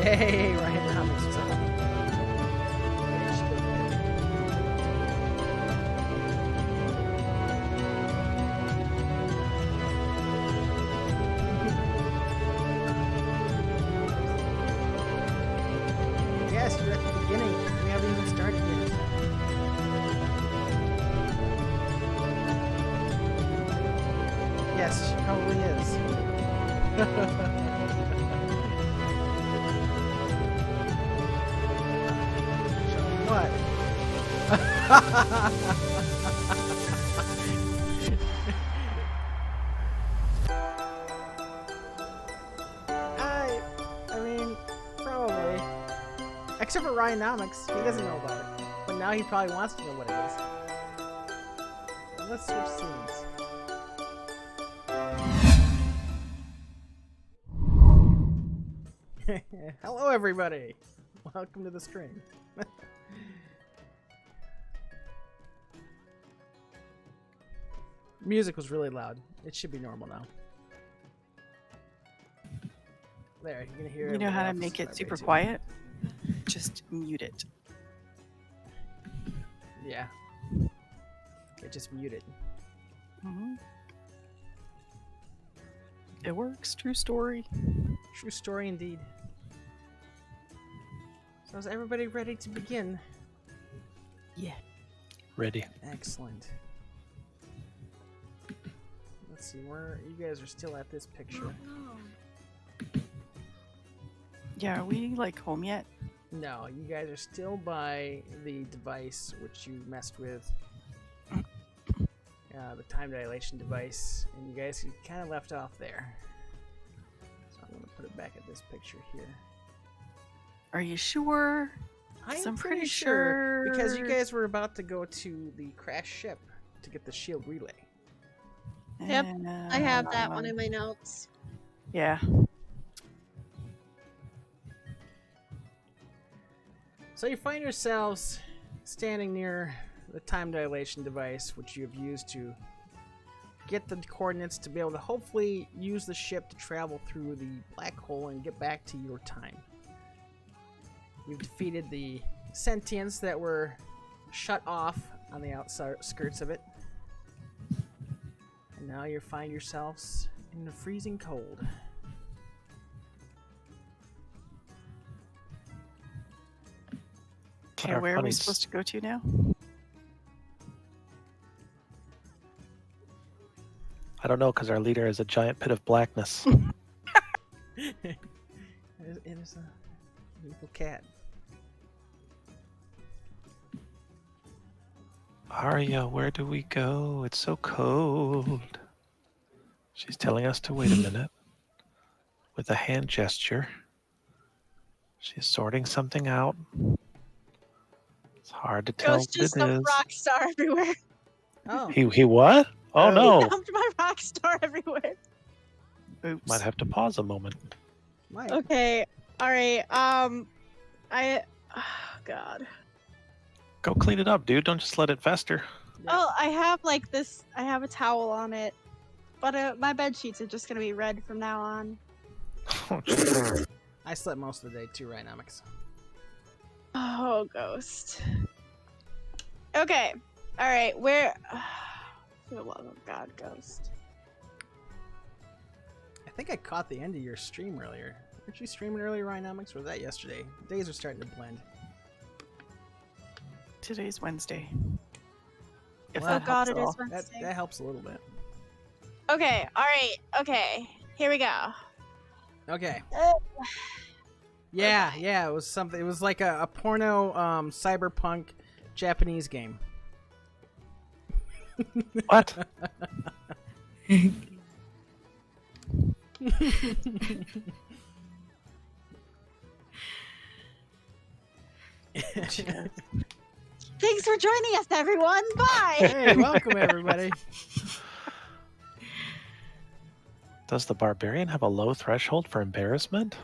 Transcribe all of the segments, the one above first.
Hey, Ryan Ramos is on. Yes, you're at the beginning. We haven't even started yet. Yes, she probably is. What? I mean, probably. Except for Ryanomics, he doesn't know about it. But now he probably wants to know what it is. So let's switch scenes. Hello, everybody. Welcome to the stream. Music was really loud. It should be normal now. There, you can hear. You know how to make it super quiet? Just mute it. Yeah. Okay, just mute it. It works. True story. True story indeed. So is everybody ready to begin? Yeah. Ready. Excellent. Let's see, where you guys are still at this picture. Yeah, are we like home yet? No, you guys are still by the device which you messed with. The time dilation device, and you guys kind of left off there. So I'm going to put it back at this picture here. Are you sure? I'm pretty sure because you guys were about to go to the crash ship to get the shield relay. Yep, I have that one in my notes. Yeah. So you find yourselves standing near the time dilation device, which you have used to get the coordinates to be able to hopefully use the ship to travel through the black hole and get back to your time. You've defeated the sentients that were shut off on the outskirts of it. And now you find yourselves in the freezing cold. Okay, where are we supposed to go to now? I don't know, because our leader is a giant pit of blackness. It is a evil cat. Arya, where do we go? It's so cold. She's telling us to wait a minute. With a hand gesture. She's sorting something out. It's hard to tell Ghost what just it dumped is. rock star everywhere. Oh. He what? Oh no! He dumped my rock star everywhere. Oops. Might have to pause a moment. Mike. Okay, alright, oh god. Go clean it up, dude. Don't just let it fester. Oh, I have like this, I have a towel on it. But my bed sheets are just gonna be red from now on. I slept most of the day too, Ryanomics. Oh, Ghost. Okay, alright, where... For the love of God, Ghost. I think I caught the end of your stream earlier. Weren't you streaming earlier, Ryanomics, or was that yesterday? The days are starting to blend. Today's Wednesday. Well, Oh god, it is That, Wednesday. that helps a little bit. Okay, alright, okay. Here we go. Okay. Uh, Yeah, Okay. yeah, it was something. It was like a porno cyberpunk Japanese game. What? Thanks for joining us, everyone. Bye. Hey, welcome everybody. Does the Barbarian have a low threshold for embarrassment?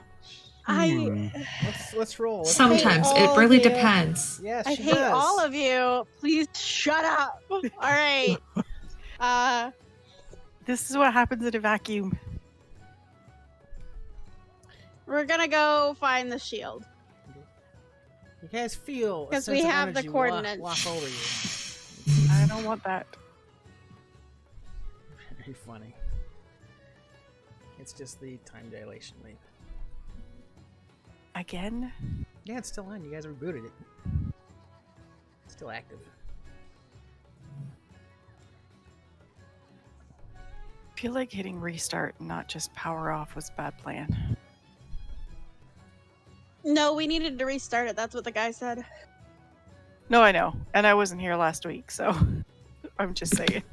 Let's roll. Let's Sometimes all it of really you. depends. Yes, I she hate does. all of you. Please shut up. All right. This is what happens in a vacuum. We're gonna go find the shield. You guys feel a Because sense we of have the energy coordinates. walk over you. I don't want that. Very funny. It's just the time dilation leap. Again? Yeah, it's still on. You guys rebooted it. It's still active. I feel like hitting restart and not just power off was a bad plan. No, we needed to restart it. That's what the guy said. No, I know. And I wasn't here last week, so I'm just saying.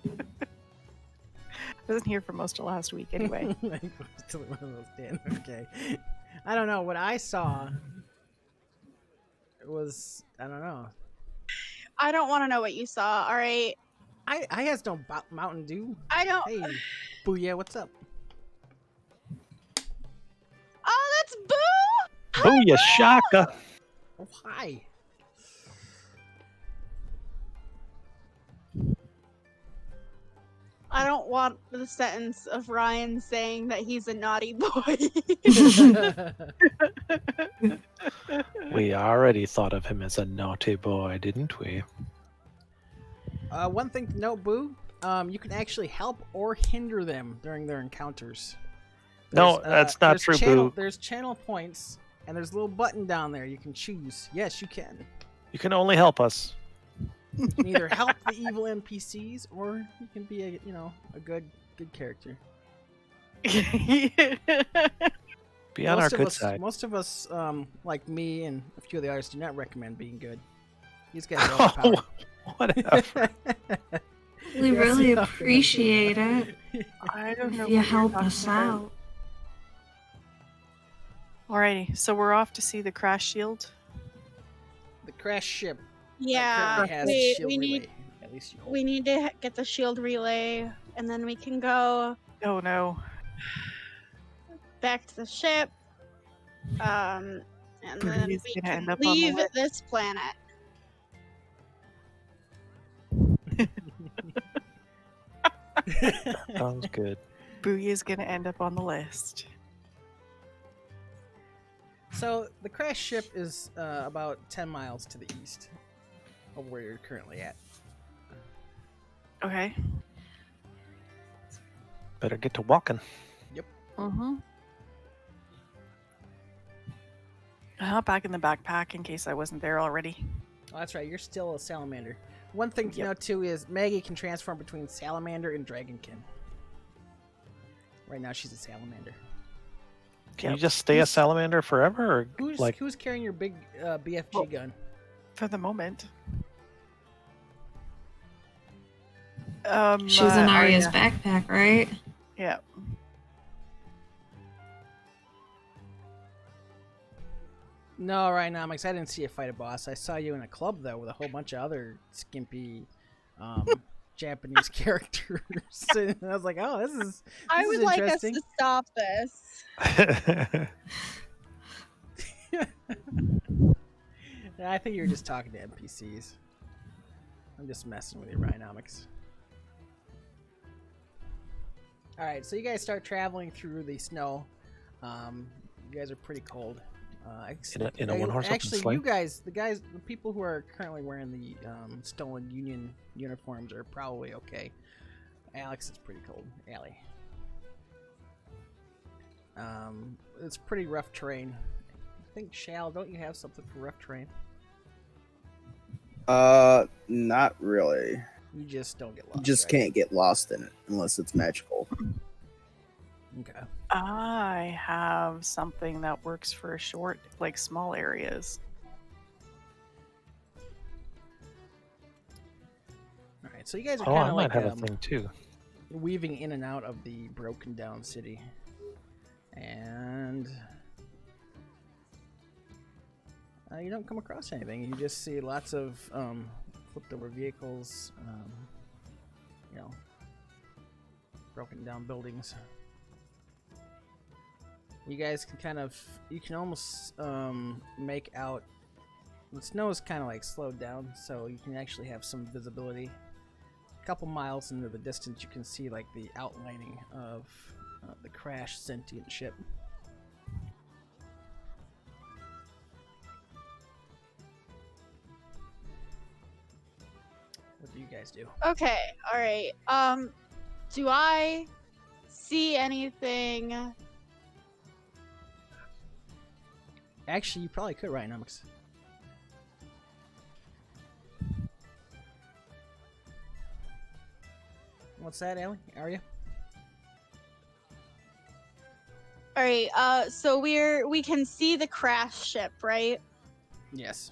I wasn't here for most of last week anyway. Still one of those Dan. Okay. I don't know. What I saw was, I don't know. I don't want to know what you saw. All right. I has no Mountain Dew. I don't. Hey, Booyah, what's up? Oh, that's Boo! Hi, Booyah shaka! Oh, hi. I don't want the sentence of Ryan saying that he's a naughty boy. We already thought of him as a naughty boy, didn't we? One thing to note, Boo, you can actually help or hinder them during their encounters. No, that's not true, Boo. There's channel points, and there's a little button down there you can choose. Yes, you can. You can only help us. You can either help the evil NPCs, or you can be a good character. Be on our good us, side. Most of us, like me and a few of the others, do not recommend being good. These guys are overpowered. Whatever. We really appreciate it I don't know. if you what you're help talking us about. out. Alrighty, so we're off to see the crash shield. The crash ship Yeah, currently has we, shield we relay. need At least you hope. we need to get the shield relay, and then we can go Oh no. back to the ship. And then He's we gonna can end up on the leave list. this planet. Sounds good. Booyah's gonna end up on the list. So the crash ship is about 10 miles to the east of where you're currently at. Okay. Better get to walking. Mm-hmm. Back in the backpack in case I wasn't there already. Oh, that's right. You're still a salamander. One thing to note too is Maggie can transform between salamander and dragonkin. Right now, she's a salamander. Can you just stay a salamander forever, or Who's carrying your big BFG gun? For the moment. She's in Arya's Arya. backpack, right? Yeah. No, right now, Max. I didn't see you fight a boss. I saw you in a club though with a whole bunch of other skimpy Japanese characters. And I was like, oh, this is. I would like us interesting. to stop this. I think you're just talking to NPCs. I'm just messing with you, Rhinomics. Alright, so you guys start traveling through the snow. You guys are pretty cold. In a one-horse open Actually, sleigh? you guys, the people who are currently wearing the stolen Union uniforms are probably okay. Alex is pretty cold. Allie. It's pretty rough terrain. I think, Shal, don't you have something for rough terrain? Not really. You just don't get lost. You just right? can't get lost in it unless it's magical. Okay. I have something that works for short, like small areas. All right. So you guys are Oh, kind I of might like have a thing too. weaving in and out of the broken down city, and you don't come across anything. You just see lots of flipped over vehicles, broken down buildings. You guys can almost make out the snow is kind of like slowed down, so you can actually have some visibility. A couple miles into the distance, you can see like the outlining of the crashed sentient ship. guys do. Okay, all right. Do I see anything? Actually, you probably could, right, Numix? What's that, Ellie? Arya? All right. So we can see the crash ship, right? Yes.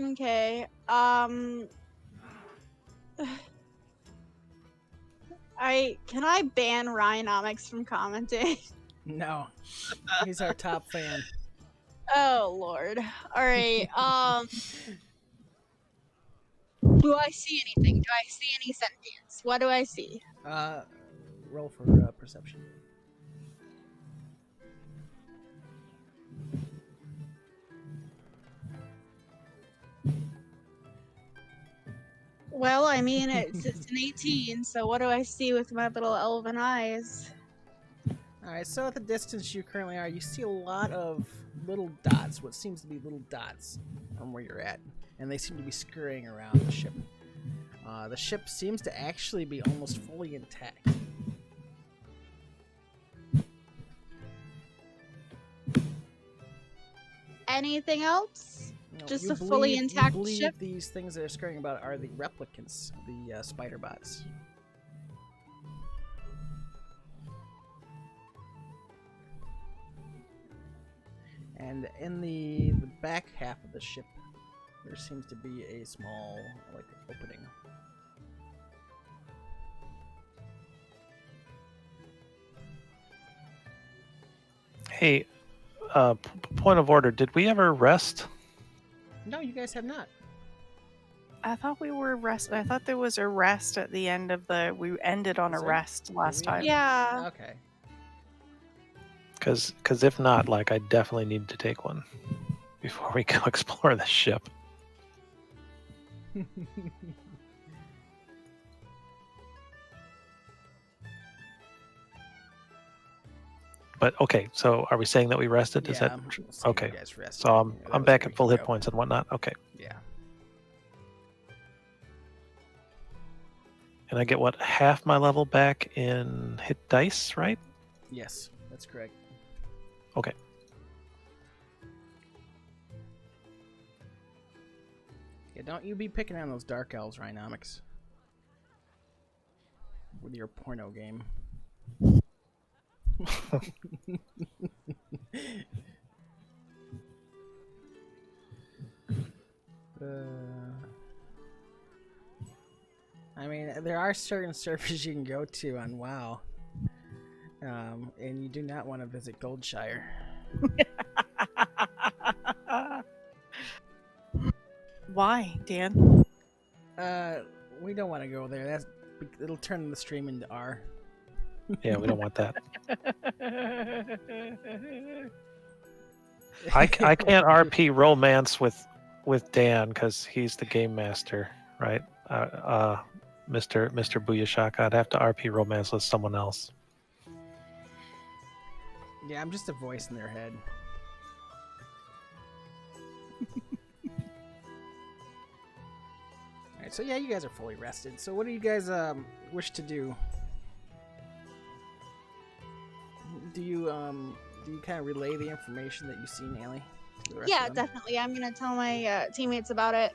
Okay. Can I ban Ryanomics from commenting? No. He's our top fan. Oh Lord. All right. Do I see anything? Do I see any sentience? What do I see? Roll for perception. Well, I mean, it's an 18, so what do I see with my little elven eyes? Alright, so at the distance you currently are, you see a lot of little dots, what seems to be little dots from where you're at. And they seem to be scurrying around the ship. The ship seems to actually be almost fully intact. Anything else? No, Just you a fully believe- intact you believe ship? these things that are scurrying about are the replicants, the spider bots. And in the back half of the ship, there seems to be a small, like, opening. Hey, point of order. Did we ever rest? No, you guys have not. I thought we were rest. I thought there was a rest at the end of the. We ended on Was a there? rest last we? time. Yeah. Okay. Because if not, like, I definitely need to take one before we go explore the ship. But okay, so are we saying that we rested? Is Yeah, that we'll say you okay? guys rested. So I'm Yeah, that I'm was back a at full week hit ago. points and whatnot. Okay, Yeah. and I get what, half my level back in hit dice, right? Yes, that's correct. Okay. Yeah, don't you be picking on those dark elves, Rhinomics. With your porno game. I mean, there are certain servers you can go to on WoW, and you do not want to visit Goldshire. Why, Dan? We don't want to go there. It'll turn the stream into R. Yeah, we don't want that. I can't RP romance with Dan because he's the game master, right? Mr. Booyashaka. I'd have to RP romance with someone else. Yeah, I'm just a voice in their head. Alright, so yeah, you guys are fully rested. So what do you guys wish to do? Do you kind of relay the information that you see, Ellie? To the rest Yeah, of them? definitely. I'm gonna tell my teammates about it.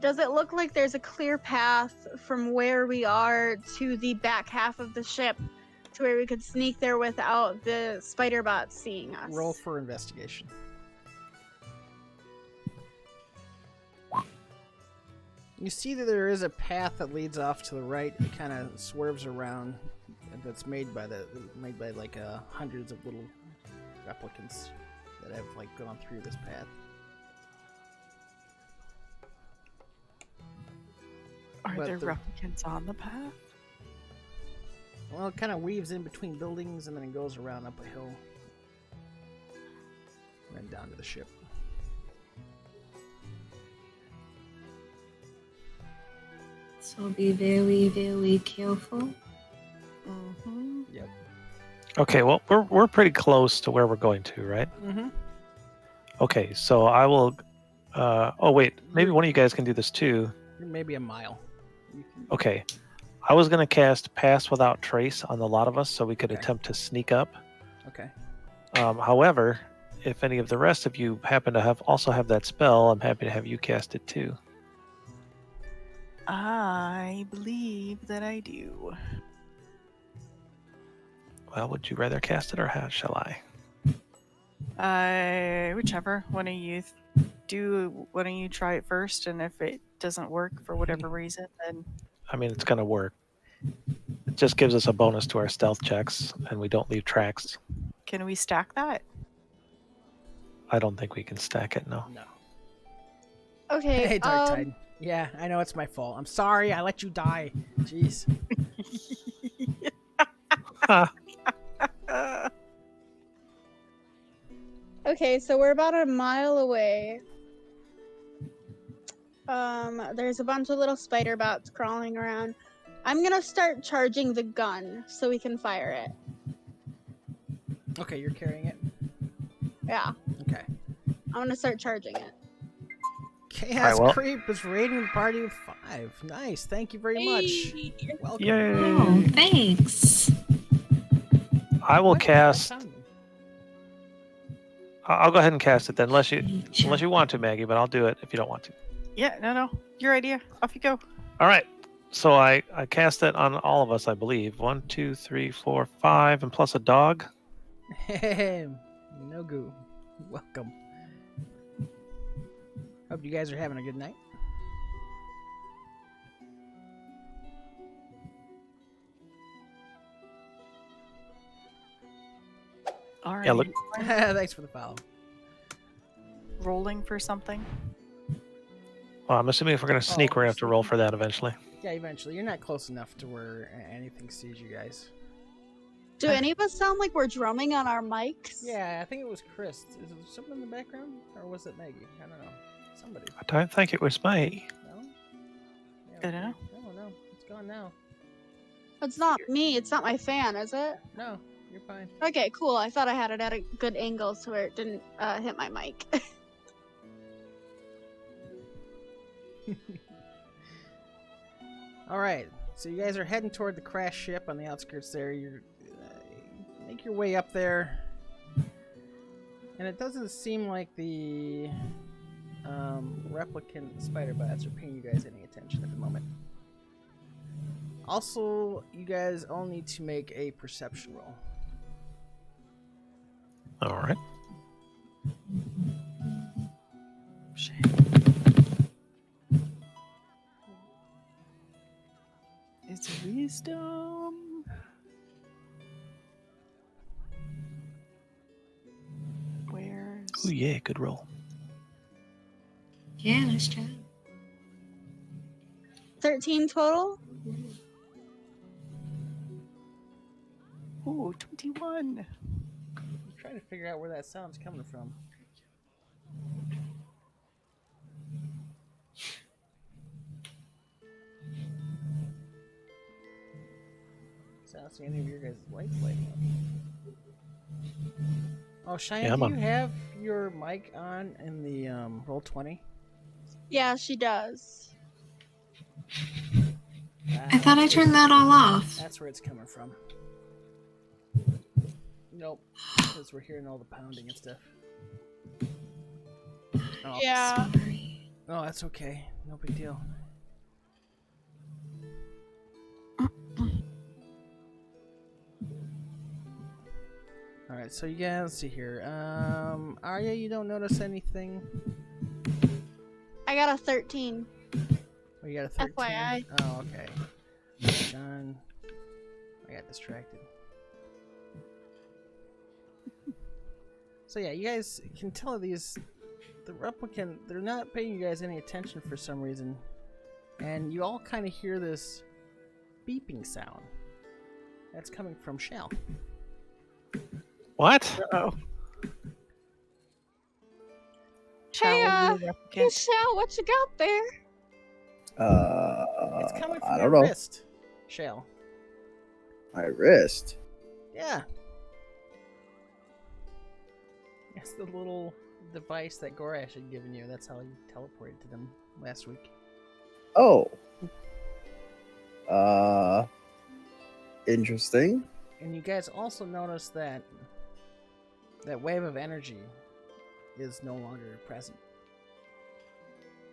Does it look like there's a clear path from where we are to the back half of the ship, to where we could sneak there without the spider bots seeing us? Roll for investigation. You see that there is a path that leads off to the right. It kind of swerves around. That's made by like hundreds of little replicants that have like gone through this path. Are But there the- replicants on the path? Well, it kind of weaves in between buildings and then it goes around up a hill, and then down to the ship. So be very, very careful. Mm-hmm. Yep. Okay, well we're pretty close to where we're going to, right? Mm-hmm. Okay, so I will. Oh wait, maybe one of you guys can do this too. Maybe a mile. Okay. I was going to cast Pass Without Trace on the lot of us so we could Okay. attempt to sneak up. Okay. However, if any of the rest of you happen to also have that spell, I'm happy to have you cast it too. I believe that I do. Well, would you rather cast it or how shall I? Whichever. Why don't you try it first, and if it doesn't work for whatever reason, then I mean, it's going to work. It just gives us a bonus to our stealth checks, and we don't leave tracks. can we stack that? I don't think we can stack it, no. No. Okay. Hey, Dark Tide. Yeah, I know it's my fault. I'm sorry. I let you die. Jeez. Okay, so we're about a mile away. There's a bunch of little spider bots crawling around. I'm gonna start charging the gun so we can fire it. Okay, you're carrying it. Yeah, Okay. I'm gonna start charging it. Chaos well- Creep is raiding the party with 5. Nice. Thank you very much. Welcome. Yay! Oh, thanks. I will Why did I cast. found them? I'll go ahead and cast it then, unless you want to, Maggie, but I'll do it if you don't want to. Yeah, no. Your idea. Off you go. All right. So I cast it on all of us, I believe. 1, 2, 3, 4, 5, and plus a dog. Hey, no goo. Welcome. Hope you guys are having a good night. All right. Yeah, look- Thanks for the follow. Rolling for something. Well, I'm assuming if we're going to sneak, Oh, we're going to have to roll for that eventually. Yeah, eventually. You're not close enough to where anything sees you guys. Do any of us sound like we're drumming on our mics? Yeah, I think it was Chris. Is there someone in the background? Or was it Maggie? I don't know. Somebody. I don't think it was me. No? Yeah, I don't know. No. It's gone now. It's not me. It's not my fan, is it? No, you're fine. Okay, cool. I thought I had it at a good angle so where it didn't hit my mic. Alright, so you guys are heading toward the crash ship on the outskirts there. You're make your way up there. And it doesn't seem like the replicant spider bots are paying you guys any attention at the moment. Also, you guys all need to make a perception roll. All right. Shit. It's wisdom. Where's Oh yeah, good roll. Yeah, nice job. 13 total? Ooh, 21. I'm trying to figure out where that sound's coming from. I don't see any of your guys' lights lighting up. Oh, Cheyenne, Yeah, I'm do on. you have your mic on in the Roll20? Yeah, she does. I thought I turned that all off. That's where it's coming from. Nope, because we're hearing all the pounding and stuff. Oh, Yeah. Sorry. oh, that's okay. No big deal. Alright, so you guys, let's see here. Arya, you don't notice anything? I got a 13. Oh, you got a 13? FYI. Oh, okay. Done. I got distracted. So yeah, you guys can tell the replicant, they're not paying you guys any attention for some reason. And you all kind of hear this beeping sound. That's coming from Shal. What? Oh. Hey, Shall hey, Shal, what you got there? It's coming from I your don't know. wrist, Shal. My wrist. Yeah. It's the little device that Gorash had given you. That's how you teleported to them last week. Oh. Interesting. And you guys also notice that that wave of energy is no longer present.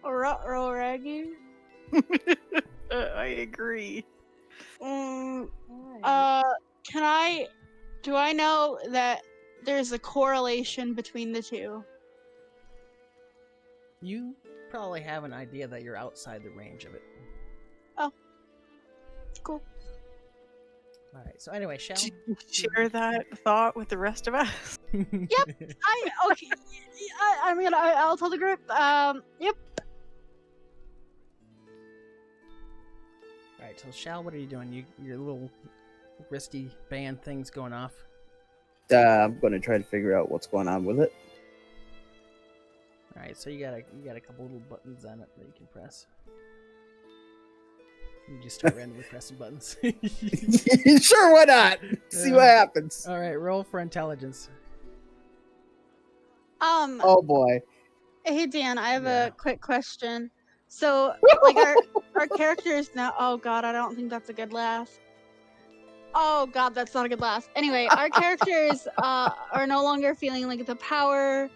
Raggy. I agree. Do I know that there's a correlation between the two? You probably have an idea that you're outside the range of it. Oh. Cool. Alright, so anyway, Shal? Did you share that thought with the rest of us? Okay. I'll tell the group. Yep. Alright, so Shal, what are you doing? Your little wristy band thing's going off. I'm gonna try to figure out what's going on with it. Alright, so you got a couple little buttons on it that you can press. You just start randomly pressing buttons. Sure, why not? See what happens. Alright, roll for intelligence. Oh boy. Hey Dan, I have Yeah. a quick question. So, like our characters now. Oh God, I don't think that's a good laugh. Oh God, that's not a good laugh. Anyway, our characters are no longer feeling like the power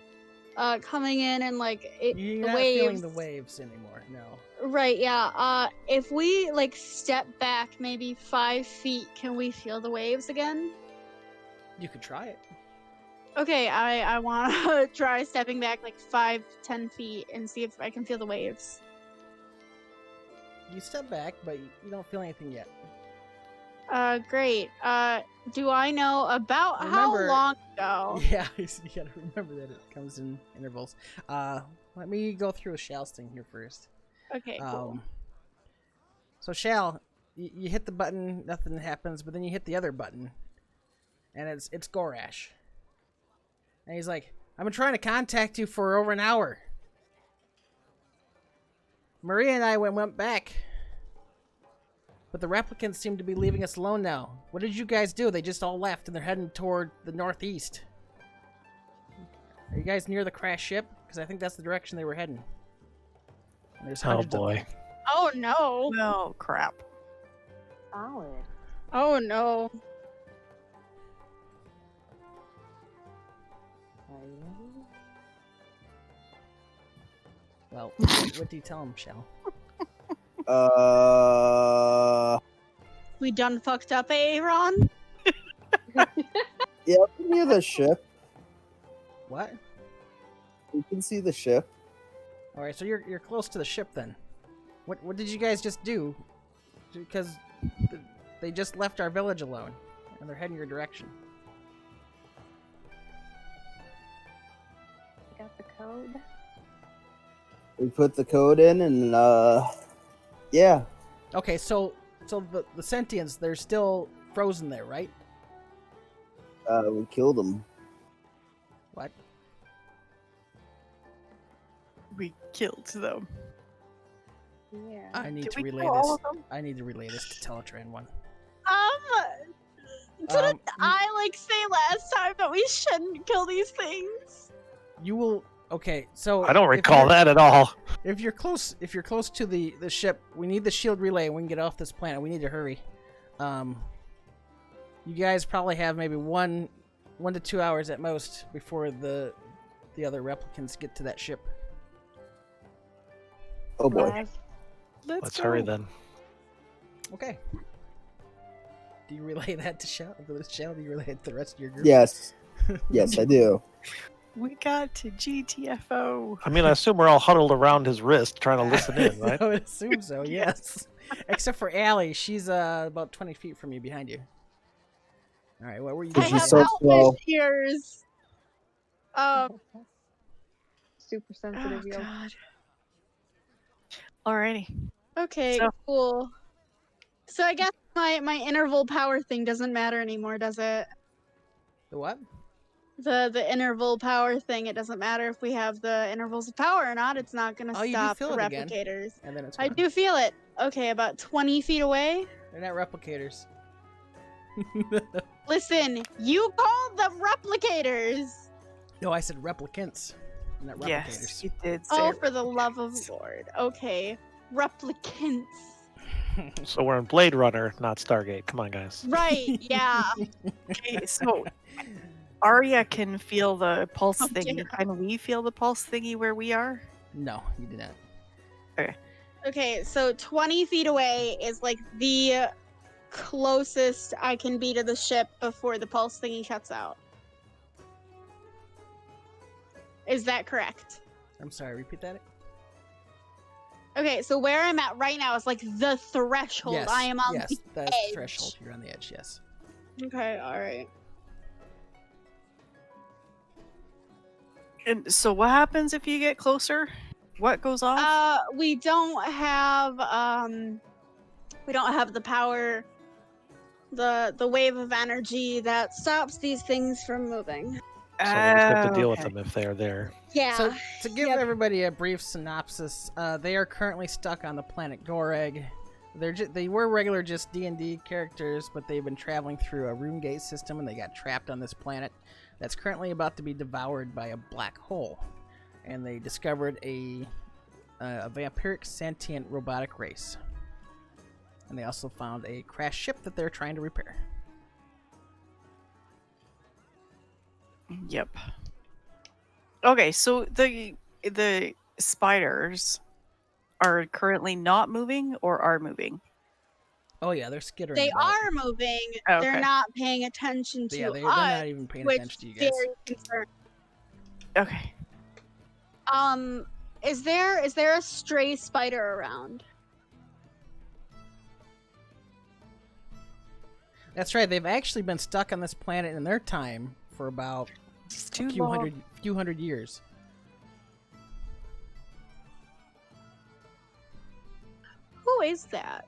coming in and like You're the not waves. feeling the waves anymore, no. Right, yeah. If we like step back maybe 5 feet, can we feel the waves again? You could try it. Okay, I want to try stepping back like 5-10 feet and see if I can feel the waves. You step back, but you don't feel anything yet. Great. Do I know about Remember- how long ago? Yeah, you gotta remember that it comes in intervals. Let me go through a Shal's thing here first. Okay, cool. So Shal, you hit the button, nothing happens, but then you hit the other button, and it's Gorash. And he's like, I've been trying to contact you for over an hour. Maria and I went back, but the replicants seem to be leaving us alone now. What did you guys do? They just all left, and they're heading toward the northeast. Are you guys near the crash ship? Because I think that's the direction they were heading. And there's Oh hundreds of boy. Oh no. Oh crap. Solid. Oh no. Well, what do you tell him, Shal? We done fucked up, Aaron? Yeah, we're near the ship. What? We can see the ship. All right, so you're close to the ship then. What did you guys just do? Because they just left our village alone, and they're heading your direction. Got the code. We put the code in, and yeah. Okay, so the sentients, they're still frozen there, right? We killed them. What? We killed them. Yeah. I need Did to we relay kill all this. of them? I need to relay this to Teletran 1. Didn't I like say last time that we shouldn't kill these things? You will. Okay, so I don't if recall you're- that at all. If you're close to the ship, we need the shield relay, and we can get off this planet. We need to hurry. You guys probably have maybe 1 to 2 hours at most before the other replicants get to that ship. Oh boy. Let's hurry then. Okay. Do you relay that to Shal? Do you relay it to the rest of your group? Yes. Yes, I do. We got to GTFO. I mean, I assume we're all huddled around his wrist trying to listen in, right? I would assume so, yes. Except for Allie. She's about 20 feet from you, behind you. All right, what were you But I doing? she's have so slow. elfish ears. Super sensitive, Oh, yo. God. Alrighty. Okay, So- cool. So I guess my interval power thing doesn't matter anymore, does it? The what? The interval power thing, it doesn't matter if we have the intervals of power or not, it's not gonna Oh, you do stop feel the it again. replicators. And then it's I gone. do feel it. Okay, about 20 feet away. They're not replicators. Listen, you called them replicators! No, I said replicants, not replicators. Yes, you did say Oh, for the love of Lord. Okay. replicants. So we're in Blade Runner, not Stargate. Come on, guys. Right, yeah. Okay, so Arya can feel the pulse Oh, thingy. dear. Can we feel the pulse thingy where we are? No, you did not. Okay, so 20 feet away is like the closest I can be to the ship before the pulse thingy shuts out. Is that correct? I'm sorry, repeat that? Okay, so where I'm at right now is like the threshold. Yes, I am on yes, the that's edge. the threshold. You're on the edge, yes. Okay, alright. And so what happens if you get closer? What goes off? We don't have the power, the wave of energy that stops these things from moving. So we'll just have to deal with Okay. them if they're there. Yeah. So, to give Yep. everybody a brief synopsis, they are currently stuck on the planet Goreg. They were regular just D&D characters, but they've been traveling through a rune gate system, and they got trapped on this planet that's currently about to be devoured by a black hole. And they discovered a vampiric sentient robotic race. And they also found a crashed ship that they're trying to repair. Yep. Okay, so the spiders are currently not moving or are moving? Oh yeah, they're skittering. They about. are moving. Okay. They're not paying attention to Yeah, they're us, not even paying which attention to you guys. very concerned. Okay. Is there a stray spider around? That's right. They've actually been stuck on this planet in their time for about It's a too few long. hundred years. Who is that?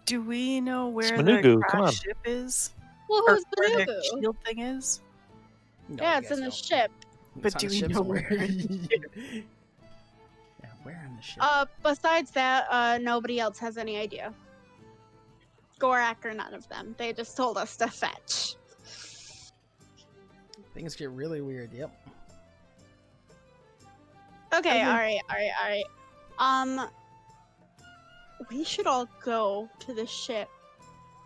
Do we know where Smanugu, the come on. crash ship is? Well, Or who's where the the shield thing is? No, Yeah, you it's guys in the don't. ship. It's But on do the we ship know somewhere. where? Yeah, where on the ship? Besides that, nobody else has any idea. Gorak or none of them. They just told us to fetch. Things get really weird. Yep. Okay, Okay. alright. We should all go to the ship.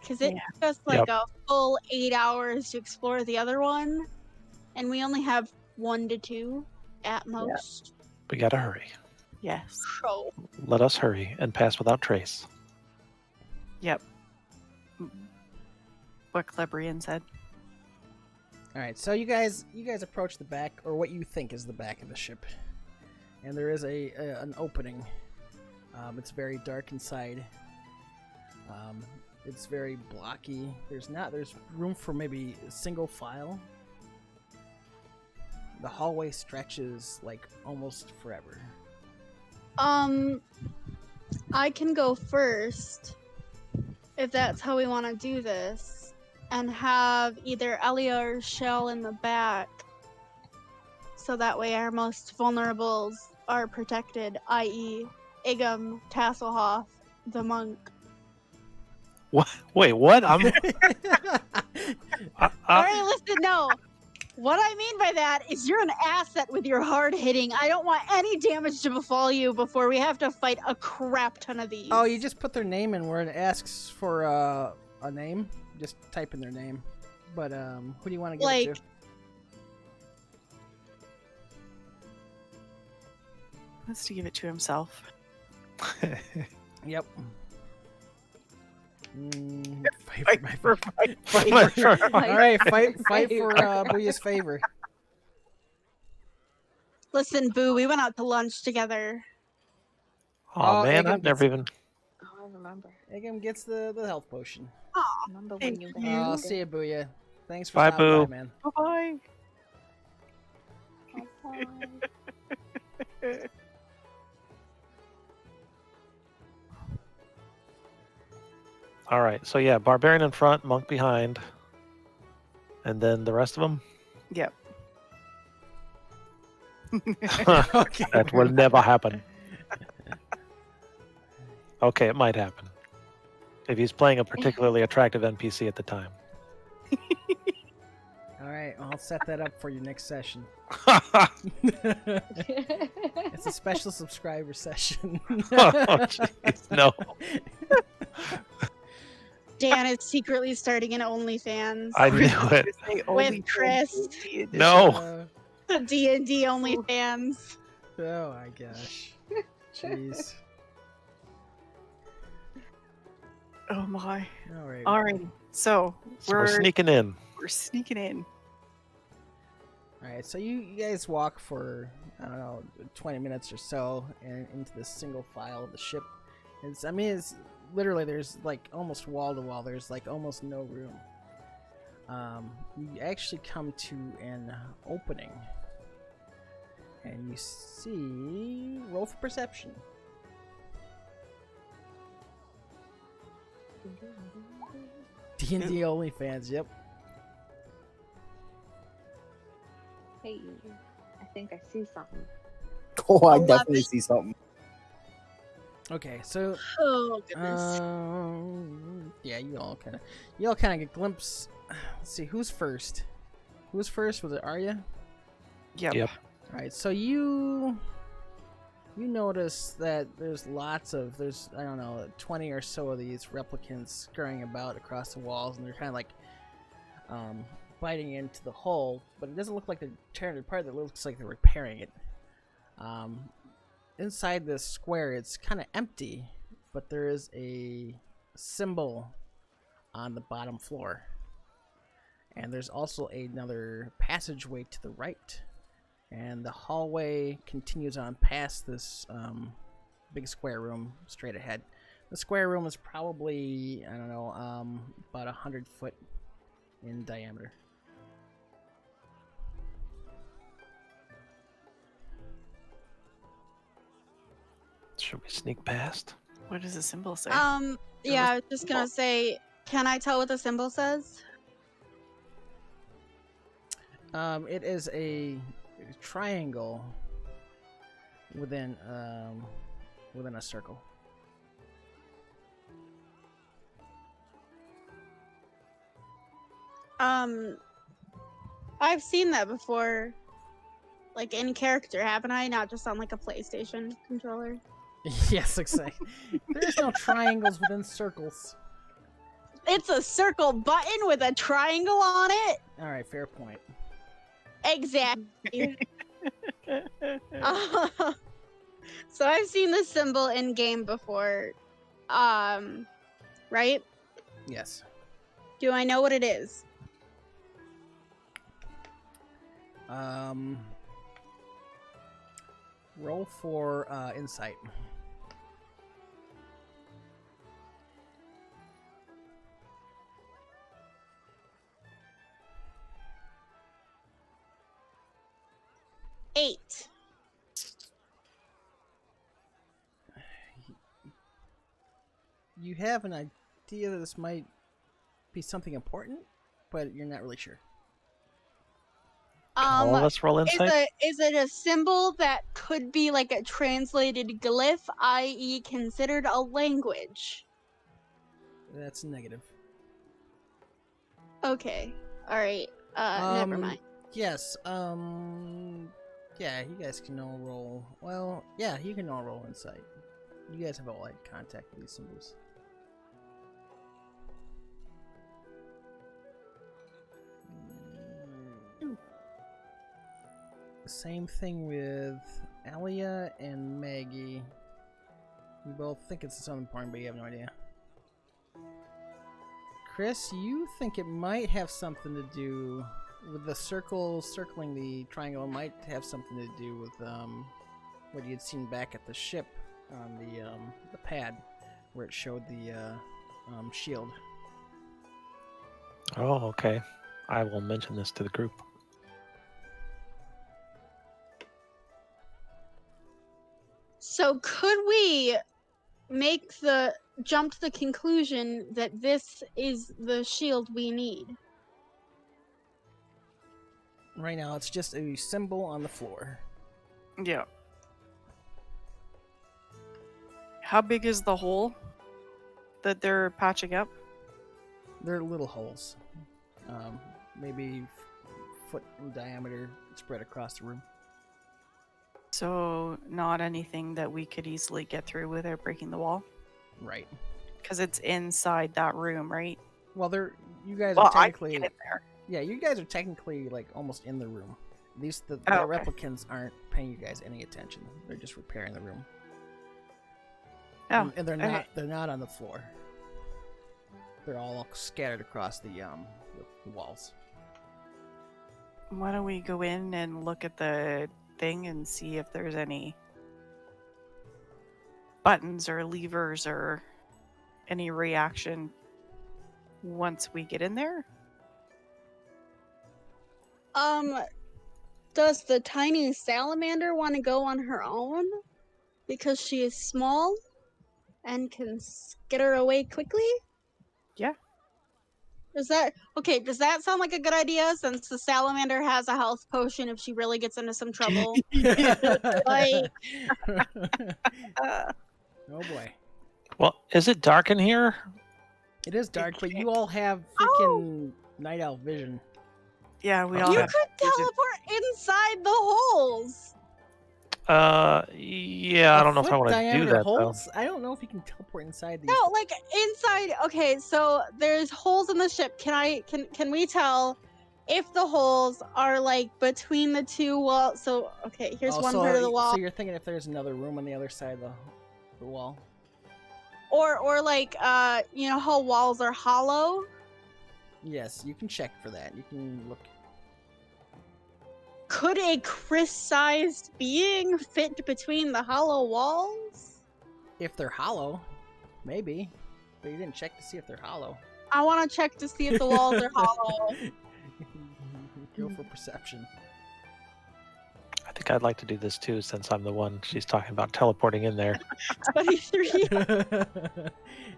Because it Yeah. took us like Yep. a full 8 hours to explore the other one. And we only have 1 to 2 at most. We gotta hurry. Yes. So, Let us hurry and pass without trace. Yep. What Celebrion said. All right. So you guys approach the back, or what you think is the back of the ship, and there is an opening. It's very dark inside. It's very blocky. There's room for maybe a single file. The hallway stretches like almost forever. I can go first. If that's how we want to do this. And have either Ellia or Shal in the back. So that way our most vulnerables are protected, i.e. Iggam, Tasselhoff, the monk. What? Wait, what? I'm. Alright, listen, no. What I mean by that is you're an asset with your hard hitting. I don't want any damage to befall you before we have to fight a crap ton of these. Oh, you just put their name in where it asks for a name. Just type in their name. But who do you want to give it to? Wants to give it to himself. Yep. Fight for All right, fight for Booya's favor. Listen, Boo, we went out to lunch together. Oh, Oh, man, Iggam I've never gets- even. Oh, I remember. Eggum gets the health potion. Remember Thank when you you. I'll guys see you, Booya. Thanks for Bye, stopping Boo. by, man. Bye-bye. All right, so yeah, barbarian in front, monk behind, and then the rest of them. Yep. Okay. That will never happen. Okay, it might happen if he's playing a particularly attractive NPC at the time. All right, I'll set that up for you next session. It's a special subscriber session. Jeez, no. Dan is secretly starting an OnlyFans I knew it. Say with only Chris. D&D edition. No. D&D OnlyFans. Oh my gosh. Jeez. Oh my. All right. Alright, so So we're sneaking in. we're sneaking in. All right. So you guys walk for I don't know 20 minutes or so and into this single file of the ship. It's literally there's like almost wall to wall. There's like almost no room. You actually come to an opening, and you see. Roll for perception. D&D OnlyFans. Yep. Hey, I think I see something. Oh, I 11. definitely see something. Okay. So. Oh goodness. Yeah, you all kind of get a glimpse. Let's see, who's first? Who's first? Was it Arya? Yep. Yep. All right, so you notice that there's I don't know 20 or so of these replicants scurrying about across the walls, and they're kind of like biting into the hull, but it doesn't look like they're tearing it apart. It looks like they're repairing it. Inside this square, it's kind of empty, but there is a symbol on the bottom floor. And there's also another passageway to the right. And the hallway continues on past this big square room straight ahead. The square room is probably, I don't know, about 100 foot in diameter. Should we sneak past? What does the symbol say? Yeah, I was just gonna say, can I tell what the symbol says? It is a triangle within a circle. I've seen that before, like in character, haven't I? Not just on like a PlayStation controller. Yes, exactly. There's no triangles within circles. It's a circle button with a triangle on it. All right, fair point. Exactly. So I've seen this symbol in game before. Right? Yes. Do I know what it is? Roll for insight. Eight. You have an idea that this might be something important, but you're not really sure. All of us roll insight. Is it a symbol that could be like a translated glyph, i.e., considered a language? That's negative. Okay. All right. Never mind. Yes. Yeah, you guys can all roll. Well, yeah, you can all roll insight. You guys have all had contact with these symbols. Same thing with Ellia and Maggie. You both think it's something important, but you have no idea. Chris, you think it might have something to do with the circle circling the triangle. It might have something to do with what you had seen back at the ship on the pad where it showed the shield. Oh, okay. I will mention this to the group. So could we make the jump to the conclusion that this is the shield we need? Right now, it's just a symbol on the floor. Yeah. How big is the hole that they're patching up? They're little holes. Maybe foot in diameter, spread across the room. So not anything that we could easily get through without breaking the wall? Right. Because it's inside that room, right? Well, you guys Well, are I can technically. get in there. Yeah, you guys are technically like almost in the room. The Oh, okay. replicants aren't paying you guys any attention. They're just repairing the room. Oh, and they're okay. not. They're not on the floor. They're all scattered across the walls. Why don't we go in and look at the thing and see if there's any buttons or levers or any reaction once we get in there? Does the tiny salamander want to go on her own? Because she is small and can skitter away quickly? Yeah. Does that sound like a good idea since the salamander has a health potion if she really gets into some trouble? Like- Oh boy. Well, is it dark in here? It is dark, but you all have freaking night owl vision. Yeah, we Okay. all You have could vision. teleport inside the holes! Yeah, I don't know if I want to do Diameter that though. holes? I don't know if you can teleport inside these. No, like inside. Okay, so there's holes in the ship. Can we tell if the holes are like between the two walls? So okay, here's one part of the wall, So you're thinking if there's another room on the other side of the wall? or like you know how walls are hollow. Yes, you can check for that. You can look. Could a Chris-sized being fit between the hollow walls? If they're hollow, maybe. But you didn't check to see if they're hollow. I want to check to see if the walls are hollow. Go for perception. I think I'd like to do this too, since I'm the one she's talking about teleporting in there. 23.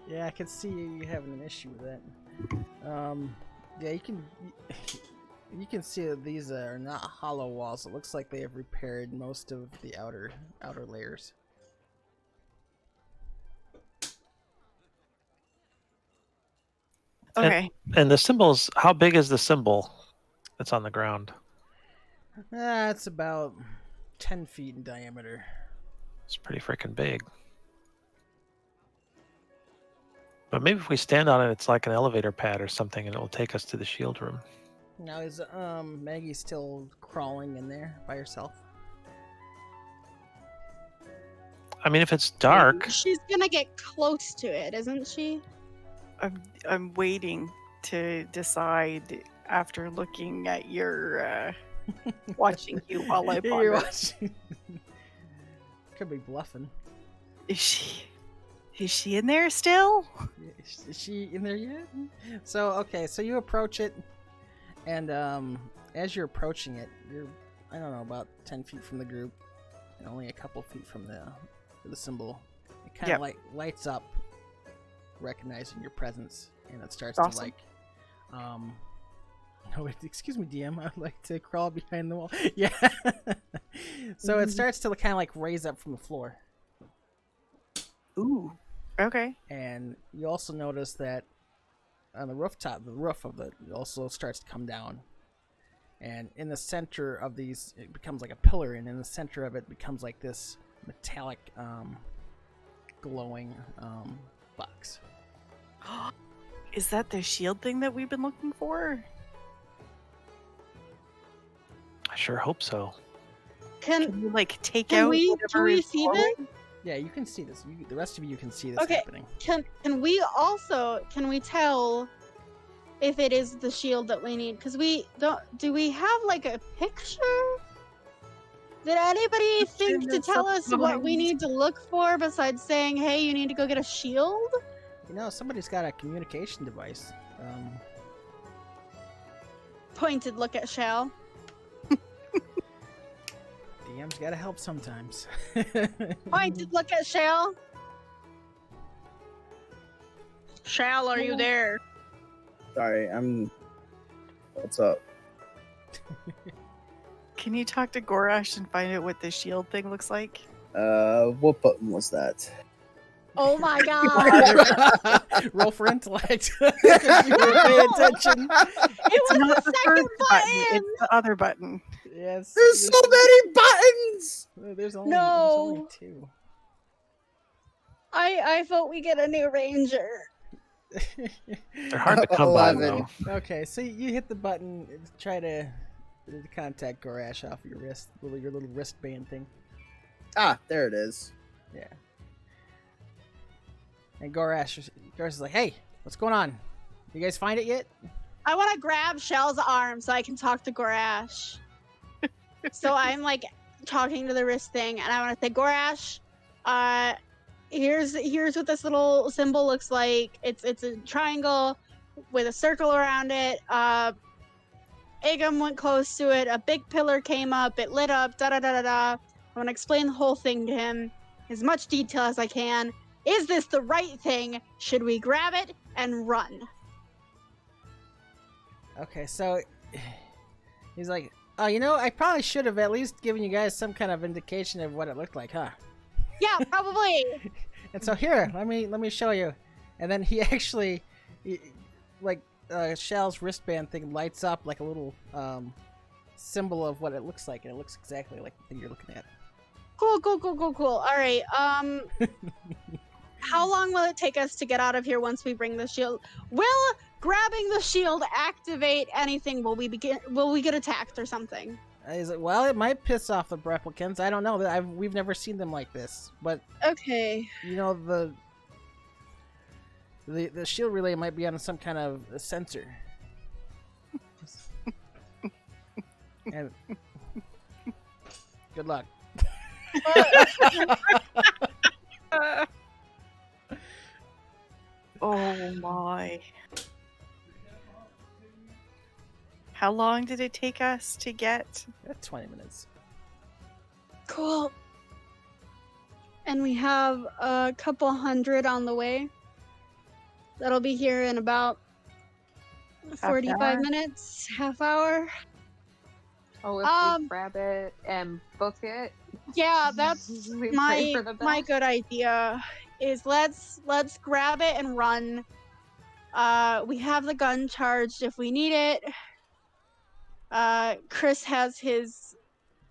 Yeah, I can see you having an issue with that. Yeah, you can see that these are not hollow walls. It looks like they have repaired most of the outer layers. Okay. And the symbols, how big is the symbol that's on the ground? It's about 10 feet in diameter. It's pretty freaking big. But maybe if we stand on it, it's like an elevator pad or something, and it will take us to the shield room. Now is Maggie still crawling in there by herself? I mean, if it's dark, She's gonna get close to it, isn't she? I'm waiting to decide after looking at your watching you while I You're ponder. watching. Could be bluffing. Is she in there still? Is she in there yet? So okay, so you approach it, and as you're approaching it, you're I don't know about 10 feet from the group, and only a couple feet from the symbol. It kind of Yep. lights up, recognizing your presence, and it starts Awesome. to like no, wait, excuse me, DM. I'd like to crawl behind the wall. Yeah. So it starts to kind of like raise up from the floor. Ooh. Okay. And you also notice that on the rooftop, the roof of it also starts to come down. And in the center of these, it becomes like a pillar, and in the center of it becomes like this metallic, glowing box. Is that the shield thing that we've been looking for? I sure hope so. Can Can you like take Can out we- whatever do we is see glowing? this? Yeah, you can see this. The rest of you can see this Okay. happening. can we tell if it is the shield that we need? Because do we have like a picture? Did anybody think to there's tell us something what we behind need to look for besides saying, hey, you need to go get a shield? You know, somebody's got a communication device. Pointed look at Shal. DM's got to help sometimes. Pointed look at Shal. Shal, are you there? Sorry, What's up? Can you talk to Gorash and find out what the shield thing looks like? What button was that? Oh my god! Roll for intellect. 'Cause you were paying attention. It was Not the the second first button. button. It's the other button. Yes. There's so many buttons. There's only No. two. I vote we get a new ranger. They're hard to come by, 11. though. Okay, so you hit the button to try to contact Gorash off your wrist, your little wristband thing. Ah, there it is. Yeah. And Gorash is like, "Hey, what's going on? You guys find it yet?" I want to grab Shal's arm so I can talk to Gorash. So I'm like talking to the wrist thing, and I want to say, Gorash, here's what this little symbol looks like. It's a triangle with a circle around it. Iggam went close to it. A big pillar came up. It lit up. Da da da da da. I want to explain the whole thing to him, as much detail as I can. Is this the right thing? Should we grab it and run? Okay, so he's like, "Oh, you know, I probably should have at least given you guys some kind of indication of what it looked like, huh?" Yeah, probably. And so here, let me show you. And then he actually, Shal's wristband thing lights up like a little symbol of what it looks like, and it looks exactly like the thing you're looking at. Cool. All right. How long will it take us to get out of here once we bring the shield? Will grabbing the shield activate anything? Will we get attacked or something? He's like, "Well, it might piss off the replicants. I don't know. We've never seen them like this. But Okay. you know, the shield relay might be on some kind of a sensor." And good luck. Oh my. How long did it take us to get? 20 minutes. Cool. And we have a couple hundred on the way. That'll be here in about 45 hour? minutes, half hour. Oh, if we grab it and book it. Yeah, that's We pray for the my best. good idea. Is let's grab it and run. We have the gun charged if we need it. Chris has his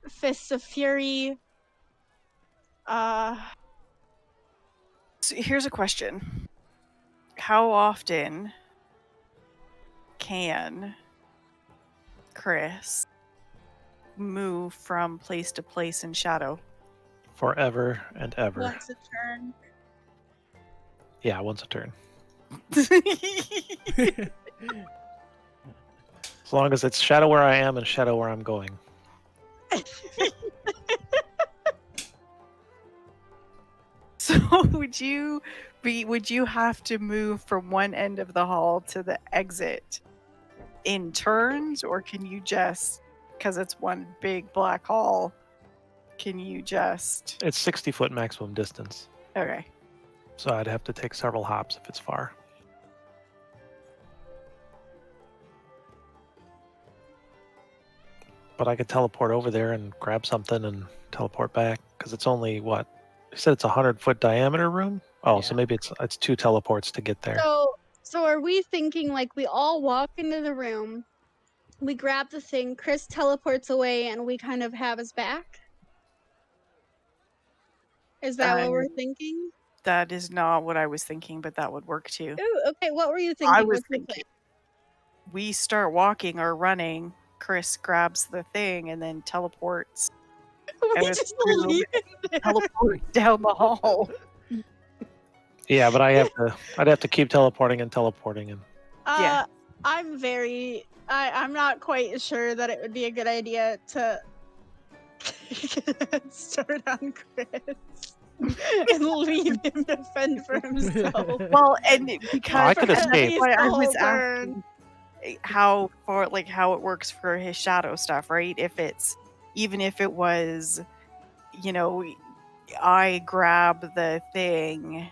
Fists of Fury. So here's a question. How often can Chris move from place to place in shadow? Forever and ever. Once a turn. Yeah, once a turn. As long as it's shadow where I am and shadow where I'm going. So would you have to move from one end of the hall to the exit in turns, or can you just, because it's one big black hall, can you just... It's 60-foot maximum distance. Okay. So I'd have to take several hops if it's far. But I could teleport over there and grab something and teleport back, because it's only, what? You said it's a 100-foot diameter room? Oh, so Yeah. maybe it's 2 teleports to get there. So are we thinking like we all walk into the room, we grab the thing, Chris teleports away, and we kind of have his back? Is that what we're thinking? That is not what I was thinking, but that would work too. Ooh, okay, what were you thinking? I was What's your thinking we start walking or running, Chris grabs the thing and then teleports. plan? and We it's just through- leave it. Teleport down the hall. Yeah, but I'd have to keep teleporting and teleporting and Yeah. I'm not quite sure that it would be a good idea to start on Chris and leave him to fend for himself. Well, and because I could that's escape. why I The was whole turn. asking how far, like how it works for his shadow stuff, right? Even if it was, I grab the thing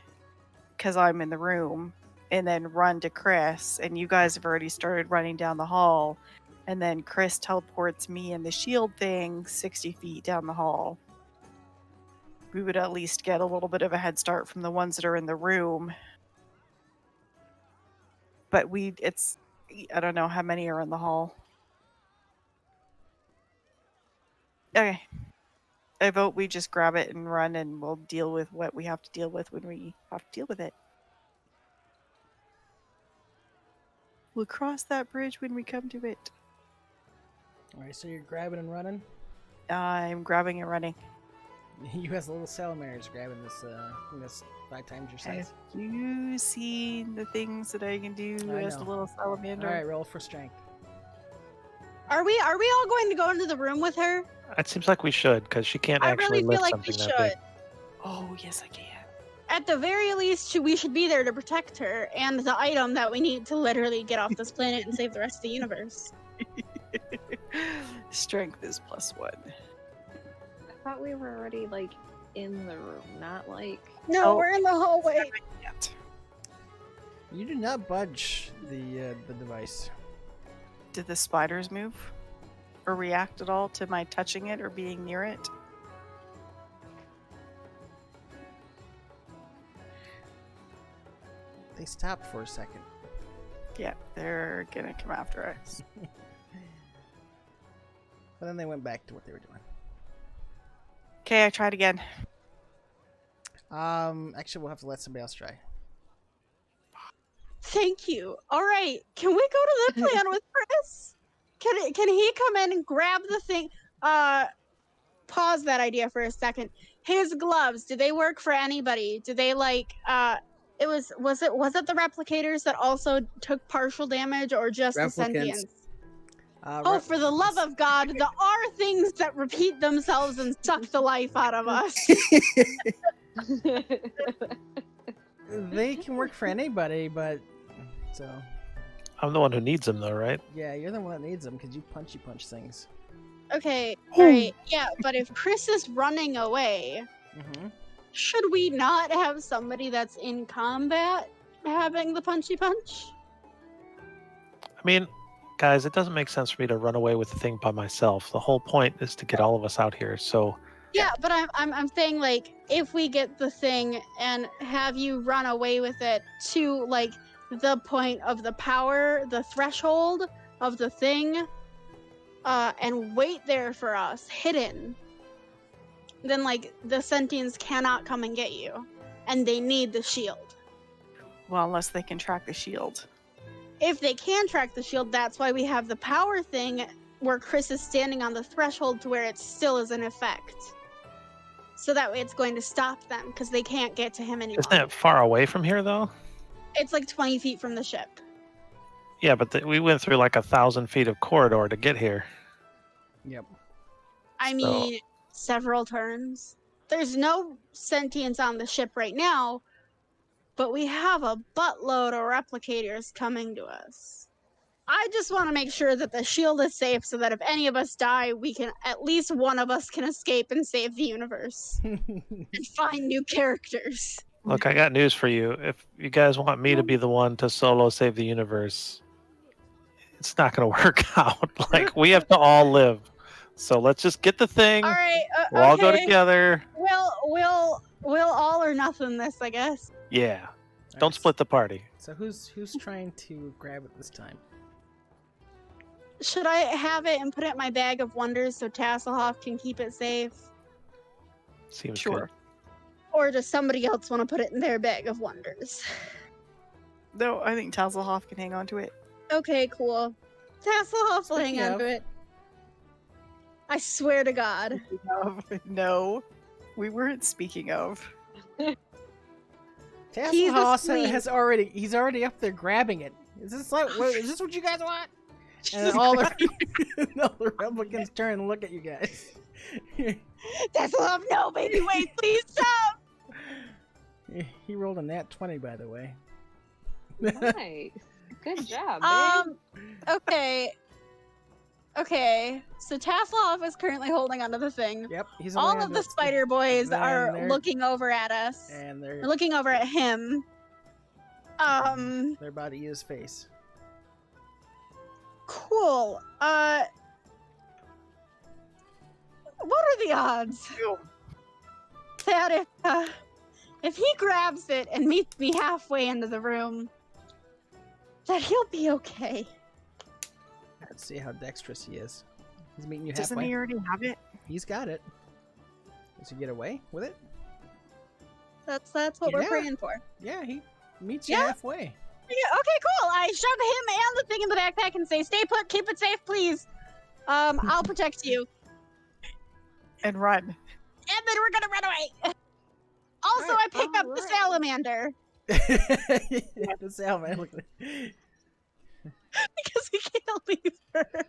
because I'm in the room and then run to Chris, and you guys have already started running down the hall, and then Chris teleports me and the shield thing 60 feet down the hall. we would at least get a little bit of a head start from the ones that are in the room. But I don't know how many are in the hall. Okay. I vote we just grab it and run, and we'll deal with what we have to deal with when we have to deal with it. We'll cross that bridge when we come to it. Alright, so you're grabbing and running? I'm grabbing and running. You as a little salamanders grabbing this, I think that's 5 times your size. Have you seen the things that I can do I as a know. little salamander? Alright, roll for strength. Are we all going to go into the room with her? It seems like we should, because she can't I actually really feel lift like we something that big. should. Oh, yes, I can. At the very least, we should be there to protect her and the item that we need to literally get off this planet and save the rest of the universe. Strength is +1. I thought we were already like in the room, not like. No, Oh. we're in the hallway. Yet. You do not budge the device. Did the spiders move? Or react at all to my touching it or being near it? They stopped for a second. Yeah, they're gonna come after us. But then they went back to what they were doing. Okay, I tried again. Actually, we'll have to let somebody else try. Thank you. All right, can we go to the plan with Chris? Can he come in and grab the thing? Pause that idea for a second. His gloves, do they work for anybody? Do they like was it the replicators that also took partial damage or just the Replicants. sentients? Oh, for the love of God, there are things that repeat themselves and suck the life out of us. They can work for anybody, but so I'm the one who needs them, though, right? yeah, you're the one that needs them because you punch things. Okay, alright, yeah, but if Chris is running away, Mm-hmm. should we not have somebody that's in combat having the punchy punch? I mean, guys, it doesn't make sense for me to run away with the thing by myself. The whole point is to get all of us out here. So Yeah, but I'm saying like if we get the thing and have you run away with it to like the point of the power, the threshold of the thing, and wait there for us, hidden, then like the sentients cannot come and get you, and they need the shield. Well, unless they can track the shield. If they can track the shield, that's why we have the power thing where Chris is standing on the threshold to where it still is in effect. So that way it's going to stop them because they can't get to him anymore. isn't it far away from here, though? It's like 20 feet from the ship. Yeah, but we went through like 1,000 feet of corridor to get here. Yep. I So- mean, several turns. There's no sentience on the ship right now, but we have a buttload of replicators coming to us. I just want to make sure that the shield is safe so that if any of us die, we can at least one of us can escape and save the universe and find new characters. Look, I got news for you. If you guys want me to be the one to solo save the universe, it's not going to work out. Like, we have to all live. So let's just get the thing. All right, We'll all go okay. together. We'll all or nothing this, I guess. Yeah. Don't Alright, split the party. So who's trying to grab it this time? Should I have it and put it in my bag of wonders so Tasselhoff can keep it safe? Seems Sure. Or does somebody else want to put it in their bag of wonders? No, I think Tasselhoff can hang on to it. Okay, cool. Tasselhoff will hang Speaking on of- to it. I swear to God. No, we weren't speaking of. He's Tasselhoff asleep. he's already up there grabbing it. Is this what you guys want? And then all the replicants turn and look at you guys. Tasselhoff, no, baby, wait, please stop! He rolled a nat 20, by the way. Nice. Good job, man. Okay, so Tasselhoff is currently holding onto the thing. Yep, he's All only of the spider boys then are they're- looking over at us. and They're they're looking over at him. about to eat his face. Cool. What are the odds? that if he grabs it and meets me halfway into the room, that he'll be okay. Let's see how dexterous he is. He's meeting you Doesn't halfway. he already have it? He's got it. Does he get away with it? That's what we're Yeah. praying for. Yeah, he meets you Yeah? halfway. Yeah, okay, cool. I shove him and the thing in the backpack and say, "Stay put, keep it safe, please. I'll protect you." And run. And then we're gonna run away. Also, Right, I pick up the alright. salamander Yeah, the salamander. because we can't leave her.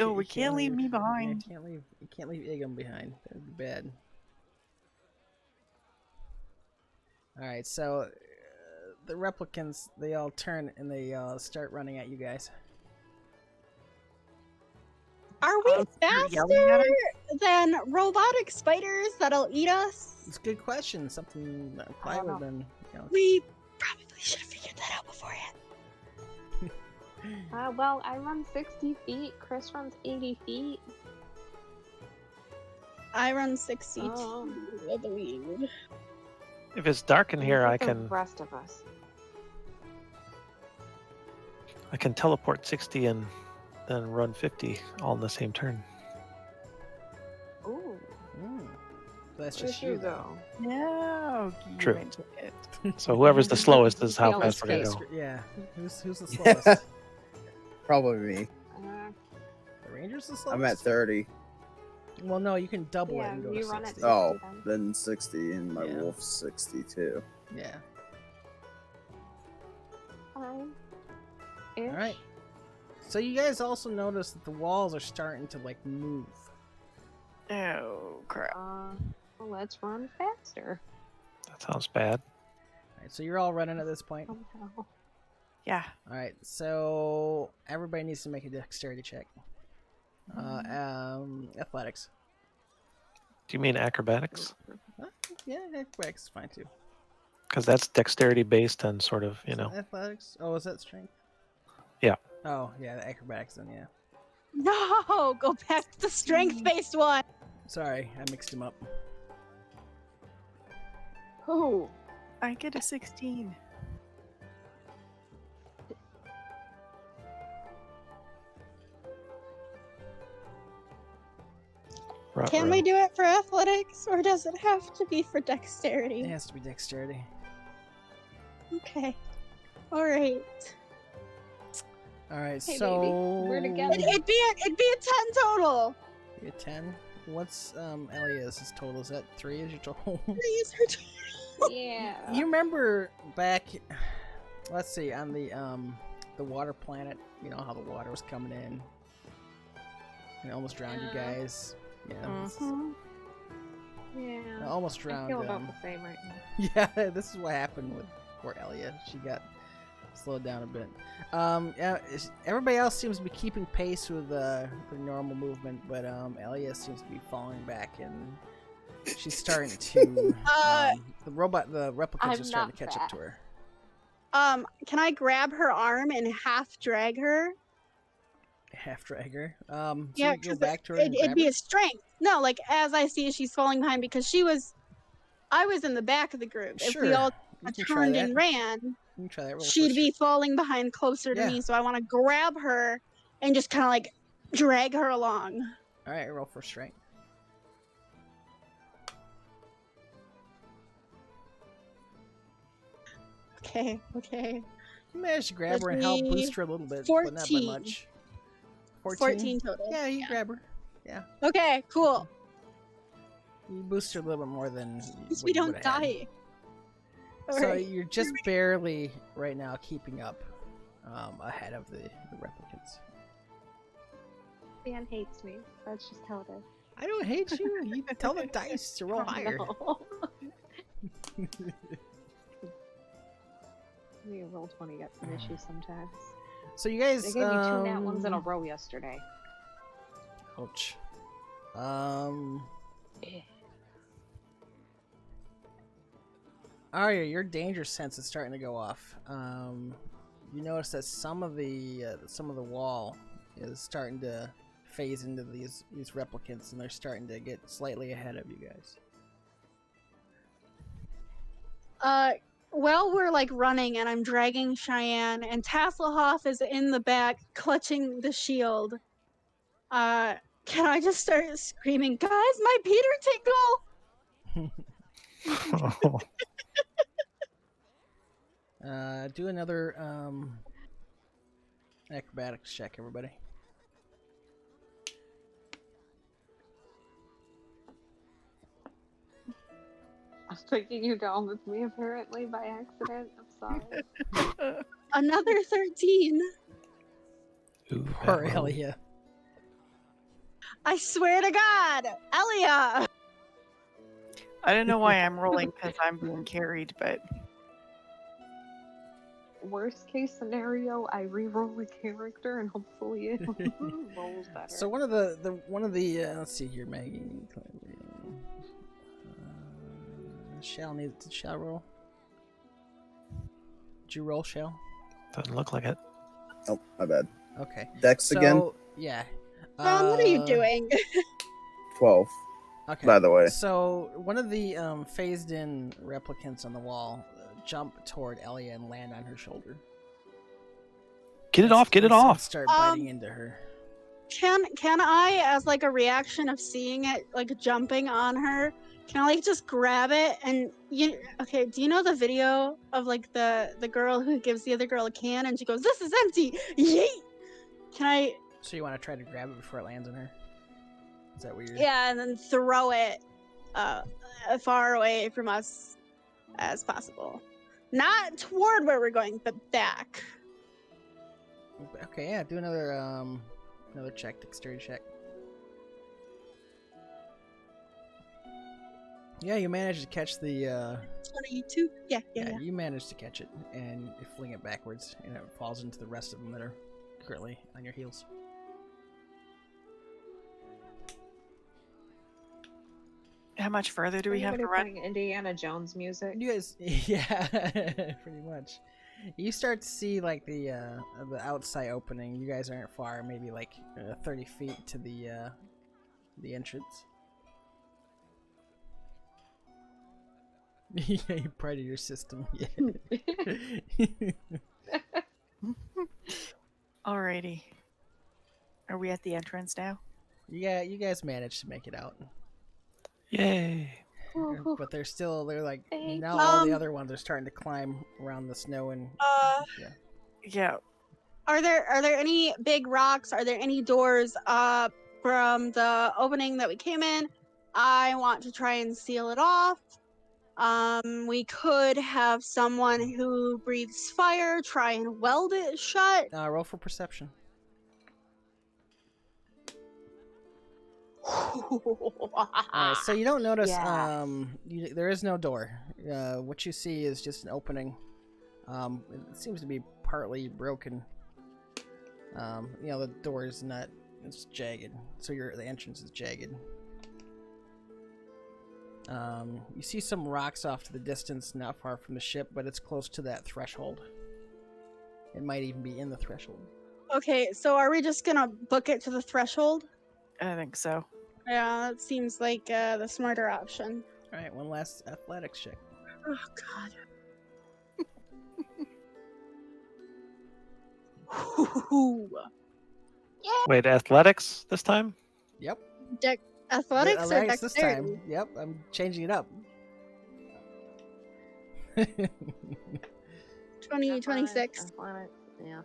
Oh, we can't leave me behind. Yeah, you can't leave Iggam behind. That'd be bad. Alright, so the replicants, they all turn and they start running at you guys. Are we You're yelling at faster us? than robotic spiders that'll eat us? It's a good question. Something that I probably don't would have know. been, you know, We probably should have figured that out beforehand. Well, I run 60 feet. Chris runs 80 feet. I run 60 Oh. I believe. If it's dark in here, Look I at the can rest of us. teleport 60 and then run 50 all in the same turn. Ooh. mm. That's Where'd just you, you though. go? No, you True. into it. So whoever's the slowest is how Yeah, fast let's we're gonna go. go. Yeah. Who's the Yeah. slowest? Probably me. The ranger's the slowest? I'm at 30. Well, no, you can double it Yeah, and go you to run 60. at Oh, 60 then. then 60, and my Yeah. wolf's 62. Yeah. Fine. Alright. So you guys also notice that the walls are starting to, like, move. Oh, crap. Well, let's run faster. That sounds bad. Alright, so you're all running at this point. Somehow. Yeah. Alright, so everybody needs to make a dexterity check. Athletics. Do you mean acrobatics? Yeah, acrobatics is fine too. Because that's dexterity based and sort of, you know. Athletics? Oh, is that strength? Yeah. Oh, yeah, the acrobatics then, yeah. No, go back to the strength-based one. Sorry, I mixed them up. Oh, I get a 16. Can we do it for athletics, or does it have to be for dexterity? It has to be dexterity. Okay. All right. Alright, Hey, so... baby, we're together. It'd be a 10 total. You're 10. What's Ellia's total? Is that 3 is your total? Please, her total. yeah. You remember back, let's see, on the water planet, you know how the water was coming in and almost drowned you guys? Yeah. Mhm. It Yeah. almost I drowned feel about the same right now. Yeah, this is what happened with poor Ellia. She got slowed down a bit. Yeah, everybody else seems to be keeping pace with their normal movement, but Ellia seems to be falling back and she's starting to. The replicants I'm are starting not to catch up to her. Can I grab her arm and half drag her? Half drag her. So Yeah, you go 'cause back to her. And It'd grab be her? a strength. No, like as I see she's falling behind because I was in the back of the group. If we Sure, all you can try turned that. and ran, You can try that. Roll she'd for be falling behind closer to Yeah. me. So I want to grab her and just kind of like drag her along. All right, roll for strength. Okay. You managed to grab her and help boost her a little bit, but not by 14. much. 14 total. Yeah, you grab her. Okay, cool. You boost her a little bit more than. Because what we you don't would've had. die. So Alright. you're just barely right now keeping up ahead of the replicants. Dan hates me. That's just how it is. I don't hate you. You tell the dice to roll higher. No. Me and roll 20 got some issues sometimes. So you guys. They gave me 2 nat ones in a row yesterday. Ouch. Arya, your danger sense is starting to go off. You notice that some of the wall is starting to phase into these replicants, and they're starting to get slightly ahead of you guys. While we're like running and I'm dragging Cheyenne and Tasselhoff is in the back clutching the shield, can I just start screaming, guys, my Peter tinkle? Do another acrobatics check, everybody. I was taking you down with me apparently by accident. I'm sorry. Another 13. Ooh, Poor that roll. Ellia. I swear to God, Ellia. I don't know why I'm rolling because I'm being carried, but Worst case scenario, I re-roll a character and hopefully it rolls better. So one of the let's see here, Maggie. Shal needs to Shal roll. Did you roll, Shal? Doesn't look like it. Oh, my bad. Okay. Dex again. Yeah. Ron, what are you doing? 12. Okay. By the way. So one of the phased-in replicants on the wall jump toward Ellia and land on her shoulder. Get it off! Get it off! Start biting into her. Can I, as like a reaction of seeing it like jumping on her, can I like just grab it and okay, do you know the video of like the girl who gives the other girl a can and she goes, "This is empty." Yeet! Can I So you want to try to grab it before it lands on her? Is that what you're... Yeah, and then throw it as far away from us as possible. Not toward where we're going, but back. Okay, yeah, do another check, dexterity check. Yeah, you managed to catch the 22? Yeah. you managed to catch it and you fling it backwards and it falls into the rest of them that are currently on your heels. how much further do we have to Anybody run? playing Indiana Jones music? You guys, yeah, pretty much. You start to see like the outside opening. You guys aren't far, maybe like 30 feet to the entrance. Yeah, you're part of your system. Yeah. Alrighty. Are we at the entrance now? Yeah, you guys managed to make it out. Yay! But they're like, Thank now all the you. other ones are starting to climb around the snow and yeah. Yeah. Are there any big rocks? Are there any doors from the opening that we came in? I want to try and seal it off. We could have someone who breathes fire try and weld it shut. Roll for perception. Alright, so you don't notice Yes. there is no door. What you see is just an opening. It seems to be partly broken. The door is not, it's jagged. So the entrance is jagged. You see some rocks off to the distance, not far from the ship, but it's close to that threshold. It might even be in the threshold. Okay, so are we just gonna book it to the threshold? I think so. Yeah, that seems like the smarter option. Alright, one last athletics check. Oh God. Wait, athletics this time? Yep. Athletics or Athletics this dexterity? time. Yep, I'm changing it up. 26. Athletics, yeah.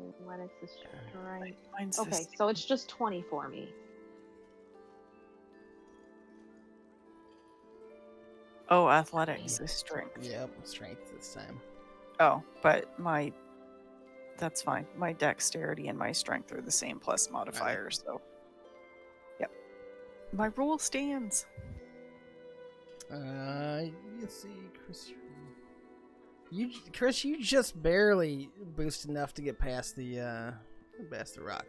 Athletics is just right. Mine's Okay, this. so it's just 20 for me. Oh, athletics is strength. Yep, strength this time. Oh, but that's fine. My dexterity and my strength are the same plus modifiers, so. Yep. My roll stands. Let's see, Chris, you just barely boosted enough to get past the rock.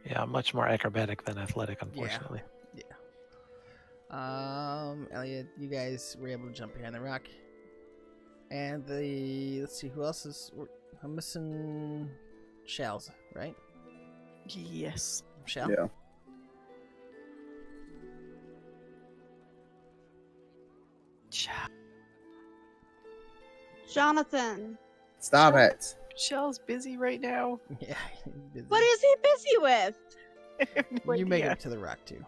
Yeah, I'm much more acrobatic than athletic, unfortunately. Elliot, you guys were able to jump behind the rock. And let's see, who else is... I'm missing... Shal's, right? Yes. Shal? Yeah. Jonathan. Stop Shal- it. Shal's busy right now. Yeah. Busy. What is he busy with? I have no You make idea. it to the rock too.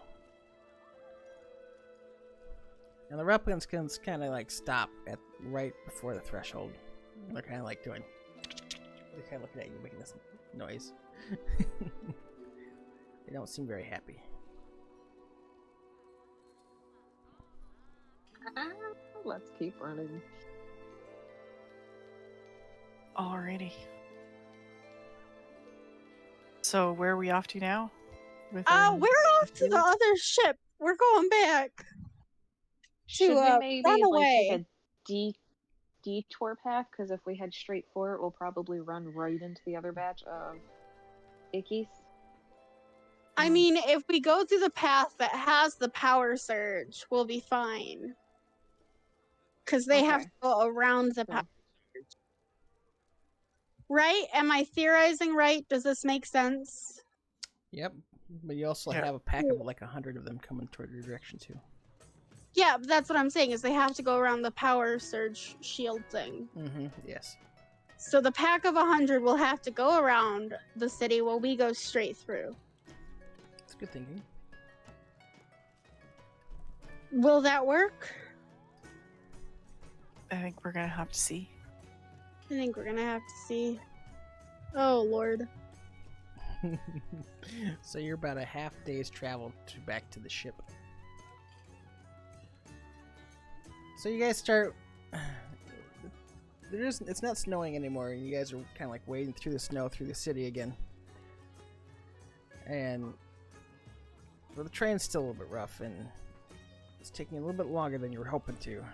And the replicants can kind of like stop at right before the threshold. They're kind of like doing. They're kind of looking at you, making this noise. They don't seem very happy. Let's keep running. Alrighty. So where are we off to now? With We're our- off to the other ship. We're going back. Should we run maybe like away. take a detour path? Because if we head straight for it, we'll probably run right into the other batch of Ickies. I mean, if we go through the path that has the power surge, we'll be fine. Because they have Okay. to go around the So- power surge. Right? Am I theorizing right? Does this make sense? Yep. But you also Yeah. have a pack of like 100 of them coming toward your direction too. Yeah, but that's what I'm saying, is they have to go around the power surge shield thing. Mm-hmm. Yes. So the pack of 100 will have to go around the city while we go straight through. It's good thinking. Will that work? I think we're gonna have to see. I think we're gonna have to see. Oh, Lord. So you're about a half day's travel back to the ship. So you guys start. It's not snowing anymore. You guys are kind of like wading through the snow through the city again. And well, the train's still a little bit rough, and it's taking a little bit longer than you were hoping to.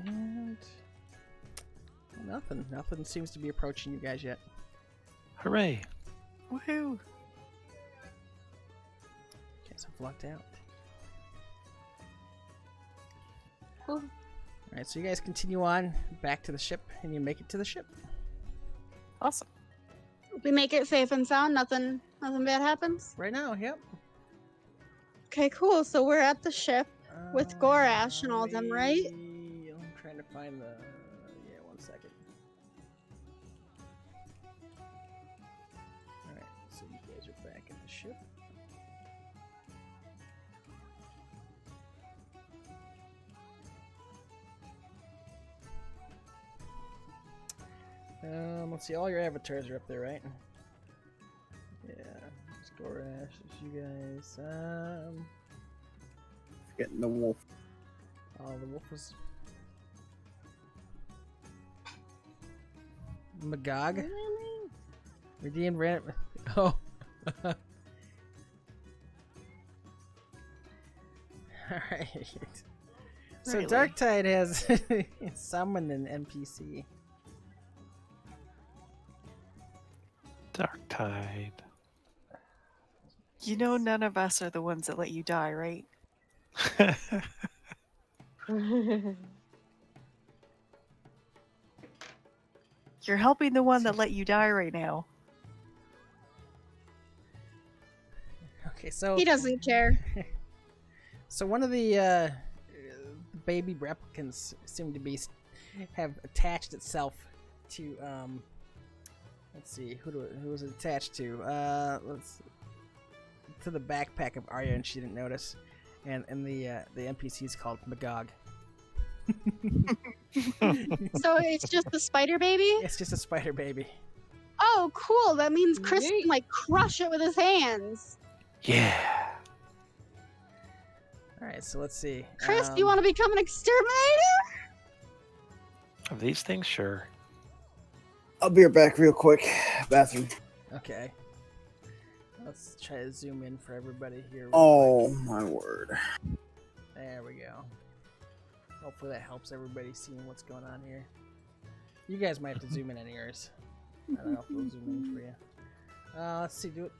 And nothing seems to be approaching you guys yet. Hooray! Woohoo! Guys have locked out. Cool. Alright, so you guys continue on back to the ship, and you make it to the ship. Awesome. We make it safe and sound. Nothing bad happens. Right now, yep. Okay, cool. So we're at the ship with Gorash and all them, right? I'm trying to find the. Yeah, 1 second. Alright, so you guys are back at the ship. Let's see, all your avatars are up there, right? Yeah, it's Gorash, it's you guys. Getting the wolf. Oh, the wolf was Magog. Redeemed ran. Oh. Alright. So Really? Darktide has summoned an NPC. Dark Tide. You know none of us are the ones that let you die, right? You're helping the one that let you die right now. Okay, so He doesn't care. so one of the baby replicants seem to be have attached itself to let's see who was it attached to to the backpack of Arya, and she didn't notice, and the NPC is called Magog. So it's just the spider baby? It's just a spider baby. Oh, cool. That means Chris Neat. can like crush it with his hands. Yeah. All right, so let's see. Chris, do you want to become an exterminator? Of these things, sure. I'll be right back real quick. Bathroom. Okay. Let's try to zoom in for everybody here. real Oh quick. my word. There we go. Hopefully that helps everybody seeing what's going on here. You guys might have to zoom in on yours. I don't know if we'll zoom in for you. Let's see. Do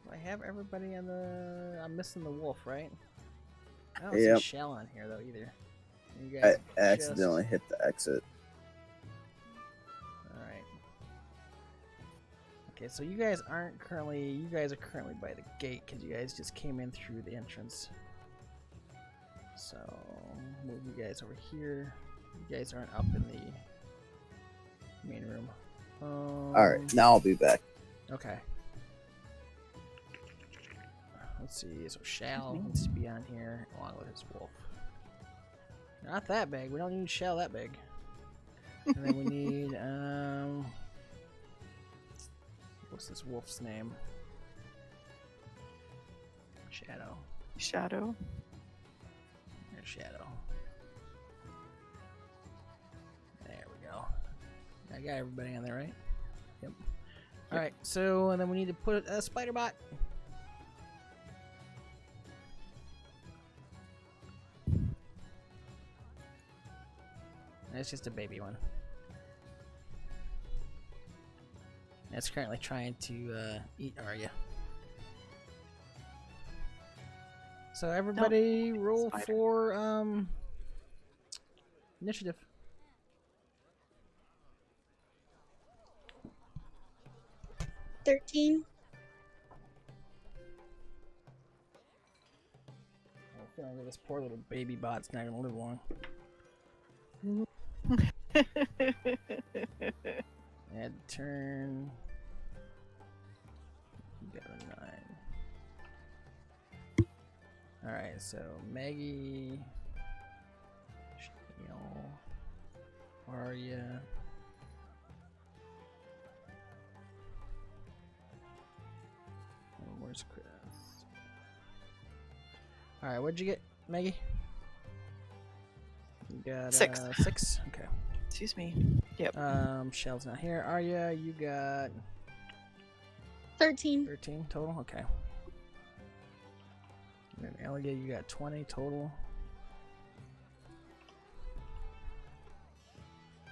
I have everybody on the? I'm missing the wolf, right? I don't Yep. see Shal on here though either. You I guys accidentally hit the exit. All right. Okay, so you guys are currently by the gate because you guys just came in through the entrance. So move you guys over here. You guys aren't up in the main room. Alright, now I'll be back. Okay. Let's see. So Shal needs to be on here along with his wolf. Not that big. We don't need Shal that big. And then we need what's this wolf's name? Shadow. Shadow. There's Shadow. There we go. I got everybody on there, right? Yep. Alright, so and then we need to put a spider bot. It's just a baby one. It's currently trying to eat Arya. So everybody roll spider. for initiative. $13. I'm feeling like this poor little baby bot's not gonna live long. Add turn. You got a 9. Alright, so Maggie, Shal, Arya. And where's Chris? Alright, what'd you get, Maggie? You got 6. 6? Okay. Excuse me. Yep. Shal's not here. Arya, you got 13. 13 total? Okay. And then Ellia, you got 20 total.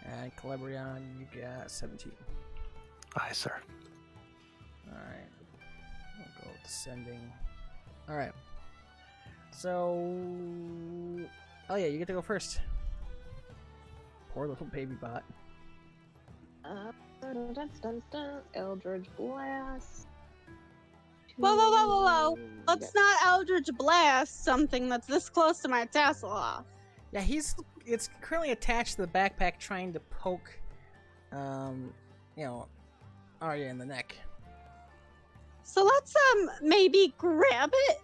And Celebrion, you got 17. Aye, sir. Alright. We'll go descending. Alright. So, Ellia, you get to go first. Poor little baby bot. Eldritch Blast. Whoa, whoa, whoa, whoa, whoa. Let's not Eldritch Blast something that's this close to my tassel off. Yeah, it's currently attached to the backpack trying to poke, Arya in the neck. So let's, maybe grab it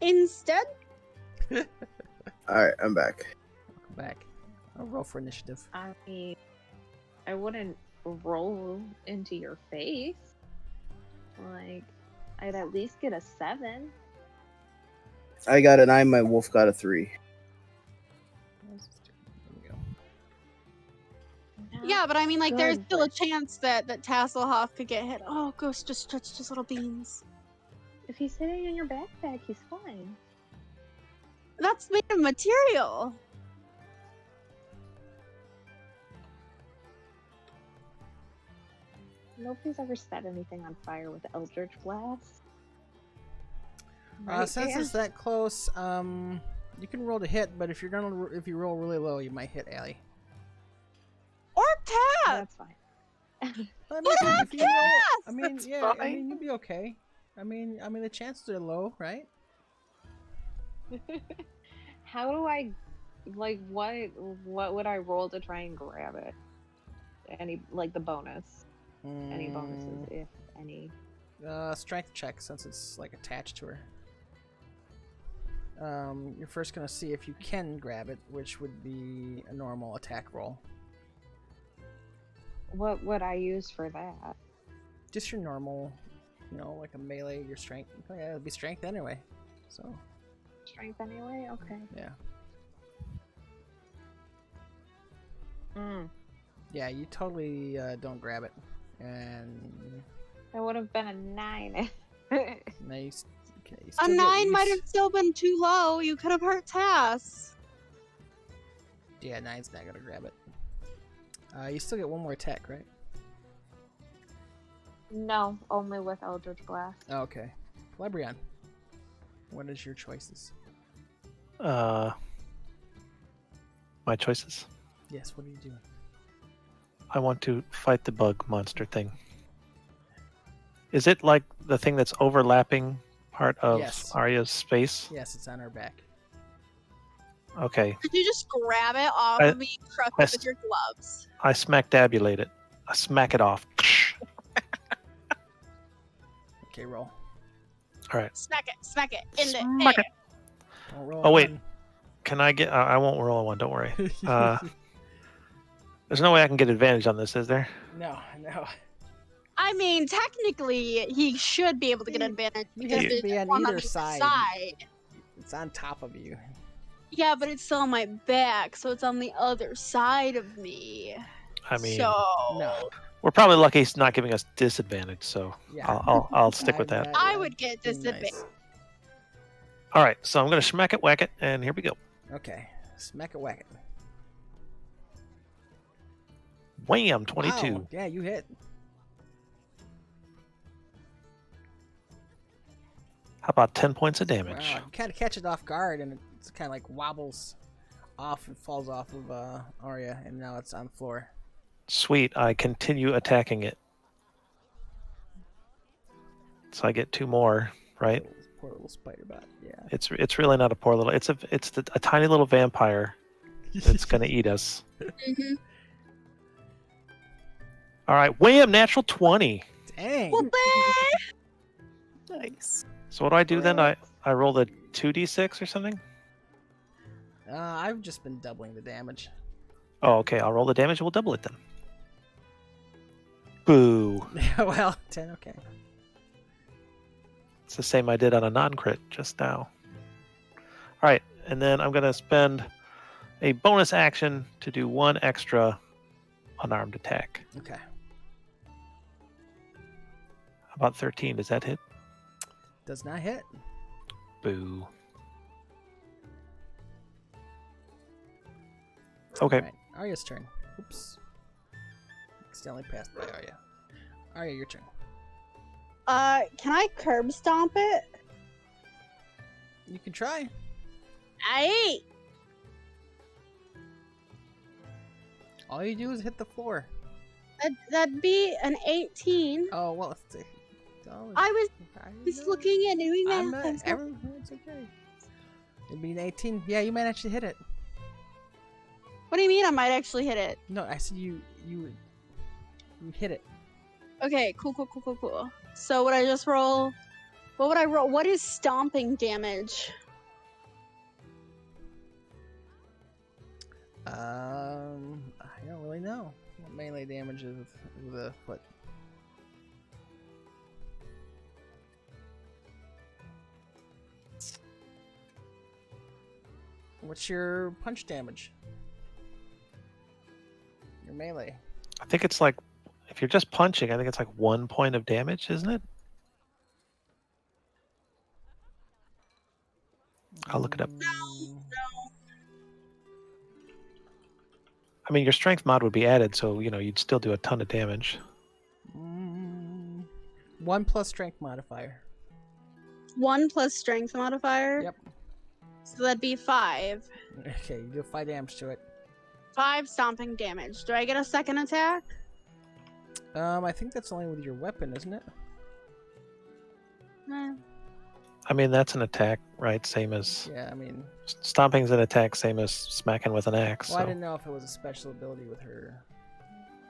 instead? Alright, I'm back. Welcome back. I'll roll for initiative. I mean, I wouldn't roll into your face. Like, I'd at least get a 7. I got a 9, my wolf got a 3. There we go. Yeah, but I mean, like, there's Good, still a but chance that Tasselhoff could get hit. Oh, Ghost just stretched his little beans. if he's sitting in your backpack, he's fine. That's made of material. Nobody's ever set anything on fire with Eldritch Blast. Right, Since yeah. it's that close, you can roll to hit, but if you roll really low, you might hit Allie. Or tap! That's fine. I mean, Yeah, if you roll, I mean, That's yeah, I fine. mean, you'd be okay. I mean, the chances are low, right? How do I, like, what would I roll to try and grab it? Any, like, the bonus? Any bonuses, if any? Strength check, since it's like attached to her. You're first gonna see if you can grab it, which would be a normal attack roll. What would I use for that? Just your normal, like a melee, your strength. Yeah, it'd be strength anyway. So, Strength anyway? Okay. yeah. Mm. Yeah, you totally don't grab it. And That would have been a 9. nice. Okay, you A still get- 9 you might s- have still been too low. You could have hurt Tass. Yeah, 9's not gonna grab it. You still get one more attack, right? No, only with Eldritch Blast. Oh, okay. Celebrion, what is your choices? My choices. Yes, what are you doing? I want to fight the bug monster thing. Is it like the thing that's overlapping part of Yes. Arya's space? Yes, it's on her back. Okay. Could you just grab it off I- of me, crush it with your gloves? I smack-dabulate it. I smack it off. Okay, roll. All right. Smack it, in the Smack air. Don't roll Oh, a wait. one. Can I get... I won't roll a 1, don't worry. There's no way I can get advantage on this, is there? No. I mean, technically, he should be able to get advantage He because has to there's be on one either the side. It's on top of you. Yeah, but it's still on my back, so it's on the other side of me. I mean, so No. we're probably lucky he's not giving us disadvantage, so Yeah. I'll stick with that. I would get Be disadvantage. nice. All right, so I'm going to smack it, whack it, and here we go. Okay. Smack it, whack it. Wham! 22. Wow. Yeah, you hit. How about 10 points of damage? Wow. You kind of catch it off guard, and it's kind of like wobbles off and falls off of Arya, and now it's on the floor. Sweet. I continue attacking it. So I get 2 more, right? Poor little spider bot. Yeah. It's really not a poor little. It's a tiny little vampire that's gonna eat us. Mm-hmm. All right, wham! Natural 20. Dang. Nice. So what do I do then? I roll the 2d6 or something. I've just been doubling the damage. Oh, okay. I'll roll the damage. We'll double it then. Boo! Yeah, well, 10. Okay. It's the same I did on a non-crit just now. All right, and then I'm gonna spend a bonus action to do 1 extra unarmed attack. Okay. How about 13? Does that hit? Does not hit. Boo. Okay. Alright, Arya's turn. Oops. Accidentally passed by Arya. Arya, your turn. Can I curb stomp it? You can try. Aye. All you do is hit the floor. That'd be an 18. Oh, well, let's see. Oh, I was know. looking at doing I'm math. not. I'm sorry. It's okay. It'd be an 18. Yeah, you might actually hit it. What do you mean I might actually hit it? No, I said you hit it. Okay, cool. So would I just roll? What would I roll? What is stomping damage? I don't really know what melee damage is with the foot. What's your punch damage? Your melee. I think it's like, if you're just punching, I think it's like 1 point of damage, isn't it? I'll look it up. I mean, your strength mod would be added, so, you'd still do a ton of damage. 1 plus strength modifier. 1 plus strength modifier. Yep. So that'd be 5. Okay, you do 5 damage to it. 5 stomping damage. Do I get a second attack? I think that's only with your weapon, isn't it? Eh. I mean, that's an attack, right? Same as... Yeah, I mean... Stomping's an attack, same as smacking with an axe. Well, I so. didn't know if it was a special ability with her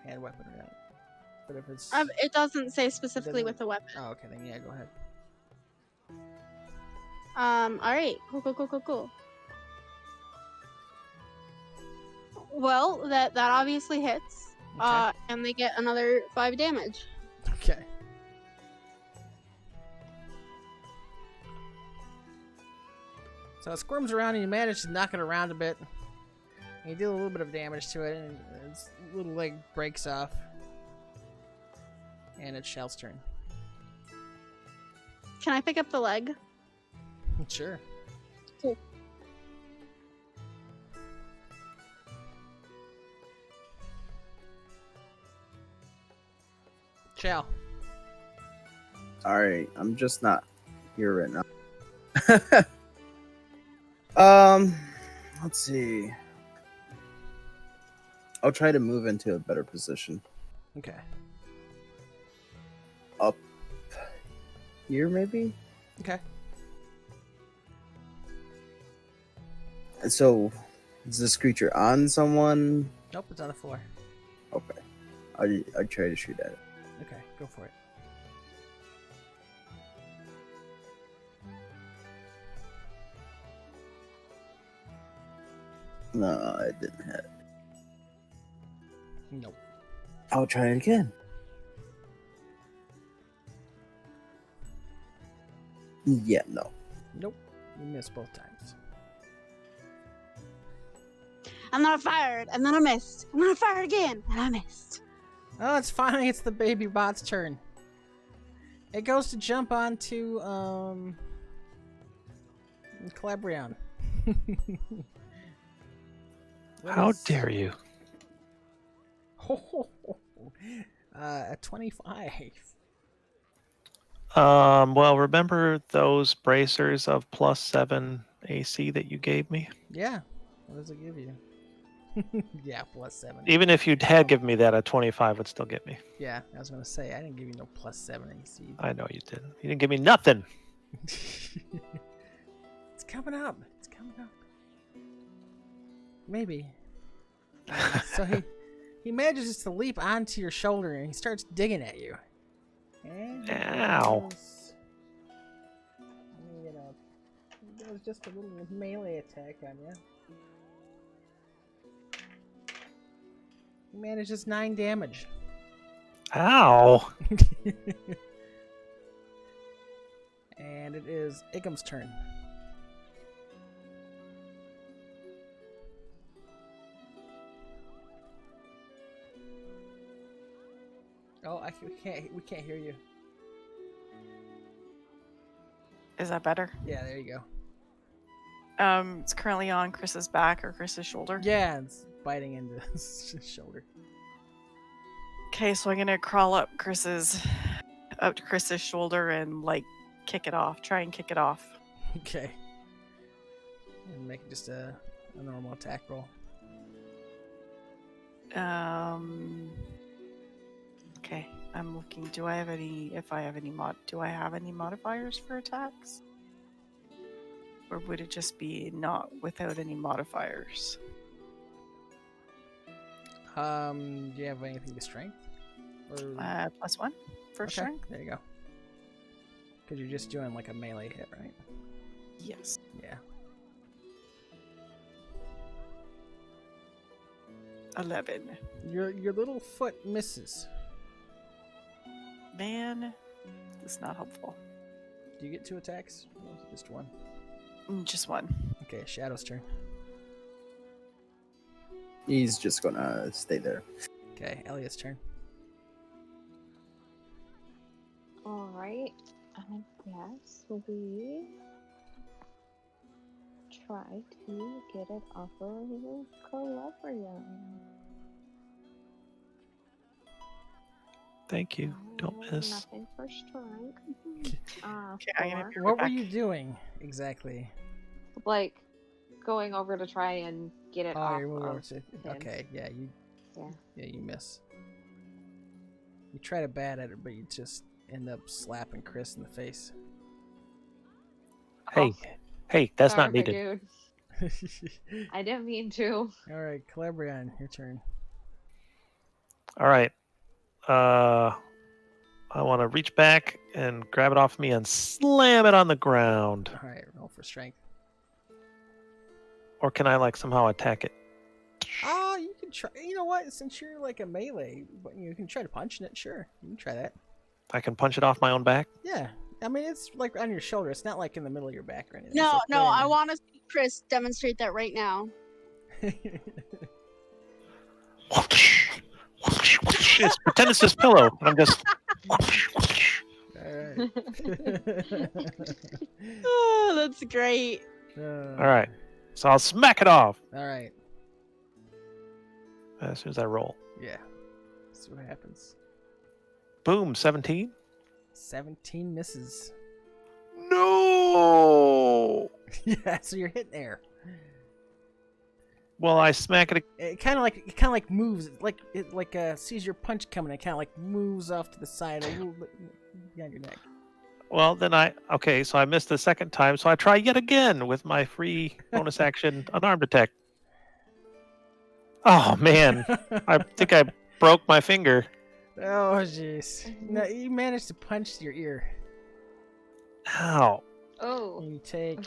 hand weapon or not. But if it's... It doesn't say specifically doesn't? with the weapon. Oh, okay, then yeah, go ahead. Alright. Cool. Well, that obviously hits. Okay. And they get another 5 damage. Okay. So it squirms around and you manage to knock it around a bit. And you do a little bit of damage to it and its little leg breaks off. And it's Shal's turn. Can I pick up the leg? Sure. Cool. Shal. Alright, I'm just not here right now. Let's see. I'll try to move into a better position. Okay. Up here, maybe? Okay. So, is this creature on someone? Nope, it's on the floor. Okay. I'll try to shoot at it. Okay, go for it. No, it didn't hit. Nope. I'll try it again. Yeah, no. Nope. You missed both times. And then I fired, and then I missed. And then I fired again, and I missed. Oh, it's finally it's the baby bot's turn. It goes to jump onto Celebrion. How dare you? A 25. Well, remember those bracers of +7 AC that you gave me? Yeah. What does it give you? Yeah, +7. Even if you had given me that, a 25 would still get me. Yeah, I was gonna say I didn't give you no +7 AC. I know you didn't. You didn't give me nothing. It's coming up. It's coming up. Maybe. So he manages to leap onto your shoulder and he starts digging at you. And Ow. He does just a little melee attack on you. He manages 9 damage. Ow. And it is Iggam's turn. Oh, we can't hear you. Is that better? Yeah, there you go. It's currently on Chris's back or Chris's shoulder. Yeah, it's biting into his shoulder. Okay, so I'm gonna crawl up to Chris's shoulder and like kick it off. Try and kick it off. Okay. And make it just a normal attack roll. Okay, I'm looking. Do I have any modifiers for attacks? Or would it just be not without any modifiers? Do you have anything to strength? Or... +1 for strength. There you go. Because you're just doing like a melee hit, right? Yes. Yeah. 11. Your little foot misses. Man, that's not helpful. Do you get 2 attacks? Or just 1? Just 1. Okay, Shadow's turn. He's just gonna stay there. Okay, Elliot's turn. Alright, I guess we try to get it off of Celebrion. Thank you. Don't miss. Nothing for strength. Okay, I'm gonna be right What were back. you doing exactly? Like going over to try and get it Oh, off you're moving over of to... him. Okay, yeah, Yeah. you miss. You try to bat at it, but you just end up slapping Chris in the face. Hey, Oh, hey, that's not sorry, needed. Dude. I didn't mean to. Alright, Celebrion, your turn. All right. I want to reach back and grab it off me and slam it on the ground. Alright, roll for strength. Or can I like somehow attack it? Oh, you can try. You know what? Since you're like a melee, but you can try to punch it. Sure, you can try that. I can punch it off my own back? Yeah, I mean it's like on your shoulder. It's not like in the middle of your back or anything. No, It's like no, right I in want to see Chris demonstrate that right now. there. It's pretend it's this pillow. And I'm just. Alright. Oh, that's great. All right. So I'll smack it off Alright. as soon as I roll. Yeah. See what happens. Boom, 17. 17 misses. No. Yeah, so you're hitting air. Well, I smack it. It kind of like moves, it sees your punch coming. It kind of like moves off to the side a little bit behind your neck. Well, then okay, so I missed the second time, so I try yet again with my free bonus action unarmed attack. Oh man, I think I broke my finger. Oh jeez. No, you managed to punch your ear. Ow. Oh. You take.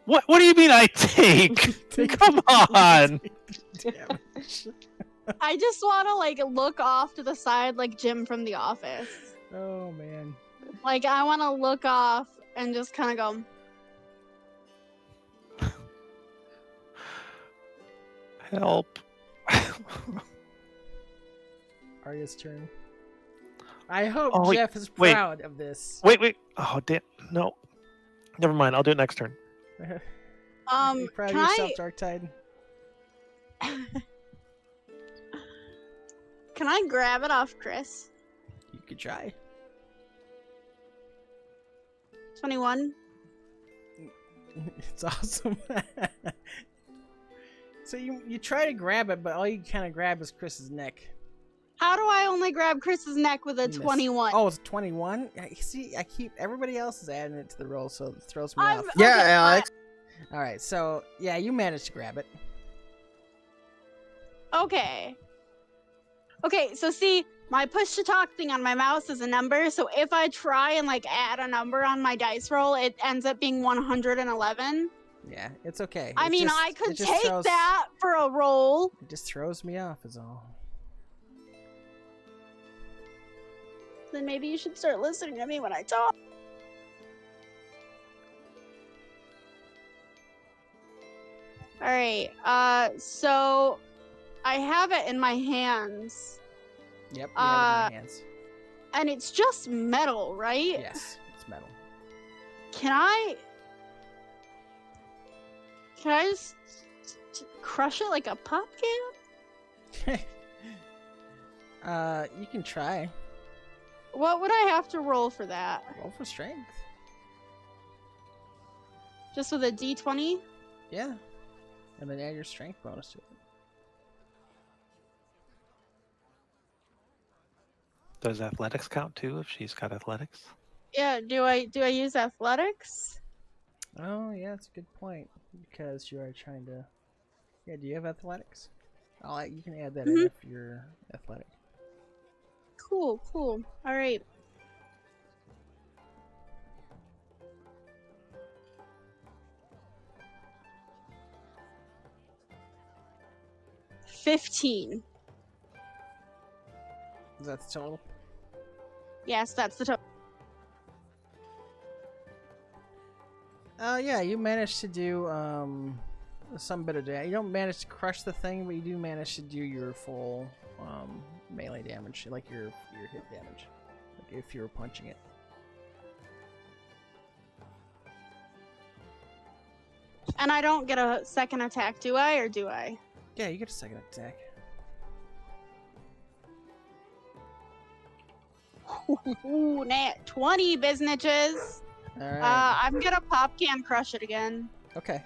What do you mean I take? Come on. Damage. I just want to like look off to the side like Jim from The Office. Oh man. Like I want to look off and just kind of go. Help. Arya's turn. I hope Oh, wait, Jeff is wait. proud of this. Wait. Oh damn. No. Never mind. I'll do it next turn. Are you proud of Can yourself, Darktide? Can I grab it off Chris? You could try. 21. It's awesome. So you try to grab it, but all you kind of grab is Chris's neck. How do I only grab Chris's neck with a You miss. 21? Oh, it's 21? See, everybody else is adding it to the roll, so it throws me off. Yeah, Okay, Alex. Alright, so, yeah, you managed to grab it. Okay. Okay, so see, my push to talk thing on my mouse is a number, so if I try and like add a number on my dice roll, it ends up being 111. Yeah, it's okay. I It mean, just- I it could just take throws- that for a roll. It just throws me off, is all. Then maybe you should start listening to me when I talk. Alright, so I have it in my hands, Yep, you have it in my hands. and it's just metal, right? Yes, it's metal. Can I just crush it like a pop can? You can try. What would I have to roll for that? Roll for strength. Just with a d20? Yeah. And then add your strength bonus to it. Does athletics count too if she's got athletics? Yeah, do I use athletics? Oh, yeah, that's a good point. Because you are trying to... Yeah, do you have athletics? You can add that in if you're athletic. Cool. All right. $15. Is that the total? Yes, that's the total. Yeah, you managed to do some bit of damage. You don't manage to crush the thing, but you do manage to do your full melee damage, like your hit damage, like if you were punching it. And I don't get a second attack, do I, or do I? Yeah, you get a second attack. Ooh, nat 20 businesses. All right. I'm gonna pop can crush it again. Okay.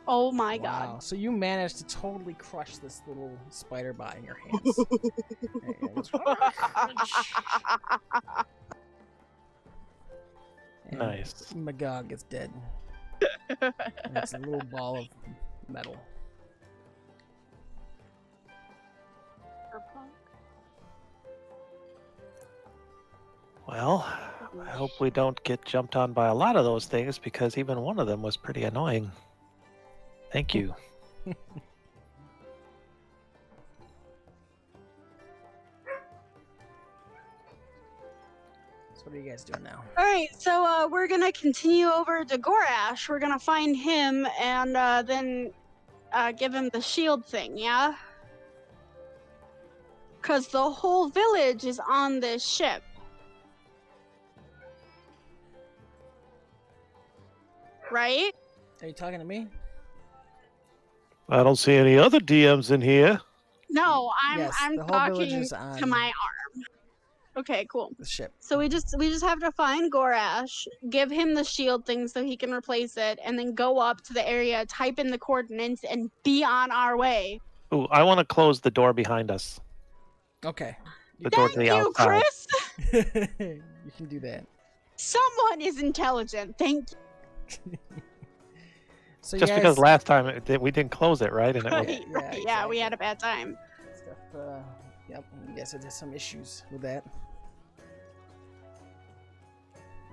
Oh my Wow. god. So you managed to totally crush this little spider bot in your hands. And it goes, and Nice. Magog is dead. And it's a little ball of metal. Well, I hope we don't get jumped on by a lot of those things because even one of them was pretty annoying. Thank you. So what are you guys doing now? Alright, so we're gonna continue over to Gorash. We're gonna find him and then give him the shield thing, yeah? Because the whole village is on this ship. Right? Are you talking to me? I don't see any other DMs in here. No, I'm Yes, I'm the whole village talking is on. to my arm. Okay, cool. the ship. So we just have to find Gorash, give him the shield thing so he can replace it, and then go up to the area, type in the coordinates, and be on our way. Ooh, I want to close the door behind us. Okay. The door to Thank the you, outside. Chris. You can do that. Someone is intelligent. Thank you. So Just you guys, because last time we didn't close it, right? And it was, Yeah, we had a bad time. stuff. Yep. You guys had some issues with that.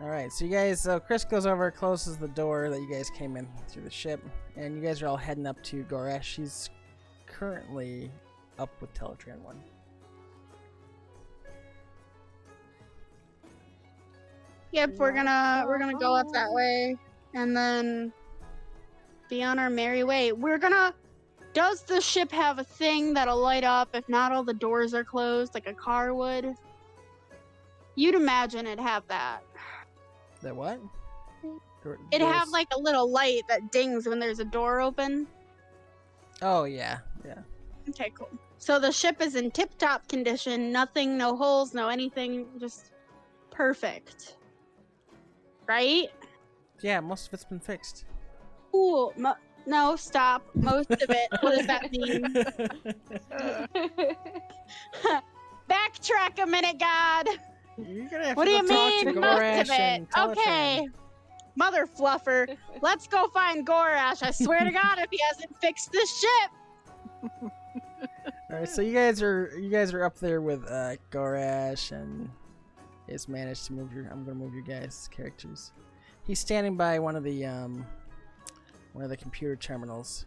All right. So you guys, Chris goes over, closes the door that you guys came in through the ship, and you guys are all heading up to Gorash. He's currently up with Teletran 1. Yep, we're gonna go up that way, and then be on our merry way. Does the ship have a thing that'll light up if not all the doors are closed, like a car would? You'd imagine it'd have that. That what? It'd have like a little light that dings when there's a door open. Oh yeah, yeah. Okay, cool. So the ship is in tip-top condition. Nothing, no holes, no anything. Just perfect. Right? Yeah, most of it's been fixed. Cool. No, stop. Most of it. What does that mean? Backtrack a minute, God. You're gonna have What to do you go talk to mean, most Gorash of it? and Teletran. Okay. Mother fluffer. Let's go find Gorash. I swear to God, if he hasn't fixed this ship. All right, so you guys are up there with Gorash, and he's managed to move your. I'm gonna move your guys' characters. He's standing by one of the computer terminals.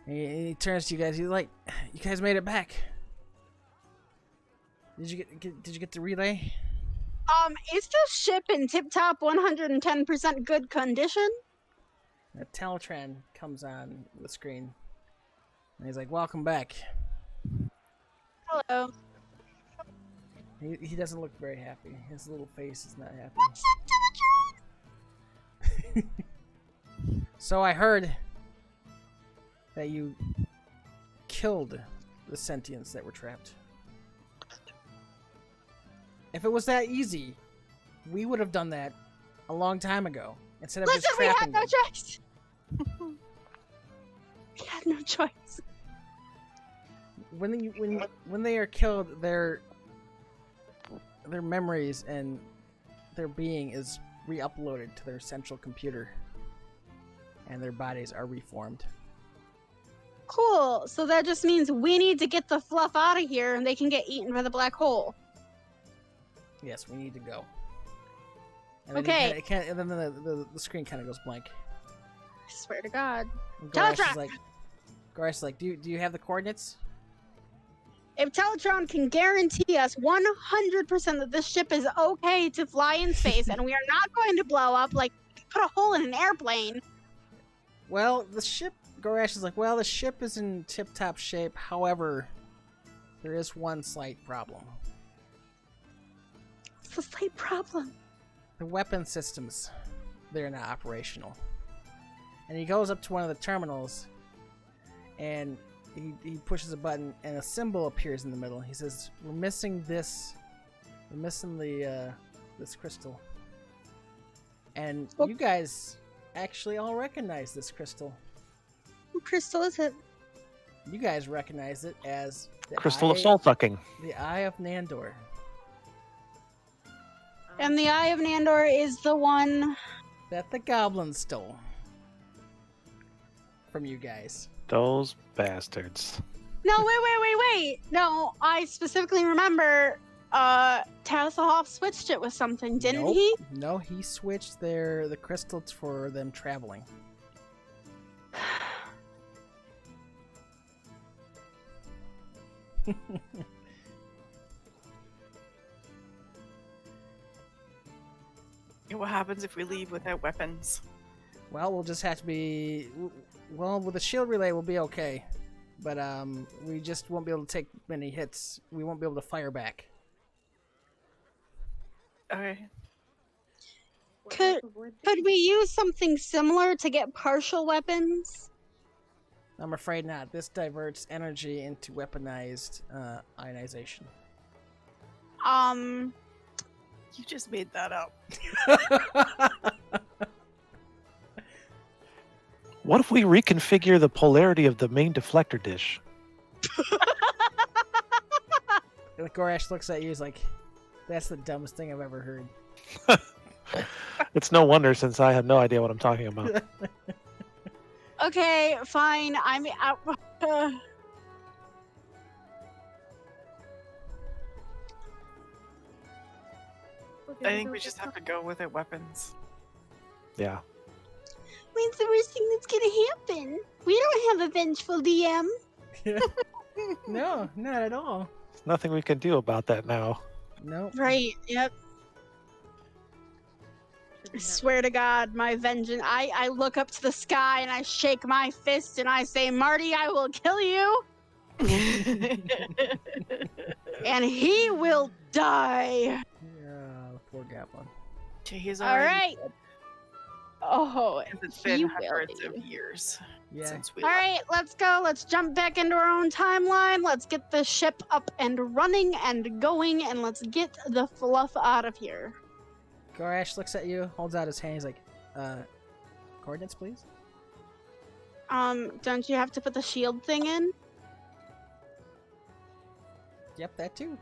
And he turns to you guys. He's like, "You guys made it back. Did you get the relay?" Is the ship in tip-top 110% good condition? Teletran comes on the screen, and he's like, "Welcome back." Hello. He doesn't look very happy. His little face is not happy. What's up, Teletran? So I heard that you killed the sentients that were trapped. If it was that easy, we would have done that a long time ago instead of Listen, just we had trapping no them. choice. We had no choice. When they are killed, their memories and their being is re-uploaded to their central computer, and their bodies are reformed. Cool. So that just means we need to get the fluff out of here, and they can get eaten by the black hole. Yes, we need to go. And then Okay. and then the screen kind of goes blank. I swear to God. And Teletran! Gorash is like, do you have the coordinates? If Teletron can guarantee us 100% that this ship is okay to fly in space and we are not going to blow up, like, put a hole in an airplane. Well, Gorash is like, well, the ship is in tip-top shape. However, there is one slight problem. It's a slight problem. The weapon systems, they're not operational. And he goes up to one of the terminals, and he pushes a button, and a symbol appears in the middle. He says, "We're missing this. We're missing this crystal." And you guys actually all recognize this crystal. What crystal is it? You guys recognize it as the Crystal of Eye- soul sucking. The Eye of Nandor. And the Eye of Nandor is the one... That the goblins stole from you guys. Those bastards. No, wait. No, I specifically remember Tasselhoff switched it with something, didn't Nope. he? No, he switched the crystals for them traveling. What happens if we leave without weapons? Well, we'll just have to be... Well, with the shield relay, we'll be okay. But we just won't be able to take many hits. We won't be able to fire back. Okay. Could we use something similar to get partial weapons? I'm afraid not. This diverts energy into weaponized ionization. You just made that up. What if we reconfigure the polarity of the main deflector dish? Gorash looks at you. He's like, "That's the dumbest thing I've ever heard." It's no wonder, since I have no idea what I'm talking about. Okay, fine. I'm out. I think we just have to go with it. Weapons. Yeah. When's the worst thing that's gonna happen? We don't have a vengeful DM. No, not at all. There's nothing we can do about that now. Nope. Right, yep. I swear to God, my vengeance. I look up to the sky and I shake my fist and I say, Marty, I will kill you. And he will die. Yeah, poor Goblin. He's All already right. Oh, It's been he hundreds will. of years Yeah. since we All left. right, let's go. Let's jump back into our own timeline. Let's get the ship up and running and going, and let's get the fluff out of here. Gorash looks at you, holds out his hand. He's like, coordinates, please. Don't you have to put the shield thing in? Yep, that too.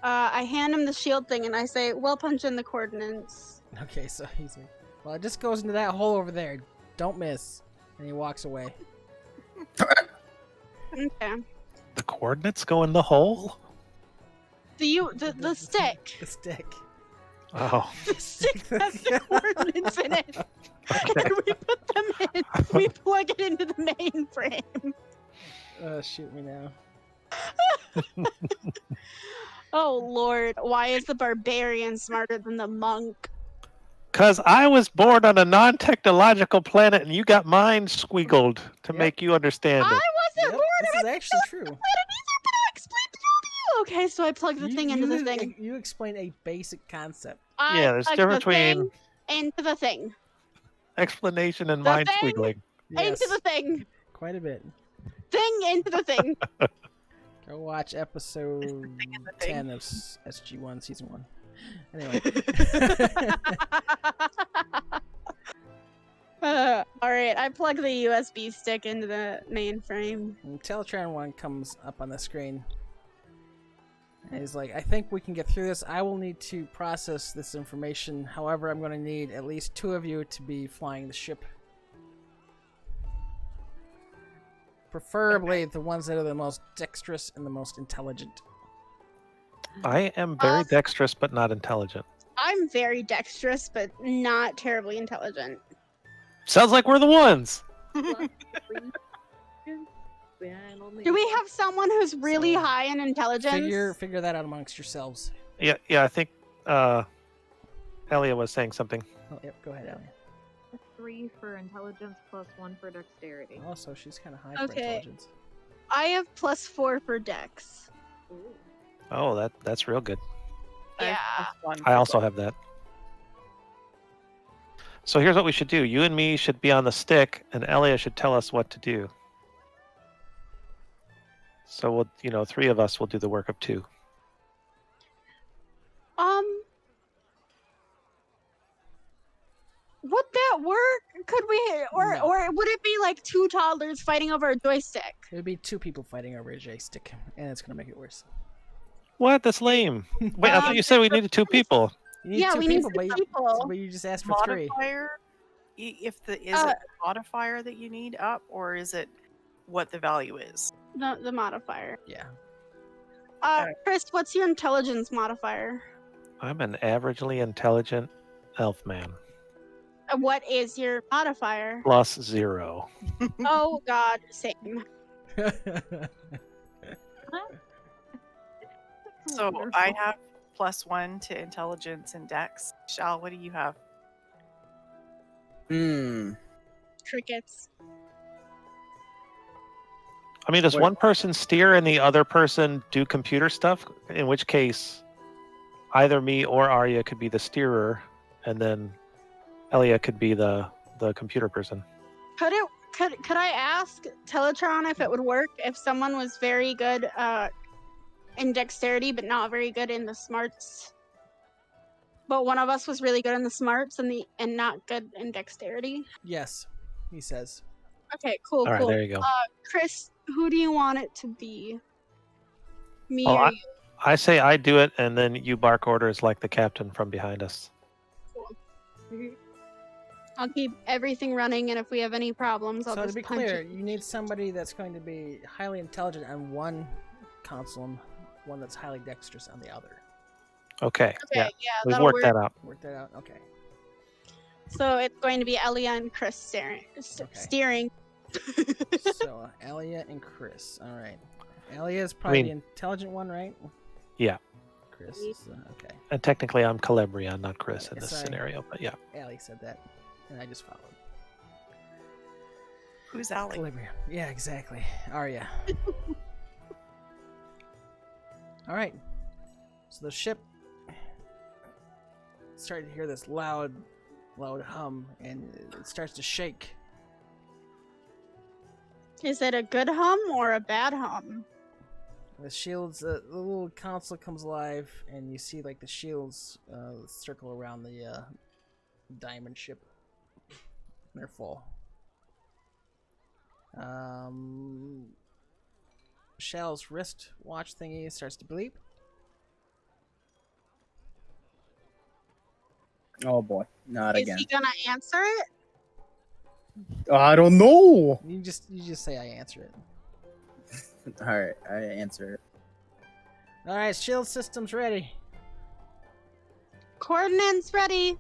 I hand him the shield thing and I say, "Well, punch in the coordinates." Okay, so he's like, well, it just goes into that hole over there. Don't miss. And he walks away. Okay. The coordinates go in the hole? The stick. The stick. Oh. The stick has the coordinates in it. And we put them in. We plug it into the mainframe. Shoot me now. Oh Lord, why is the barbarian smarter than the monk? Because I was born on a non-technological planet and you got mine squiggled to Yep. make you understand I it. wasn't born This on is a actually true. planet either, but I explained it all to you. Okay, so I plug the thing into the thing. You explain a basic concept. I Yeah, there's a plug difference the between thing into the thing. explanation and The mind thing- squiggling. Yes, Into the thing. quite a bit. Thing into the thing. Go watch episode thing in the thing. 10 of SG1 season 1. Anyway. All right, I plug the USB stick into the mainframe. And Teletron 1 comes up on the screen. And he's like, I think we can get through this. I will need to process this information. However, I'm going to need at least 2 of you to be flying the ship. Preferably the ones that are the most dexterous and the most intelligent. I am very dexterous but not intelligent. I'm very dexterous, but not terribly intelligent. Sounds like we're the ones. Do we have someone who's really So, high in intelligence? Figure that out amongst yourselves. Yeah, I think Ellia was saying something. Oh, yep, go ahead, Ellie. 3 for intelligence plus 1 for dexterity. Oh, so she's kind of high for Okay. intelligence. I have +4 for dex. Ooh. Oh, that's real good. Yeah. I also have that. So here's what we should do. You and me should be on the stick, and Ellia should tell us what to do. So we'll, 3 of us will do the work of 2. Would that work? Could we, or No. or would it be like 2 toddlers fighting over a joystick? It would be 2 people fighting over a joystick, and it's going to make it worse. What? That's lame. Wait, I thought you said we needed 2 people. You need Yeah, 2 we need people, 2 but people. but you just asked for 3. Modifier? Is it the modifier that you need up, or is it what the value is? The modifier. Yeah. Chris, what's your intelligence modifier? I'm an averagely intelligent elf man. What is your modifier? Plus 0. Oh God, same. So I have +1 to intelligence and dex. Shal, what do you have? Crickets. I mean, does Wait. one person steer and the other person do computer stuff? In which case, either me or Arya could be the steerer, and then Ellia could be the computer person. Could I ask Teletron if it would work if someone was very good in dexterity, but not very good in the smarts. But one of us was really good in the smarts and not good in dexterity. Yes, he says. Okay, cool, All right, cool. there you go. Chris, who do you want it to be? Me Oh, or you? I say I do it, and then you bark orders like the captain from behind us. Cool. I'll keep everything running, and if we have any problems, I'll So to just be punch clear, it. you need somebody that's going to be highly intelligent on one console and one that's highly dexterous on the other. Okay, Okay, yeah, yeah, we've that'll worked work. that out. Work that out? Okay. So it's going to be Ellia and Chris steering. So, Ellia and Chris. All right. Ellia is probably the intelligent one, right? Yeah. Chris is okay. And technically, I'm Celebrion, not Chris in Yeah, this sorry. scenario, but yeah. Ellie said that, and I just followed. Who's Allie? Celebrion. Yeah, exactly. Arya. All right. So the ship started to hear this loud hum, and it starts to shake. Is it a good hum or a bad hum? The shields, the little console comes alive, and you see like the shields circle around the diamond ship. They're full. Shal's wrist watch thingy starts to bleep. Oh boy, not Is again. he gonna answer it? I don't know. You just say I answer it. All right, I answer it. All right, shield systems ready. Coordinates ready.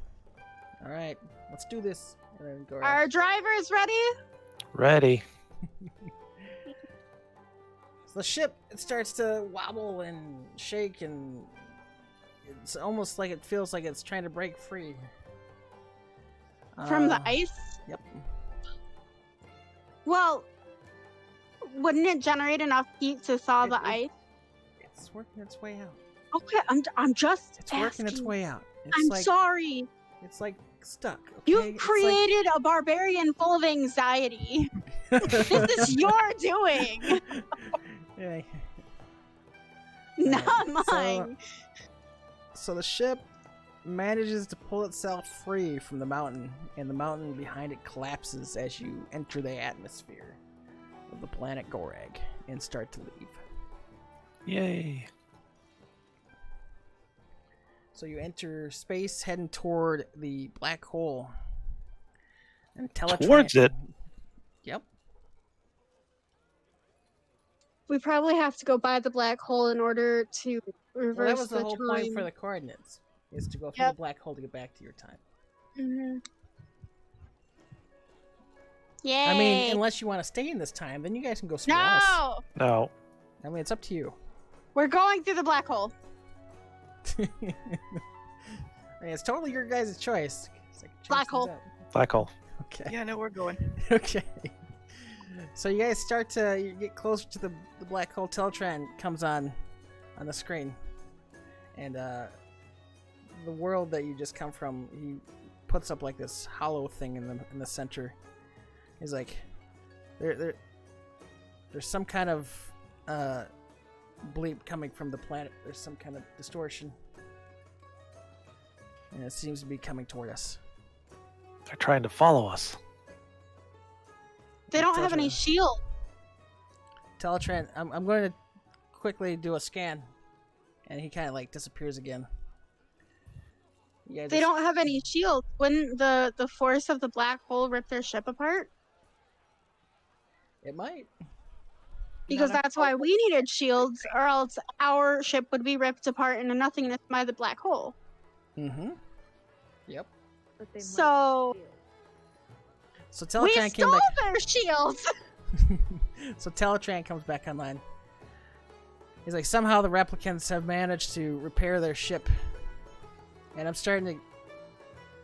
All right, let's do this. And then go Our drivers ready. Ready. So the ship, it starts to wobble and shake, and it's almost like it feels like it's trying to break free. From the ice? Yep. Well, wouldn't it generate enough heat to thaw the ice? It's working its way out. Okay, I'm just It's working its asking. way out. It's I'm like, sorry. It's like stuck. Okay? You've It's created a barbarian full of anxiety. This is your doing, Yeah. not So- mine. So the ship manages to pull itself free from the mountain, and the mountain behind it collapses as you enter the atmosphere of the planet Gorag and start to leave. Yay. So you enter space, heading toward the black hole. And Towards it? Yep. We probably have to go by the black hole in order to reverse Well, that was the the whole time. point for the coordinates, is to go through Yep. the black hole to get back to your time. Mhm. Yay! I mean, unless you want to stay in this time, then you guys can go somewhere else. no, No. I mean, it's up to you. we're going through the black hole. I mean, it's totally your guys' choice. It's like, change Black things hole. up. Black hole. Okay. Yeah, no, we're going. Okay. So you guys start to you get closer to the black hole. Teletran comes on the screen, and the world that you just come from, he puts up like this hollow thing in the center. He's like, there's some kind of bleep coming from the planet. There's some kind of distortion, and it seems to be coming toward us. They're trying to follow us. They don't have any Teletran. shield. Teletran, I'm going to quickly do a scan, and he kind of like disappears again. You guys They don't have any shield. Wouldn't the force of the black hole rip their ship apart? It might. Because Not a that's why we needed shields, or else our ship would be ripped apart into nothingness by the black hole. Mm-hmm. Yep. But they might So steal. So we Teletran came stole back. their shields. So Teletran comes back online. He's like, somehow the replicants have managed to repair their ship, and I'm starting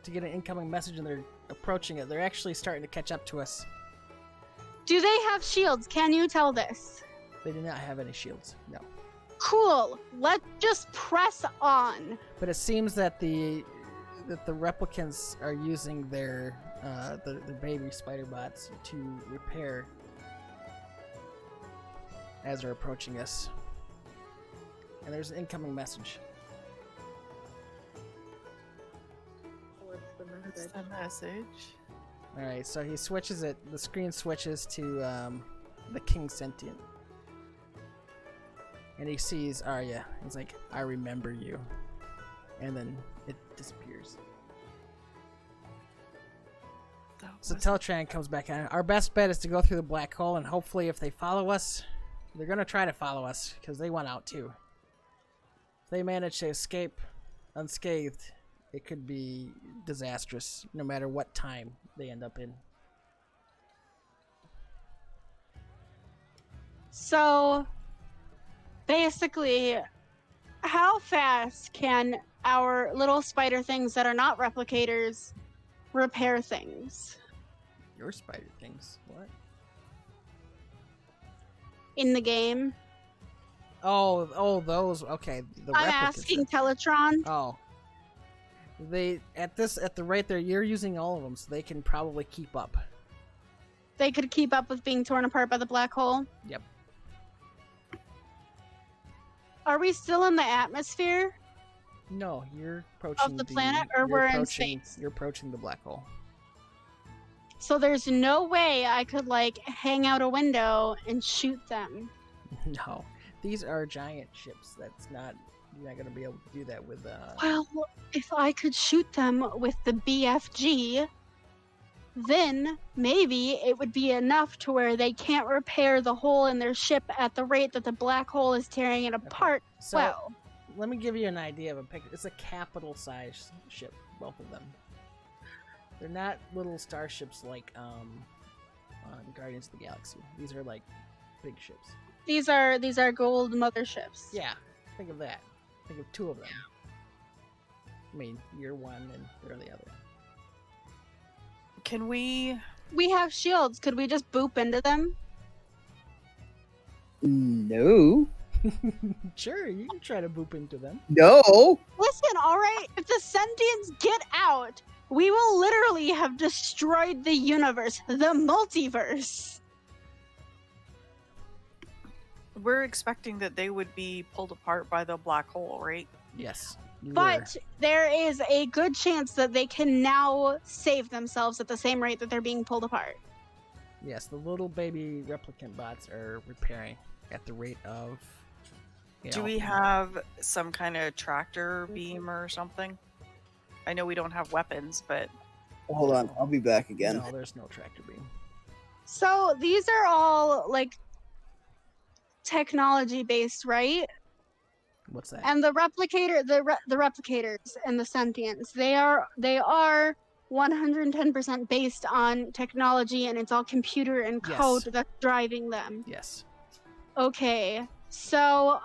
to get an incoming message, and they're approaching it. They're actually starting to catch up to us. Do they have shields? Can you tell this? They do not have any shields. No. Cool. Let's just press on. But it seems that the replicants are using their baby spider bots to repair as they're approaching us. and there's an incoming message. What's the That's message? the message. All right, so he switches it. The screen switches to the King Sentient, and he sees Arya. He's like, "I remember you," and then it disappears. So Teletran comes back on. Our best bet is to go through the black hole, and hopefully, if they follow us, they're gonna try to follow us because they want out too. If they manage to escape unscathed, it could be disastrous, no matter what time they end up in. So, basically, how fast can our little spider things that are not replicators repair things Your spider things. What? in the game? Oh, those. Okay, the I'm replicas asking are- Teletron. Oh. They at the rate you're using all of them, so they can probably keep up. They could keep up with being torn apart by the black hole. Yep. Are we still in the atmosphere? No, you're approaching the planet, or you're we're in approaching- space? You're approaching the black hole. So there's no way I could like hang out a window and shoot them. No, these are giant ships. You're not gonna be able to do that with. Well, if I could shoot them with the BFG, then maybe it would be enough to where they can't repair the hole in their ship at the rate that the black hole is tearing it apart. So Well, let me give you an idea of a picture. It's a capital-sized ship, both of them. They're not little starships like on Guardians of the Galaxy. These are like big ships. these are gold motherships. Yeah, think of that. Think of two of them. I mean, you're one and they're the other. Can we? We have shields. Could we just boop into them? No. Sure, you can try to boop into them. No. Listen, alright, if the sentients get out, we will literally have destroyed the universe, the multiverse. We're expecting that they would be pulled apart by the black hole, right? Yes. You But there is a good chance that they can now save themselves at the same rate that they're being pulled apart. were. Yes, the little baby replicant bots are repairing at the rate of. Do we have some kind of tractor beam or something? I know we don't have weapons, but Hold on, I'll be back again. No, there's no tractor beam. So these are all like technology based, right? What's that? And the replicator, the replicators and the sentients, they are 110% based on technology, and it's all computer and code Yes. that's driving them. Yes. Okay, so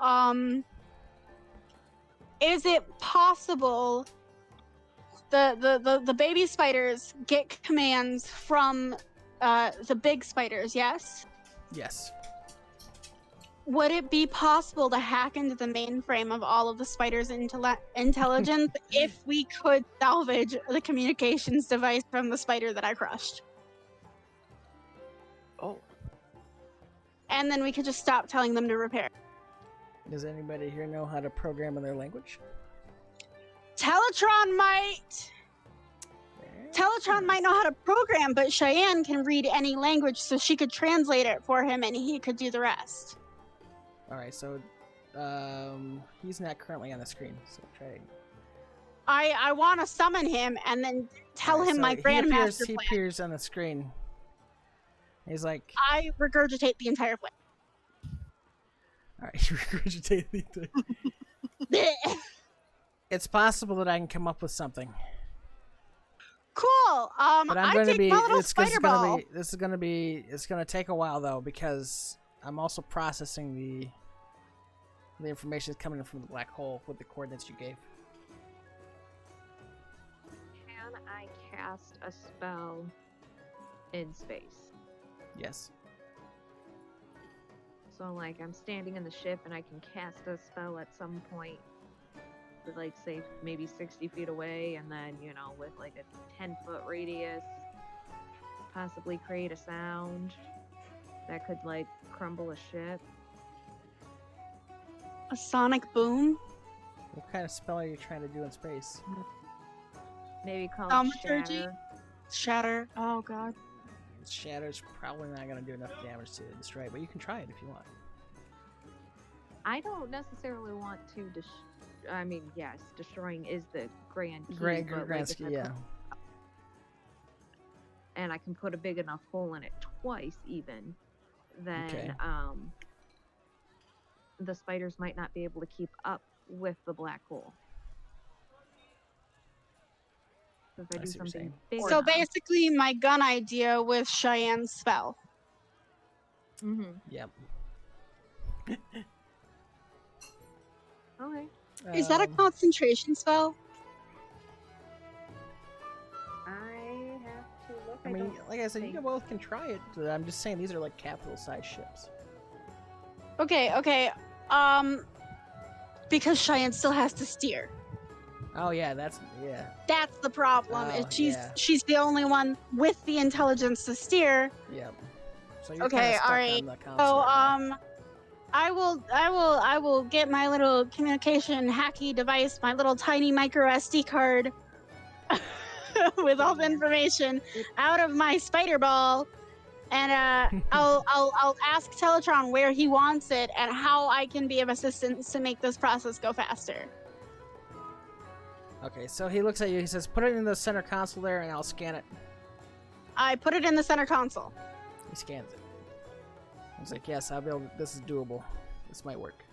is it possible the baby spiders get commands from the big spiders? Yes. Yes. Would it be possible to hack into the mainframe of all of the spiders' intelligence if we could salvage the communications device from the spider that I crushed? oh, And then we could just stop telling them to repair. Does anybody here know how to program in their language? Teletron might! Teletron might know how to program, but Cheyenne can read any language, so she could translate it for him and he could do the rest. Alright, so he's not currently on the screen, so try. I want to summon him and then tell Alright, him so my grandmaster he plan. appears on the screen. He's like, I regurgitate the entire plan. alright, you regurgitate the thing. It's possible that I can come up with something. Cool. But I'm I going to take be. my little It's spider ball. going to be. It's going to take a while though because I'm also processing the information that's coming in from the black hole with the coordinates you gave. Can I cast a spell in space? Yes. So, like, I'm standing in the ship and I can cast a spell at some point, with, like, say, maybe 60 feet away, and then, you know, with, like, a 10-foot radius, possibly create a sound that could, like, crumble a ship. A sonic boom? What kind of spell are you trying to do in space? Maybe call it Thaumaturgy? shatter. Shatter. Oh god. Shatter's probably not going to do enough damage to destroy it, but you can try it if you want. I don't necessarily want to I mean, yes, destroying is the grand key. Grand but, like, if key, I yeah. put- and I can put a big enough hole in it twice, even, then Okay. The spiders might not be able to keep up with the black hole. So if I I do see what you're something saying. big So enough. basically, my gun idea with Cheyenne's spell. Mm-hmm. Yep. Okay. Is that a concentration spell? I have to look. I mean, don't like I said, you think- both can try it. But I'm just saying these are like capital-sized ships. Okay. Because Cheyenne still has to steer. Oh yeah, that's That's the problem. Oh, is yeah. she's the only one with the intelligence to steer. Yep. So you're Okay, kinda stuck alright. on the console So right now. I will get my little communication hacky device, my little tiny micro SD card with all the information out of my spider ball, and I'll ask Teletron where he wants it and how I can be of assistance to make this process go faster. Okay, so he looks at you. He says, "Put it in the center console there, and I'll scan it." I put it in the center console. He scans it. He's like, "Yes, I'll be able. This is doable. This might work."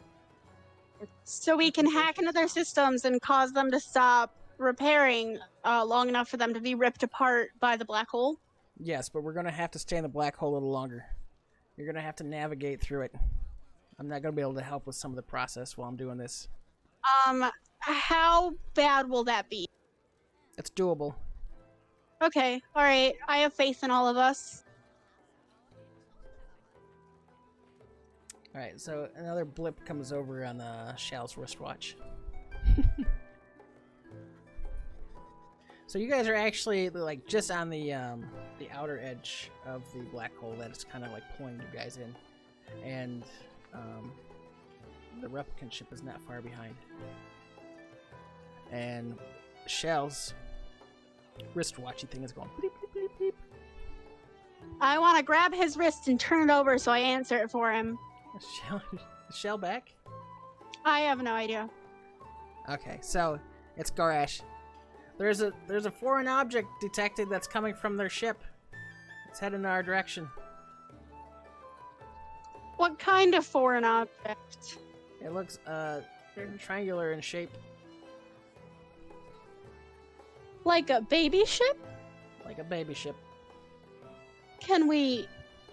So we can hack into their systems and cause them to stop repairing long enough for them to be ripped apart by the black hole. Yes, but we're gonna have to stay in the black hole a little longer. You're gonna have to navigate through it. I'm not gonna be able to help with some of the process while I'm doing this. How bad will that be? It's doable. Okay, alright. I have faith in all of us. All right, so another blip comes over on Shal's wristwatch. So you guys are actually like just on the outer edge of the black hole that is kind of like pulling you guys in, and the replicant ship is not far behind. And Shal's wristwatchy thing is going bleep, bleep, bleep, bleep. I want to grab his wrist and turn it over so I answer it for him. Is Shal back? I have no idea. Okay, so it's Garash. There's a foreign object detected that's coming from their ship. It's heading in our direction. What kind of foreign object? It looks triangular in shape, Like a baby ship? like a baby ship. Can we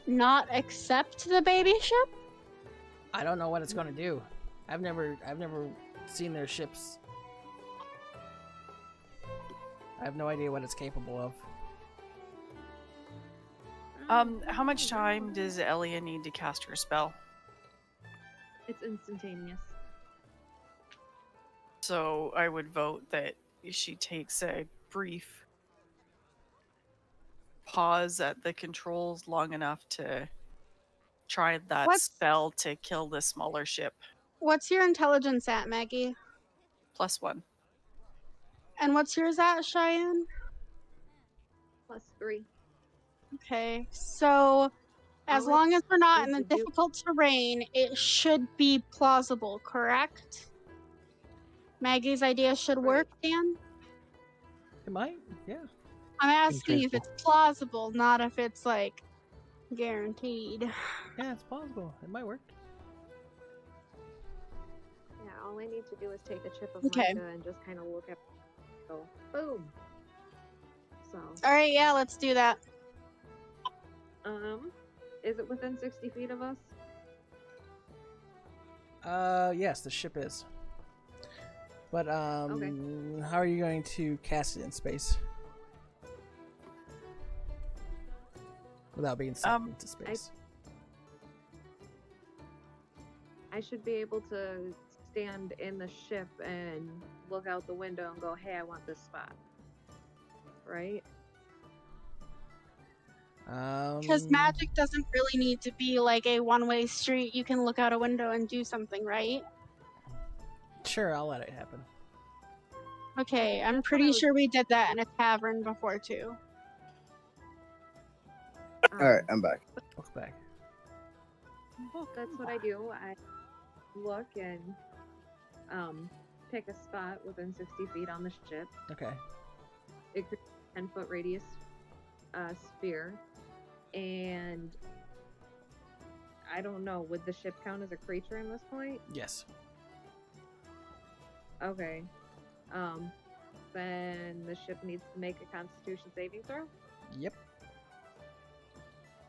not accept the baby ship? I don't know what it's going to do. I've never seen their ships. I have no idea what it's capable of. How much time does Ellia need to cast her spell? It's instantaneous. So I would vote that she takes a brief pause at the controls long enough to try that What? spell to kill the smaller ship. What's your intelligence at, Maggie? +1. And what's yours at, Cheyenne? +3. Okay, so as I'll long as we're not in the you do- difficult terrain, it should be plausible, correct? Maggie's idea should work, Dan? It might, yeah. I'm asking if feasible. it's plausible, not if it's like guaranteed. Yeah, it's possible. It might work. Yeah, all I need to do is take a chip of Okay. mica and just kind of look at. Go boom. So, Alright, yeah, let's do that. is it within 60 feet of us? Yes, the ship is. But how are you going to cast it in space without being sucked into space? I should be able to stand in the ship and look out the window and go, "Hey, I want this spot." Right? Because magic doesn't really need to be like a one-way street. You can look out a window and do something, right? sure, I'll let it happen. Okay, I'm pretty sure we did that in a tavern before too. All right, I'm back. Look back. That's what I do. I look and pick a spot within 60 feet on the ship. Okay. It creates a 10-foot radius sphere, and I don't know, would the ship count as a creature in this point? Yes. Okay. Then the ship needs to make a Constitution saving throw. Yep.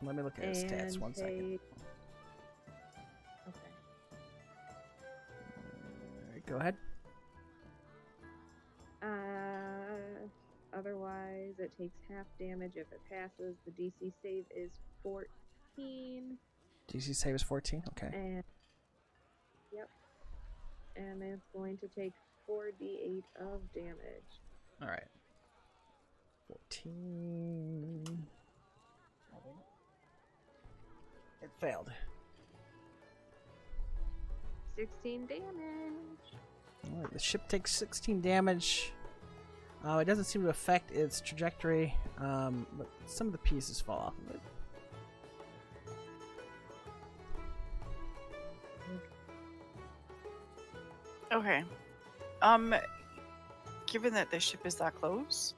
Let me look at his stats 1 second. Okay. Alright, go ahead. Otherwise, it takes half damage if it passes. The DC save is 14. DC save is 14? Okay. And yep. And it's going to take 4d8 of damage. Alright. 14. It failed. 16 damage. Alright, the ship takes 16 damage. It doesn't seem to affect its trajectory, but some of the pieces fall off of it. Okay. Given that the ship is that close,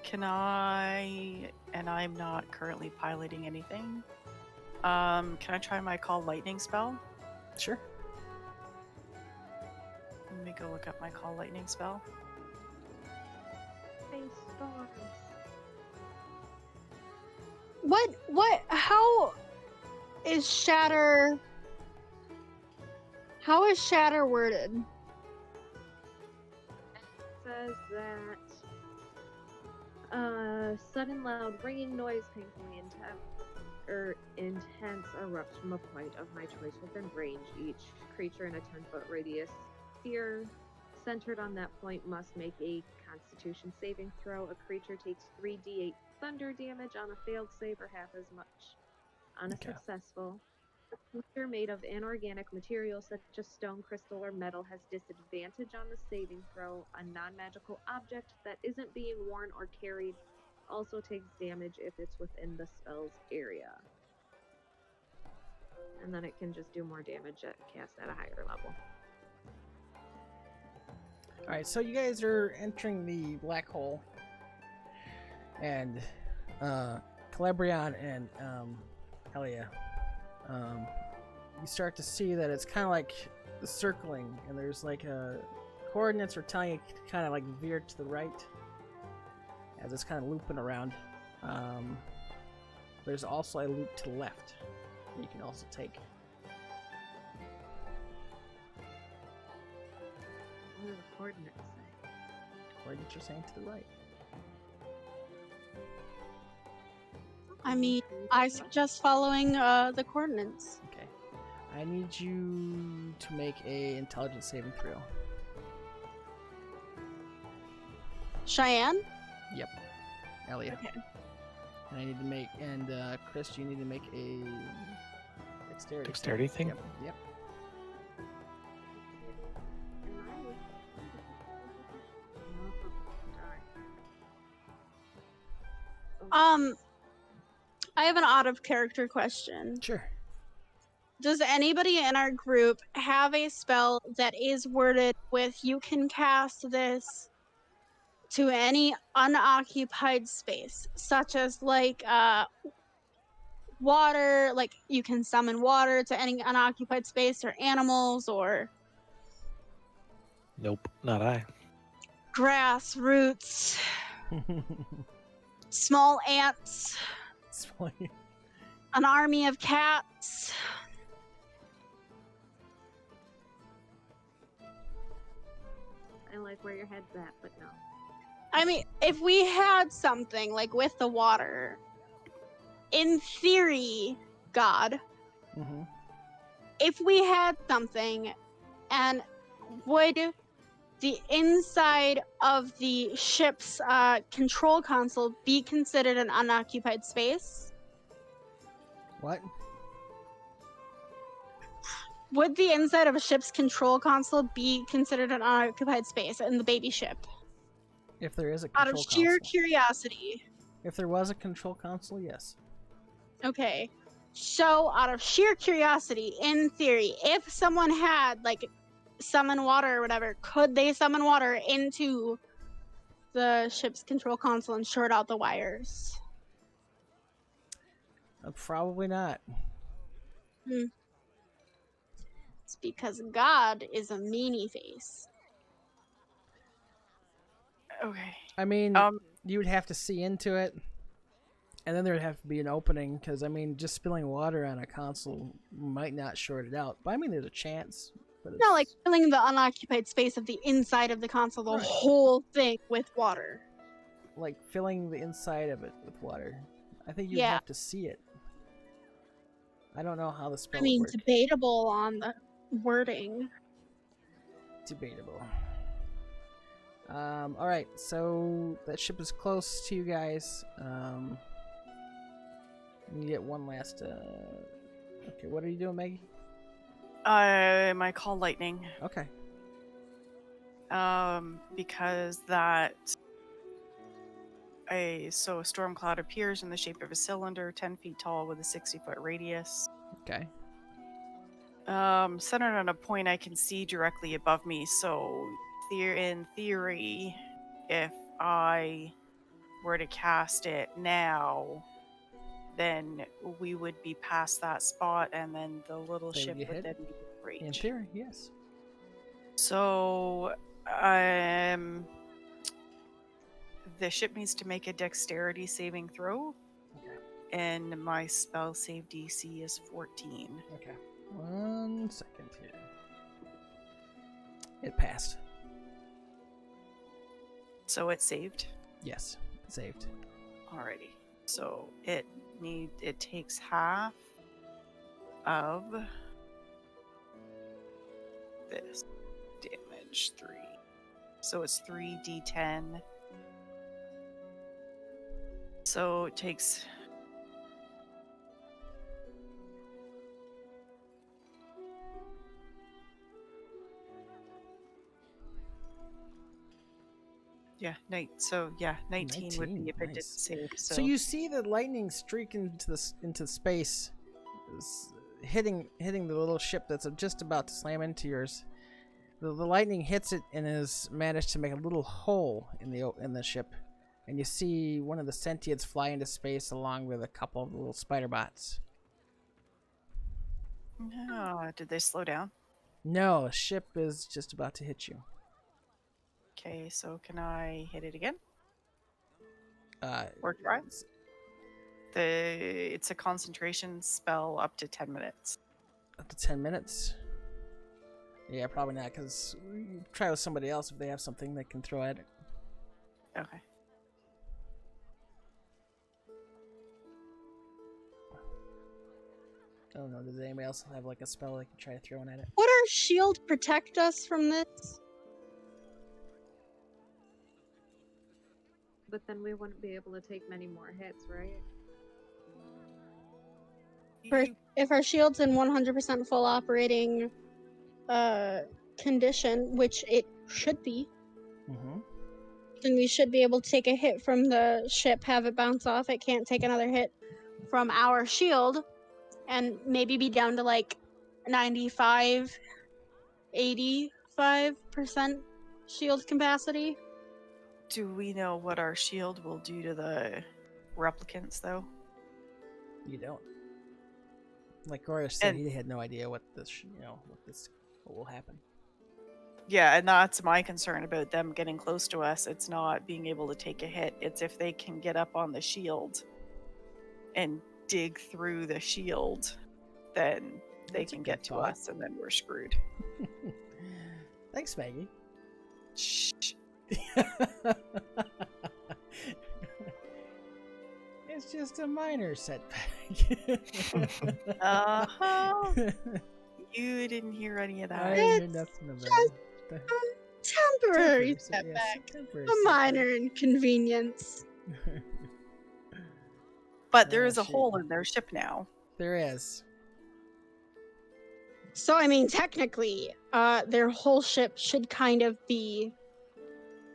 can I, and I'm not currently piloting anything, can I try my Call Lightning spell? Sure. Let me go look up my Call Lightning spell. How is Shatter worded? It says that sudden loud ringing noise painfully intense erupts from a point of my choice within range. Each creature in a 10-foot radius sphere centered on that point must make a Constitution saving throw. A creature takes 3d8 thunder damage on a failed save, or half as much on a successful. A creature made of inorganic material such as stone, crystal, or metal has disadvantage on the saving throw. A non-magical object that isn't being worn or carried also takes damage if it's within the spell's area. And then it can just do more damage cast at a higher level. Alright, so you guys are entering the black hole, and Celebrion and Ellia, you start to see that it's kind of like circling, and there's like coordinates are telling you to kind of like veer to the right as it's kind of looping around. There's also a loop to the left that you can also take. What do the coordinates say? Coordinates are saying to the right. I mean, I suggest following the coordinates. Okay. I need you to make a intelligence saving throw. Cheyenne? Yep. Ellia. Okay. And I need to make, and Chris, you need to make a dexterity. Dexterity thing? Yep. Yep. I have an out of character question. Sure. Does anybody in our group have a spell that is worded with "you can cast this to any unoccupied space," such as like water, like you can summon water to any unoccupied space, or animals, or Nope, not I. grass, roots, small ants, an army of cats? I like where your head's at, but no. I mean, if we had something like with the water, in theory, God, if we had something, and would the inside of the ship's control console be considered an unoccupied space? What? would the inside of a ship's control console be considered an unoccupied space in the baby ship? If there is a Out of control sheer console. curiosity. If there was a control console, yes. Okay. So, out of sheer curiosity, in theory, if someone had, like, summon water or whatever, could they summon water into the ship's control console and short out the wires? Probably not. It's because God is a meanie face. Okay. I mean, Um. you would have to see into it, and then there would have to be an opening, because, I mean, just spilling water on a console might not short it out. But, I mean, there's a chance. But it's Not like filling the unoccupied space of the inside of the console, the Right. whole thing with water. like filling the inside of it with water. I think you'd Yeah. have to see it. I don't know how the spell I mean, would work. debatable on the wording. Debatable. All right, so that ship is close to you guys. You get one last. Okay, what are you doing, Maggie? My call lightning. Okay. Because that a storm cloud appears in the shape of a cylinder 10 feet tall with a 60-foot radius. Okay. Centered on a point I can see directly above me. So, in theory, if I were to cast it now, then we would be past that spot, and then the little They would ship get would hit? then be in In range. theory, yes. So, the ship needs to make a dexterity saving throw, Okay. and my spell save DC is 14. Okay. 1 second here. It passed. So it's saved. Yes, saved. Alrighty. So it takes half of this damage 3. So it's 3d10. So it takes So 19 would be if it didn't nice. save. So you see the lightning streak into space, hitting the little ship that's just about to slam into yours. The lightning hits it and has managed to make a little hole in the ship, and you see one of the sentients fly into space along with a couple of little spider bots. No, did they slow down? No, the ship is just about to hit you. Okay, so can I hit it again? Uh, Or try? It's a concentration spell up to 10 minutes. Up to 10 minutes. Yeah, probably not, because try with somebody else if they have something they can throw at it. Okay. I don't know, does anybody else have like a spell they can try throwing at it? Would our shield protect us from this? But then we wouldn't be able to take many more hits, right? If our shield's in 100% full operating condition, which it should be, Mm-hmm. then we should be able to take a hit from the ship, have it bounce off. It can't take another hit from our shield, and maybe be down to like 95, 85% shield capacity. Do we know what our shield will do to the replicants, though? You don't. Like Arya said, And- he had no idea what what will happen. Yeah, and that's my concern about them getting close to us. It's not being able to take a hit. It's if they can get up on the shield and dig through the shield, then they That's a can good get to thought. us, and then we're screwed. Thanks, Maggie. Shh. It's just a minor setback. Uh-huh. You didn't hear any of I that. didn't hear nothing about it. Temporary Yes, setback. temporary A minor inconvenience. setback. But there Oh, is a shoot. hole in their ship now. There is. So, I mean, technically, their whole ship should kind of be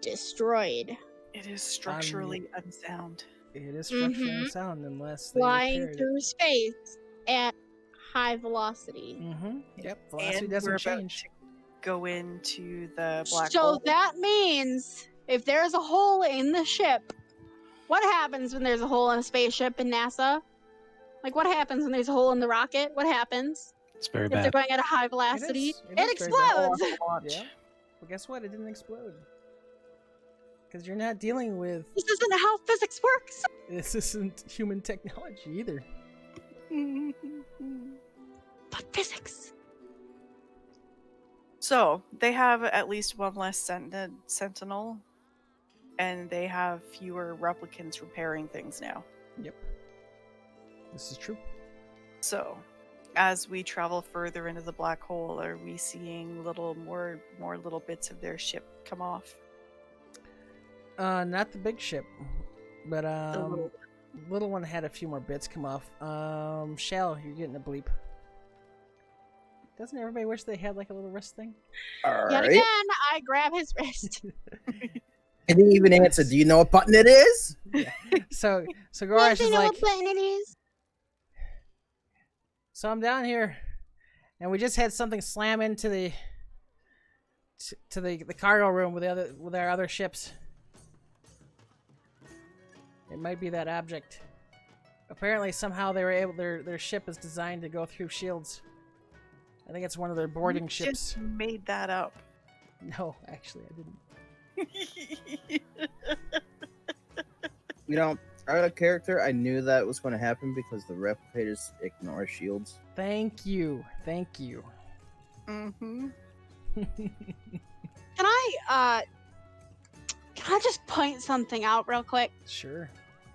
destroyed. It is structurally unsound. It is structurally Mhm. unsound unless they Flying repaired it. through space at high velocity. Yep, velocity And doesn't we're about change. to go into the black So hole. that means if there's a hole in the ship, what happens when there's a hole in a spaceship in NASA? Like, what happens when there's a hole in the rocket? What happens It's very if they're bad. going at a high velocity? is It very bad. explodes. Yeah. Well, guess what? It didn't explode. Because you're not dealing with... This isn't how physics works. This isn't human technology either. But physics. So they have at least one less sentinel, and they have fewer replicants repairing things now. Yep. This is true. So, as we travel further into the black hole, are we seeing more little bits of their ship come off? Not the big ship, but little little one had a few more bits come off. Shal, you're getting a bleep. Doesn't everybody wish they had like a little wrist thing? All Yet right. again, I grab his wrist. I didn't even answer. Do you know what button it is? So Does Gorash he is know like, what button it is? so I'm down here, and we just had something slam into the cargo room with our other ships. It might be that object. Apparently, somehow they were able. Their ship is designed to go through shields. I think it's one of their boarding You ships. just made that up. No, actually, I didn't. You know, out of character, I knew that was going to happen because the replicators ignore shields. Thank you. Mm-hmm. Can I just point something out real quick? Sure.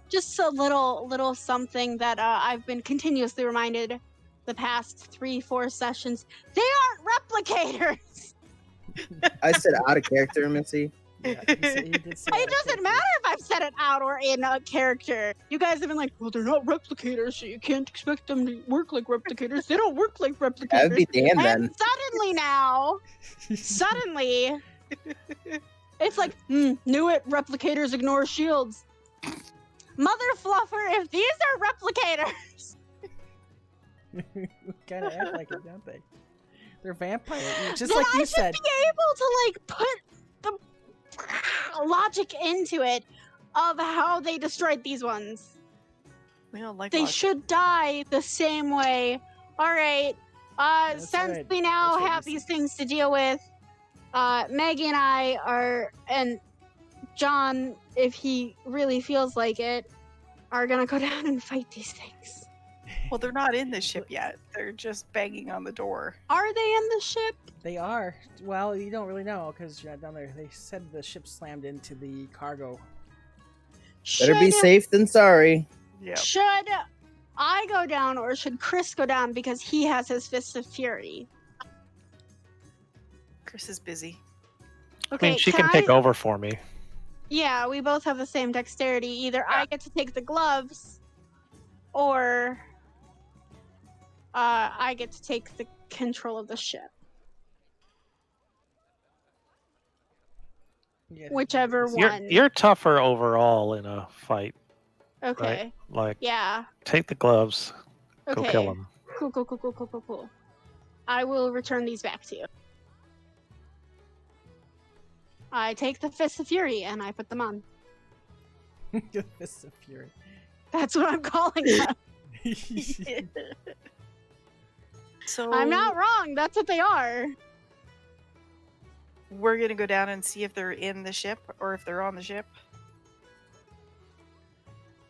Just a little something that I've been continuously reminded the past 3-4 sessions. They aren't replicators. I said out of character, Missy. Yeah, he did say It doesn't matter if I've said it out or in a character. You guys have been like, well, they're not replicators, so you can't expect them to work like replicators. They don't work like replicators. That'd be Dan then. And suddenly, it's like, knew it, replicators ignore shields. Mother fluffer, if these are replicators. kind of act like it, don't they? They're vampires, just then like I you should said. be able to like put the logic into it of how they destroyed these ones. We don't like They logic. should die the same way. All right. That's Since right. we now That's what have you these said. things to deal with, Maggie and I are, and John, if he really feels like it, are gonna go down and fight these things. Well, they're not in the ship yet. They're just banging on the door. Are they in the ship? They are. Well, you don't really know because you're not down there. They said the ship slammed into the cargo. Better be safe than sorry. Yeah. Should I go down or should Chris go down because he has his Fists of Fury? Chris is busy. Okay, I mean, she can take over for me. Yeah, we both have the same dexterity. Either I get to take the gloves, or I get to take the control of the ship. Yeah. Whichever one. You're tougher overall in a fight, Okay. right? Like, Yeah. take the gloves, Okay. go kill him. Cool. I will return these back to you. I take the Fists of Fury and I put them on. Fists of Fury. That's what I'm calling them. So I'm not wrong. That's what they are. We're gonna go down and see if they're in the ship or if they're on the ship.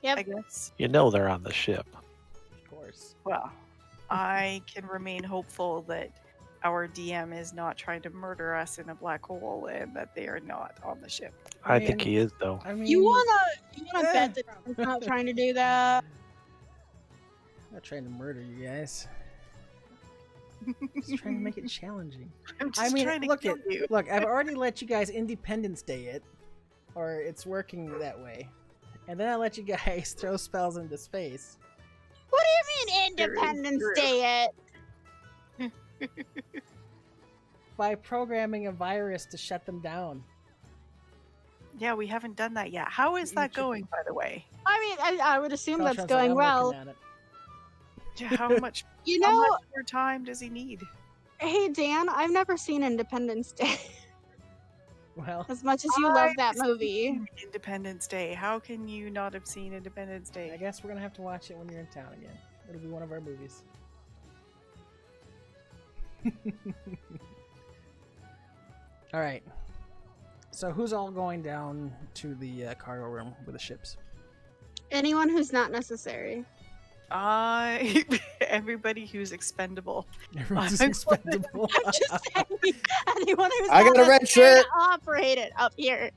Yep. I guess. You know they're on the ship. Of course. Well, I can remain hopeful that our DM is not trying to murder us in a black hole and that they are not on the ship. I think he is, though. I mean, You wanna bet that I'm not trying to do that? I'm not trying to murder you guys. Just trying to make it challenging. I'm just I mean, trying to look kill at you. look. I've already let you guys Independence Day it, or it's working that way, and then I let you guys throw spells into space. What do you mean Very Independence true. Day it? By programming a virus to shut them down. Yeah, we haven't done that yet. How is that going, by the way? I mean, I would assume that's Beltran's going I'm well. working on it. Yeah, how much? You How know, much more time does he need? hey Dan, I've never seen Independence Day. Well, As much as you love that movie. Independence Day. How can you not have seen Independence I Day? guess we're gonna have to watch it when you're in town again. It'll be one of our movies. All right. So who's all going down to the cargo room with the ships? Anyone who's not necessary. Everybody who's expendable. Everyone's I'm expendable. I'm just saying, anyone who's I not got a red necessary shirt. to operate it up here.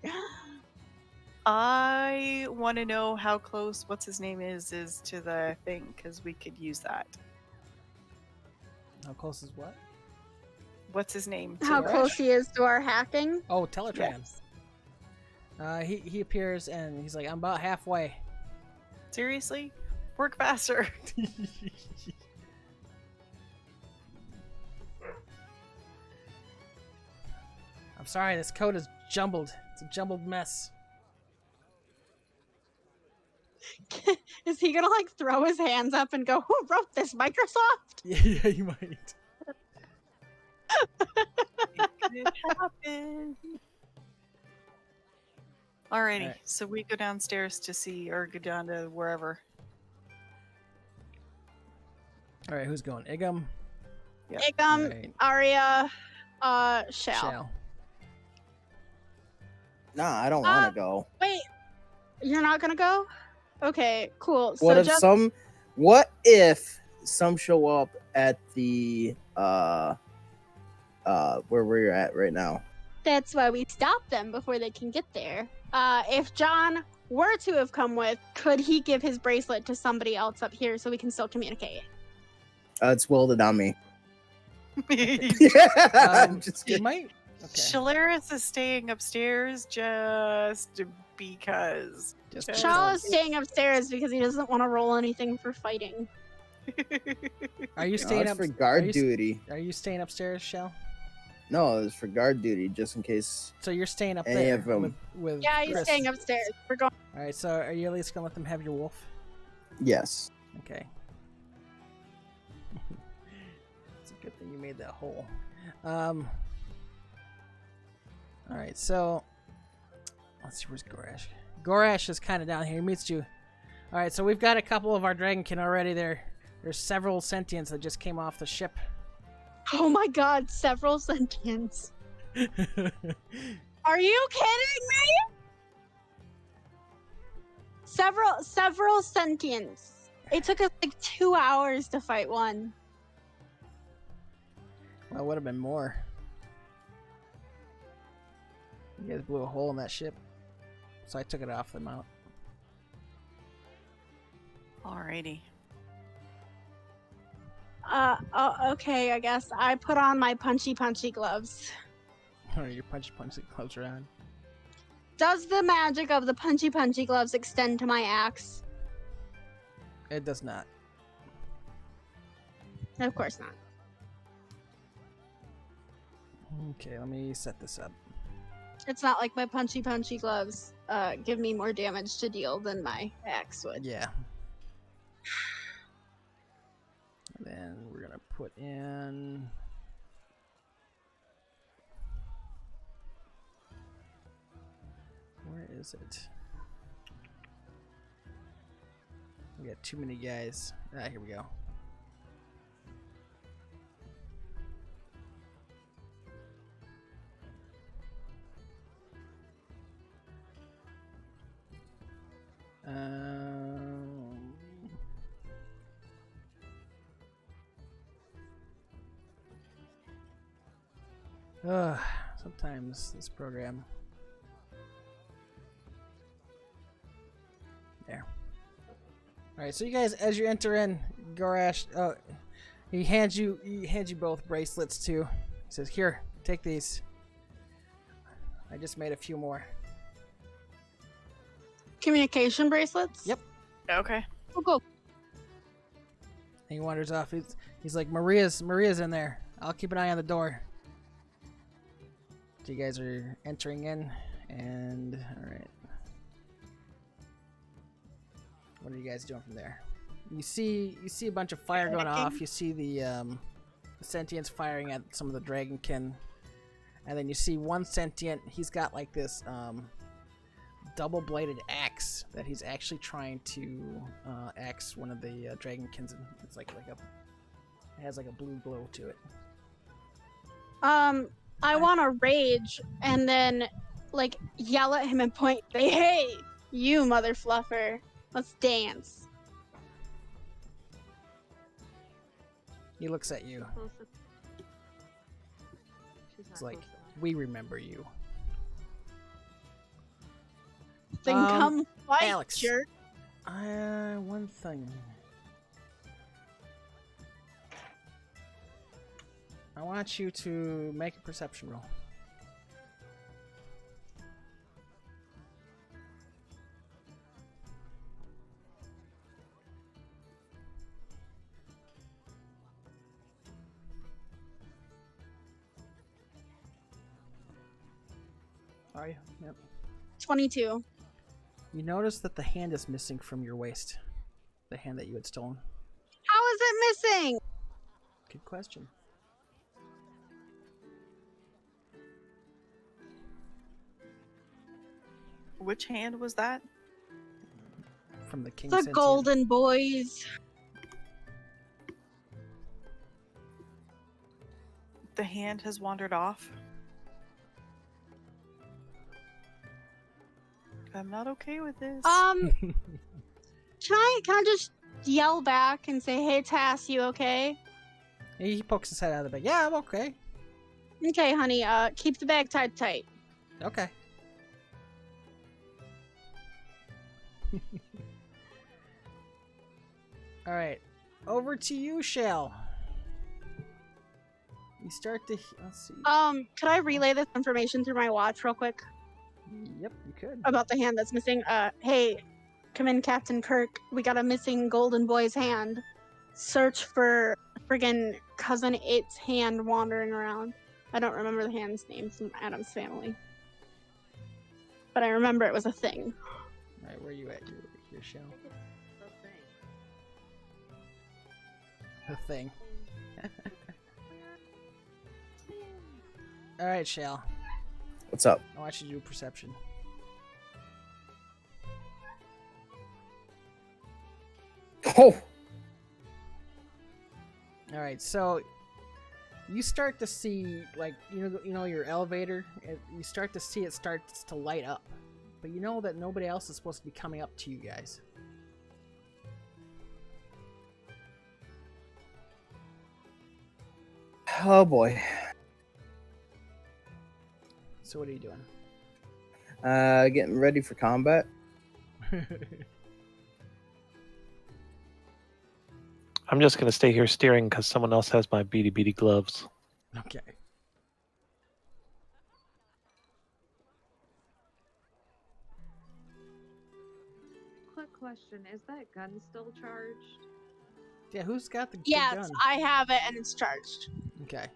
I want to know how close what's his name is to the thing, because we could use that. How close is what? What's his name? How Rush? close he is to our hacking. Oh, Teletrans. He appears and he's like, I'm about halfway. Seriously? Work faster. I'm sorry, this code is jumbled. It's a jumbled mess. Is he gonna like throw his hands up and go, "Who wrote this? Microsoft?" Yeah, you might. It happened. Alrighty, Alright. so we go downstairs to see, or go down to wherever. All right, who's going? Iggam? Yep. Iggam, Right. Arya, Shal. Shal. Nah, I don't want to go. Wait, you're not gonna go? Okay, cool. What So if just some? What if some show up at the where we're at right now? that's why we stop them before they can get there. If John were to have come with, could he give his bracelet to somebody else up here so we can still communicate? It's welded on me. Shalaris I'm just You kidding. might. Okay. is staying upstairs just because. Just Okay. Shal is staying upstairs because he doesn't want to roll anything for fighting. Are you No, staying it's up? for are guard you, duty. Are you staying upstairs, Shal? No, it's for guard duty, just in case. So you're staying up Any there of them. with Yeah, he's Chris. staying upstairs. We're going. All right. So are you at least gonna let them have your wolf? Yes. Okay. It's a good thing you made that hole. All right. So let's see. Where's Gorash? Gorash is kind of down here. He meets you. All right. So we've got a couple of our Dragonkin already there. There's several sentients that just came off the ship. Oh my god, several sentients. Are you kidding me? Several sentients. It took us like 2 hours to fight one. Well, it would have been more. You guys blew a hole in that ship, so I took it off the mount. Alrighty. Okay, I guess I put on my punchy gloves. Your punchy gloves are on. Does the magic of the punchy gloves extend to my axe? It does not. Of course not. Okay, let me set this up. It's not like my punchy gloves give me more damage to deal than my axe would. Yeah. And then we're gonna put in. Where is it? We got too many guys. Ah, here we go. Sometimes this program. There. All right, so you guys, as you enter in, Gorash, he hands you both bracelets too. He says, "Here, take these. I just made a few more." Communication bracelets? Yep. Okay. Oh, go. And he wanders off. He's like, Maria's in there. I'll keep an eye on the door. So you guys are entering in, and alright. What are you guys doing from there? You see a bunch of fire going off. You see the sentients firing at some of the Dragonkin. And then you see one sentient, he's got like this double-bladed axe that he's actually trying to axe one of the Dragonkins. It's like it has like a blue glow to it. I want to rage and then like yell at him and point, say, "Hey, you mother fluffer, let's dance." He looks at you. Close up. She's not It's like, close enough. we remember you. Then come fight, Alex. jerk. One thing. I want you to make a perception roll. Are you? Yep. 22. You notice that the hand is missing from your waist. The hand that you had stolen. How is it missing? Good question. Which hand was that? From the king. The sentient. golden boys. The hand has wandered off. I'm not okay with this. Can I just yell back and say, "Hey, Tass, you okay?" He pokes his head out of the bag. Yeah, I'm okay. Okay, honey. Keep the bag tied tight. Okay. All right, over to you, Shal. You start to. Let's see. Could I relay this information through my watch real quick Yep, you could. about the hand that's missing? Hey, come in, Captain Kirk. We got a missing golden boy's hand. Search for friggin' cousin It's hand wandering around. I don't remember the hand's name from Adam's family, but I remember it was a thing. All right, where are you at? Your Shal. The thing. All right, Shal. What's up? I want you to do perception. Oh, All right, so you start to see, like, you know your elevator. You start to see it starts to light up, but you know that nobody else is supposed to be coming up to you guys. oh boy. So what are you doing? Getting ready for combat. I'm just gonna stay here steering because someone else has my beady beady gloves. Okay. Quick question: is that gun still charged? Yeah, who's got the Yes, gun? I have it and it's charged. Okay.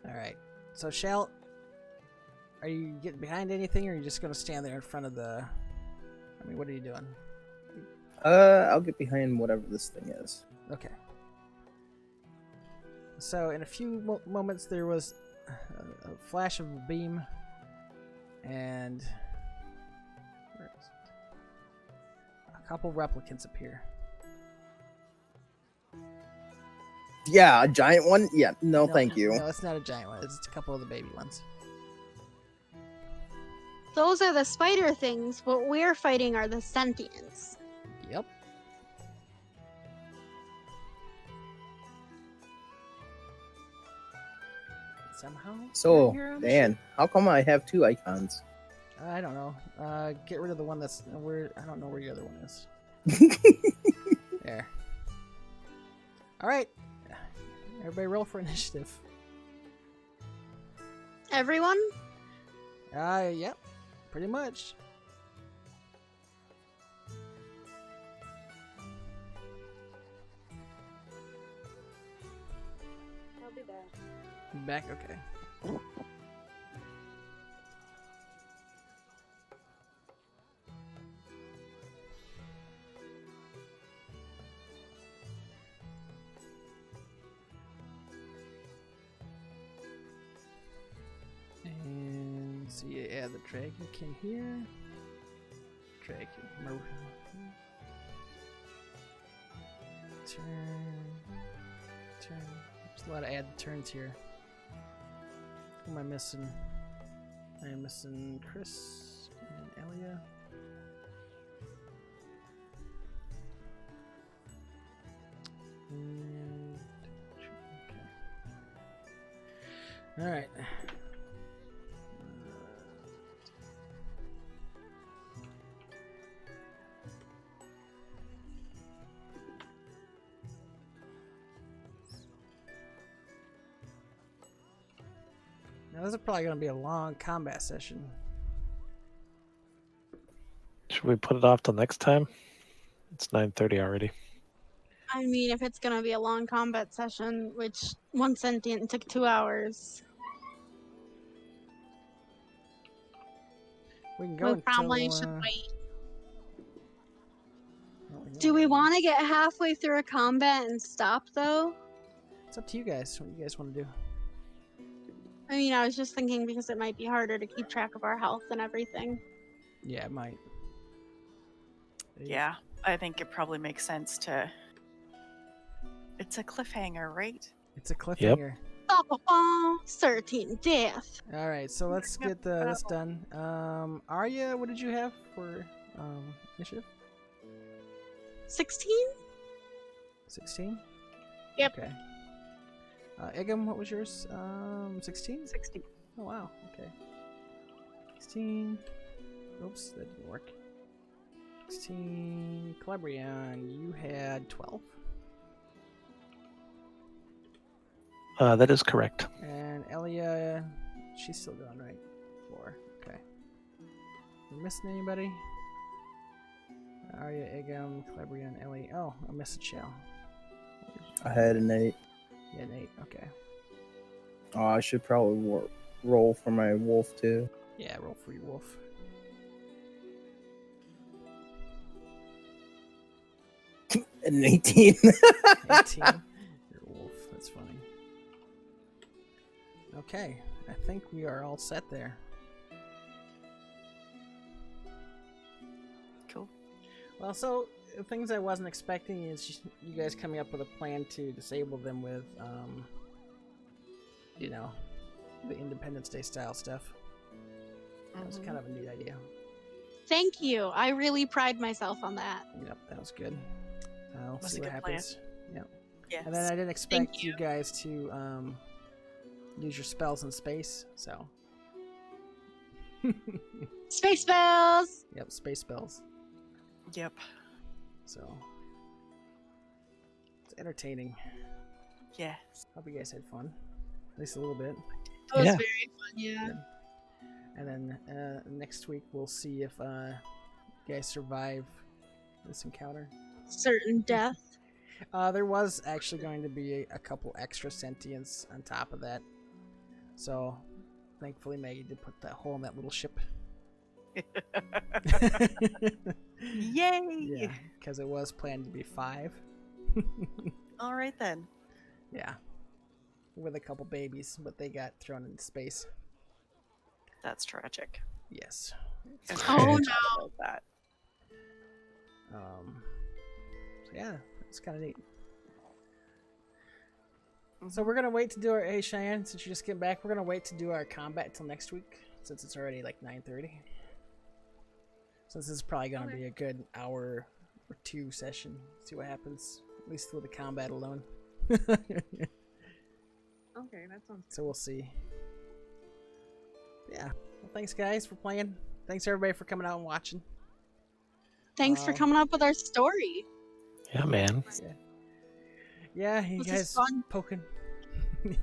All right. So, Shal, are you getting behind anything, or are you just gonna stand there in front of the? I mean, what are you doing? I'll get behind whatever this thing is. Okay. So, in a few moments, there was a flash of a beam, and where is it? A couple replicants appear. Yeah, a giant one? Yeah, no, thank you. No, it's not a giant one. It's just a couple of the baby ones. Those are the spider things. What we're fighting are the sentients. Yep. Somehow. So, you're on the Dan, how come I have two icons? ship. I don't know. Get rid of the one that's where. I don't know where your other one is. There. All right. Everybody, roll for initiative. Everyone? Yep. Pretty much. Back? Okay. And so you add the Dragonkin here. Dragon. Turn. There's a lot of added turns here. Who am I missing? I am missing Chris and Ellia. And okay. All right. Now this is probably going to be a long combat session. Should we put it off till next time? It's 9:30 already. I mean, if it's gonna be a long combat session, which one sentient took 2 hours, We can go we until, probably should wait. well, Do we want to get halfway through a combat and stop, though? It's up to you guys. What you guys want to do? I mean, I was just thinking because it might be harder to keep track of our health and everything. Yeah, it might. Yeah, I think it probably makes sense to. It's a cliffhanger, right? It's a cliffhanger. Certain death. All right, so let's get this done. Arya, what did you have for initiative? 16? 16? Yep. Okay. Iggam, what was yours? 16? 60. Oh, wow. Okay. 16. Oops, that didn't work. 16. Celebrion, you had 12. That is correct. And Ellia, she's still going, right? 4. Okay. Am I missing anybody? Arya, Iggam, Celebrion, Ellie. Oh, I missed a Shal. I had an 8. Yeah, an 8. Okay. Oh, I should probably roll for my wolf too. Yeah, roll for your wolf. An 18. 18. Your wolf. That's funny. Okay. I think we are all set there. Cool. Well, so things I wasn't expecting is you guys coming up with a plan to disable them with, you know, the Independence Day style stuff. That was kind of a neat idea. Thank you. I really pride myself on that. Yep, that was good. We'll Was see a what good plan. happens. Yep. Yes. And then I didn't expect you guys to use your spells in space, so. Space spells! Yep, space spells. Yep. So it's entertaining. Yes. Hope you guys had fun, at least a little bit. It was Yeah. very fun, yeah. Good. And then next week we'll see if you guys survive this encounter. Certain death. There was actually going to be a couple extra sentients on top of that, so thankfully Maggie did put that hole in that little ship. Yay! Yeah, because it was planned to be 5. All right then. Yeah, with a couple babies, but they got thrown into space. That's tragic. Yes. Oh About no. that. So yeah, it's kind of neat. So we're gonna wait to do our Cheyenne, since you just get back. We're gonna wait to do our combat until next week, since it's already like 9:30. So this is probably gonna be a good hour or 2 session. See what happens, at least with the combat alone. Okay, that sounds So we'll see. Yeah. Well, thanks guys for playing. Thanks everybody for coming out and watching. Thanks for coming up with our story. Yeah, man. Yeah, you This is guys fun. poking.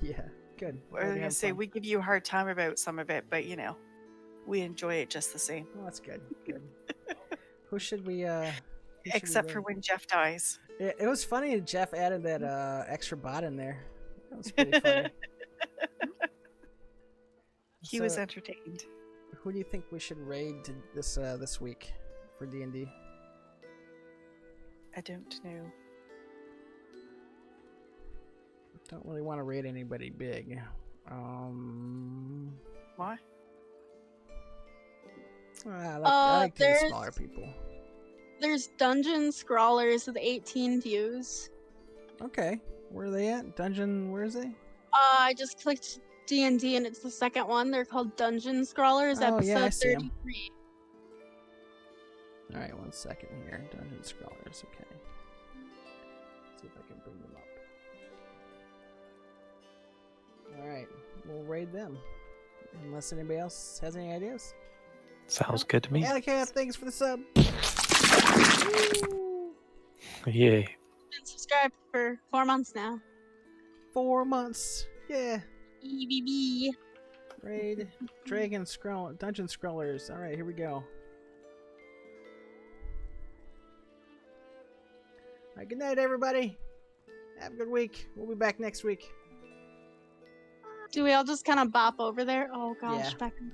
Yeah, good. I was gonna say we give you a hard time about some of it, but you know, we enjoy it just the same. Oh, that's good. Good. Who should we? Except for when Jeff dies. It was funny. Jeff added that extra bot in there. That was pretty funny. He was So, entertained. who do you think we should raid this week for D&D? I don't know. Don't really want to raid anybody big. Why? I like the there's- smaller people. There's Dungeon Scrawlers with 18 views. Okay, where are they at? Dungeon, where is they? I just clicked D&D and it's the second one. They're called Dungeon Scrawlers, Oh, episode yeah, I see 'em. 33. Alright, 1 second here. Dungeon Scrawlers, okay. See if I can bring them up. Alright, we'll raid them. Unless anybody else has any ideas. Sounds good to me. Alaka, thanks for the sub. Woo! Yay. Been subscribed for 4 months now. 4 months. Yeah. EBB. Raid Dungeon Scrollers. Alright, here we go. Alright, good night, everybody. Have a good week. We'll be back next week. Do we all just kind of bop over there? Oh gosh, Yeah. back in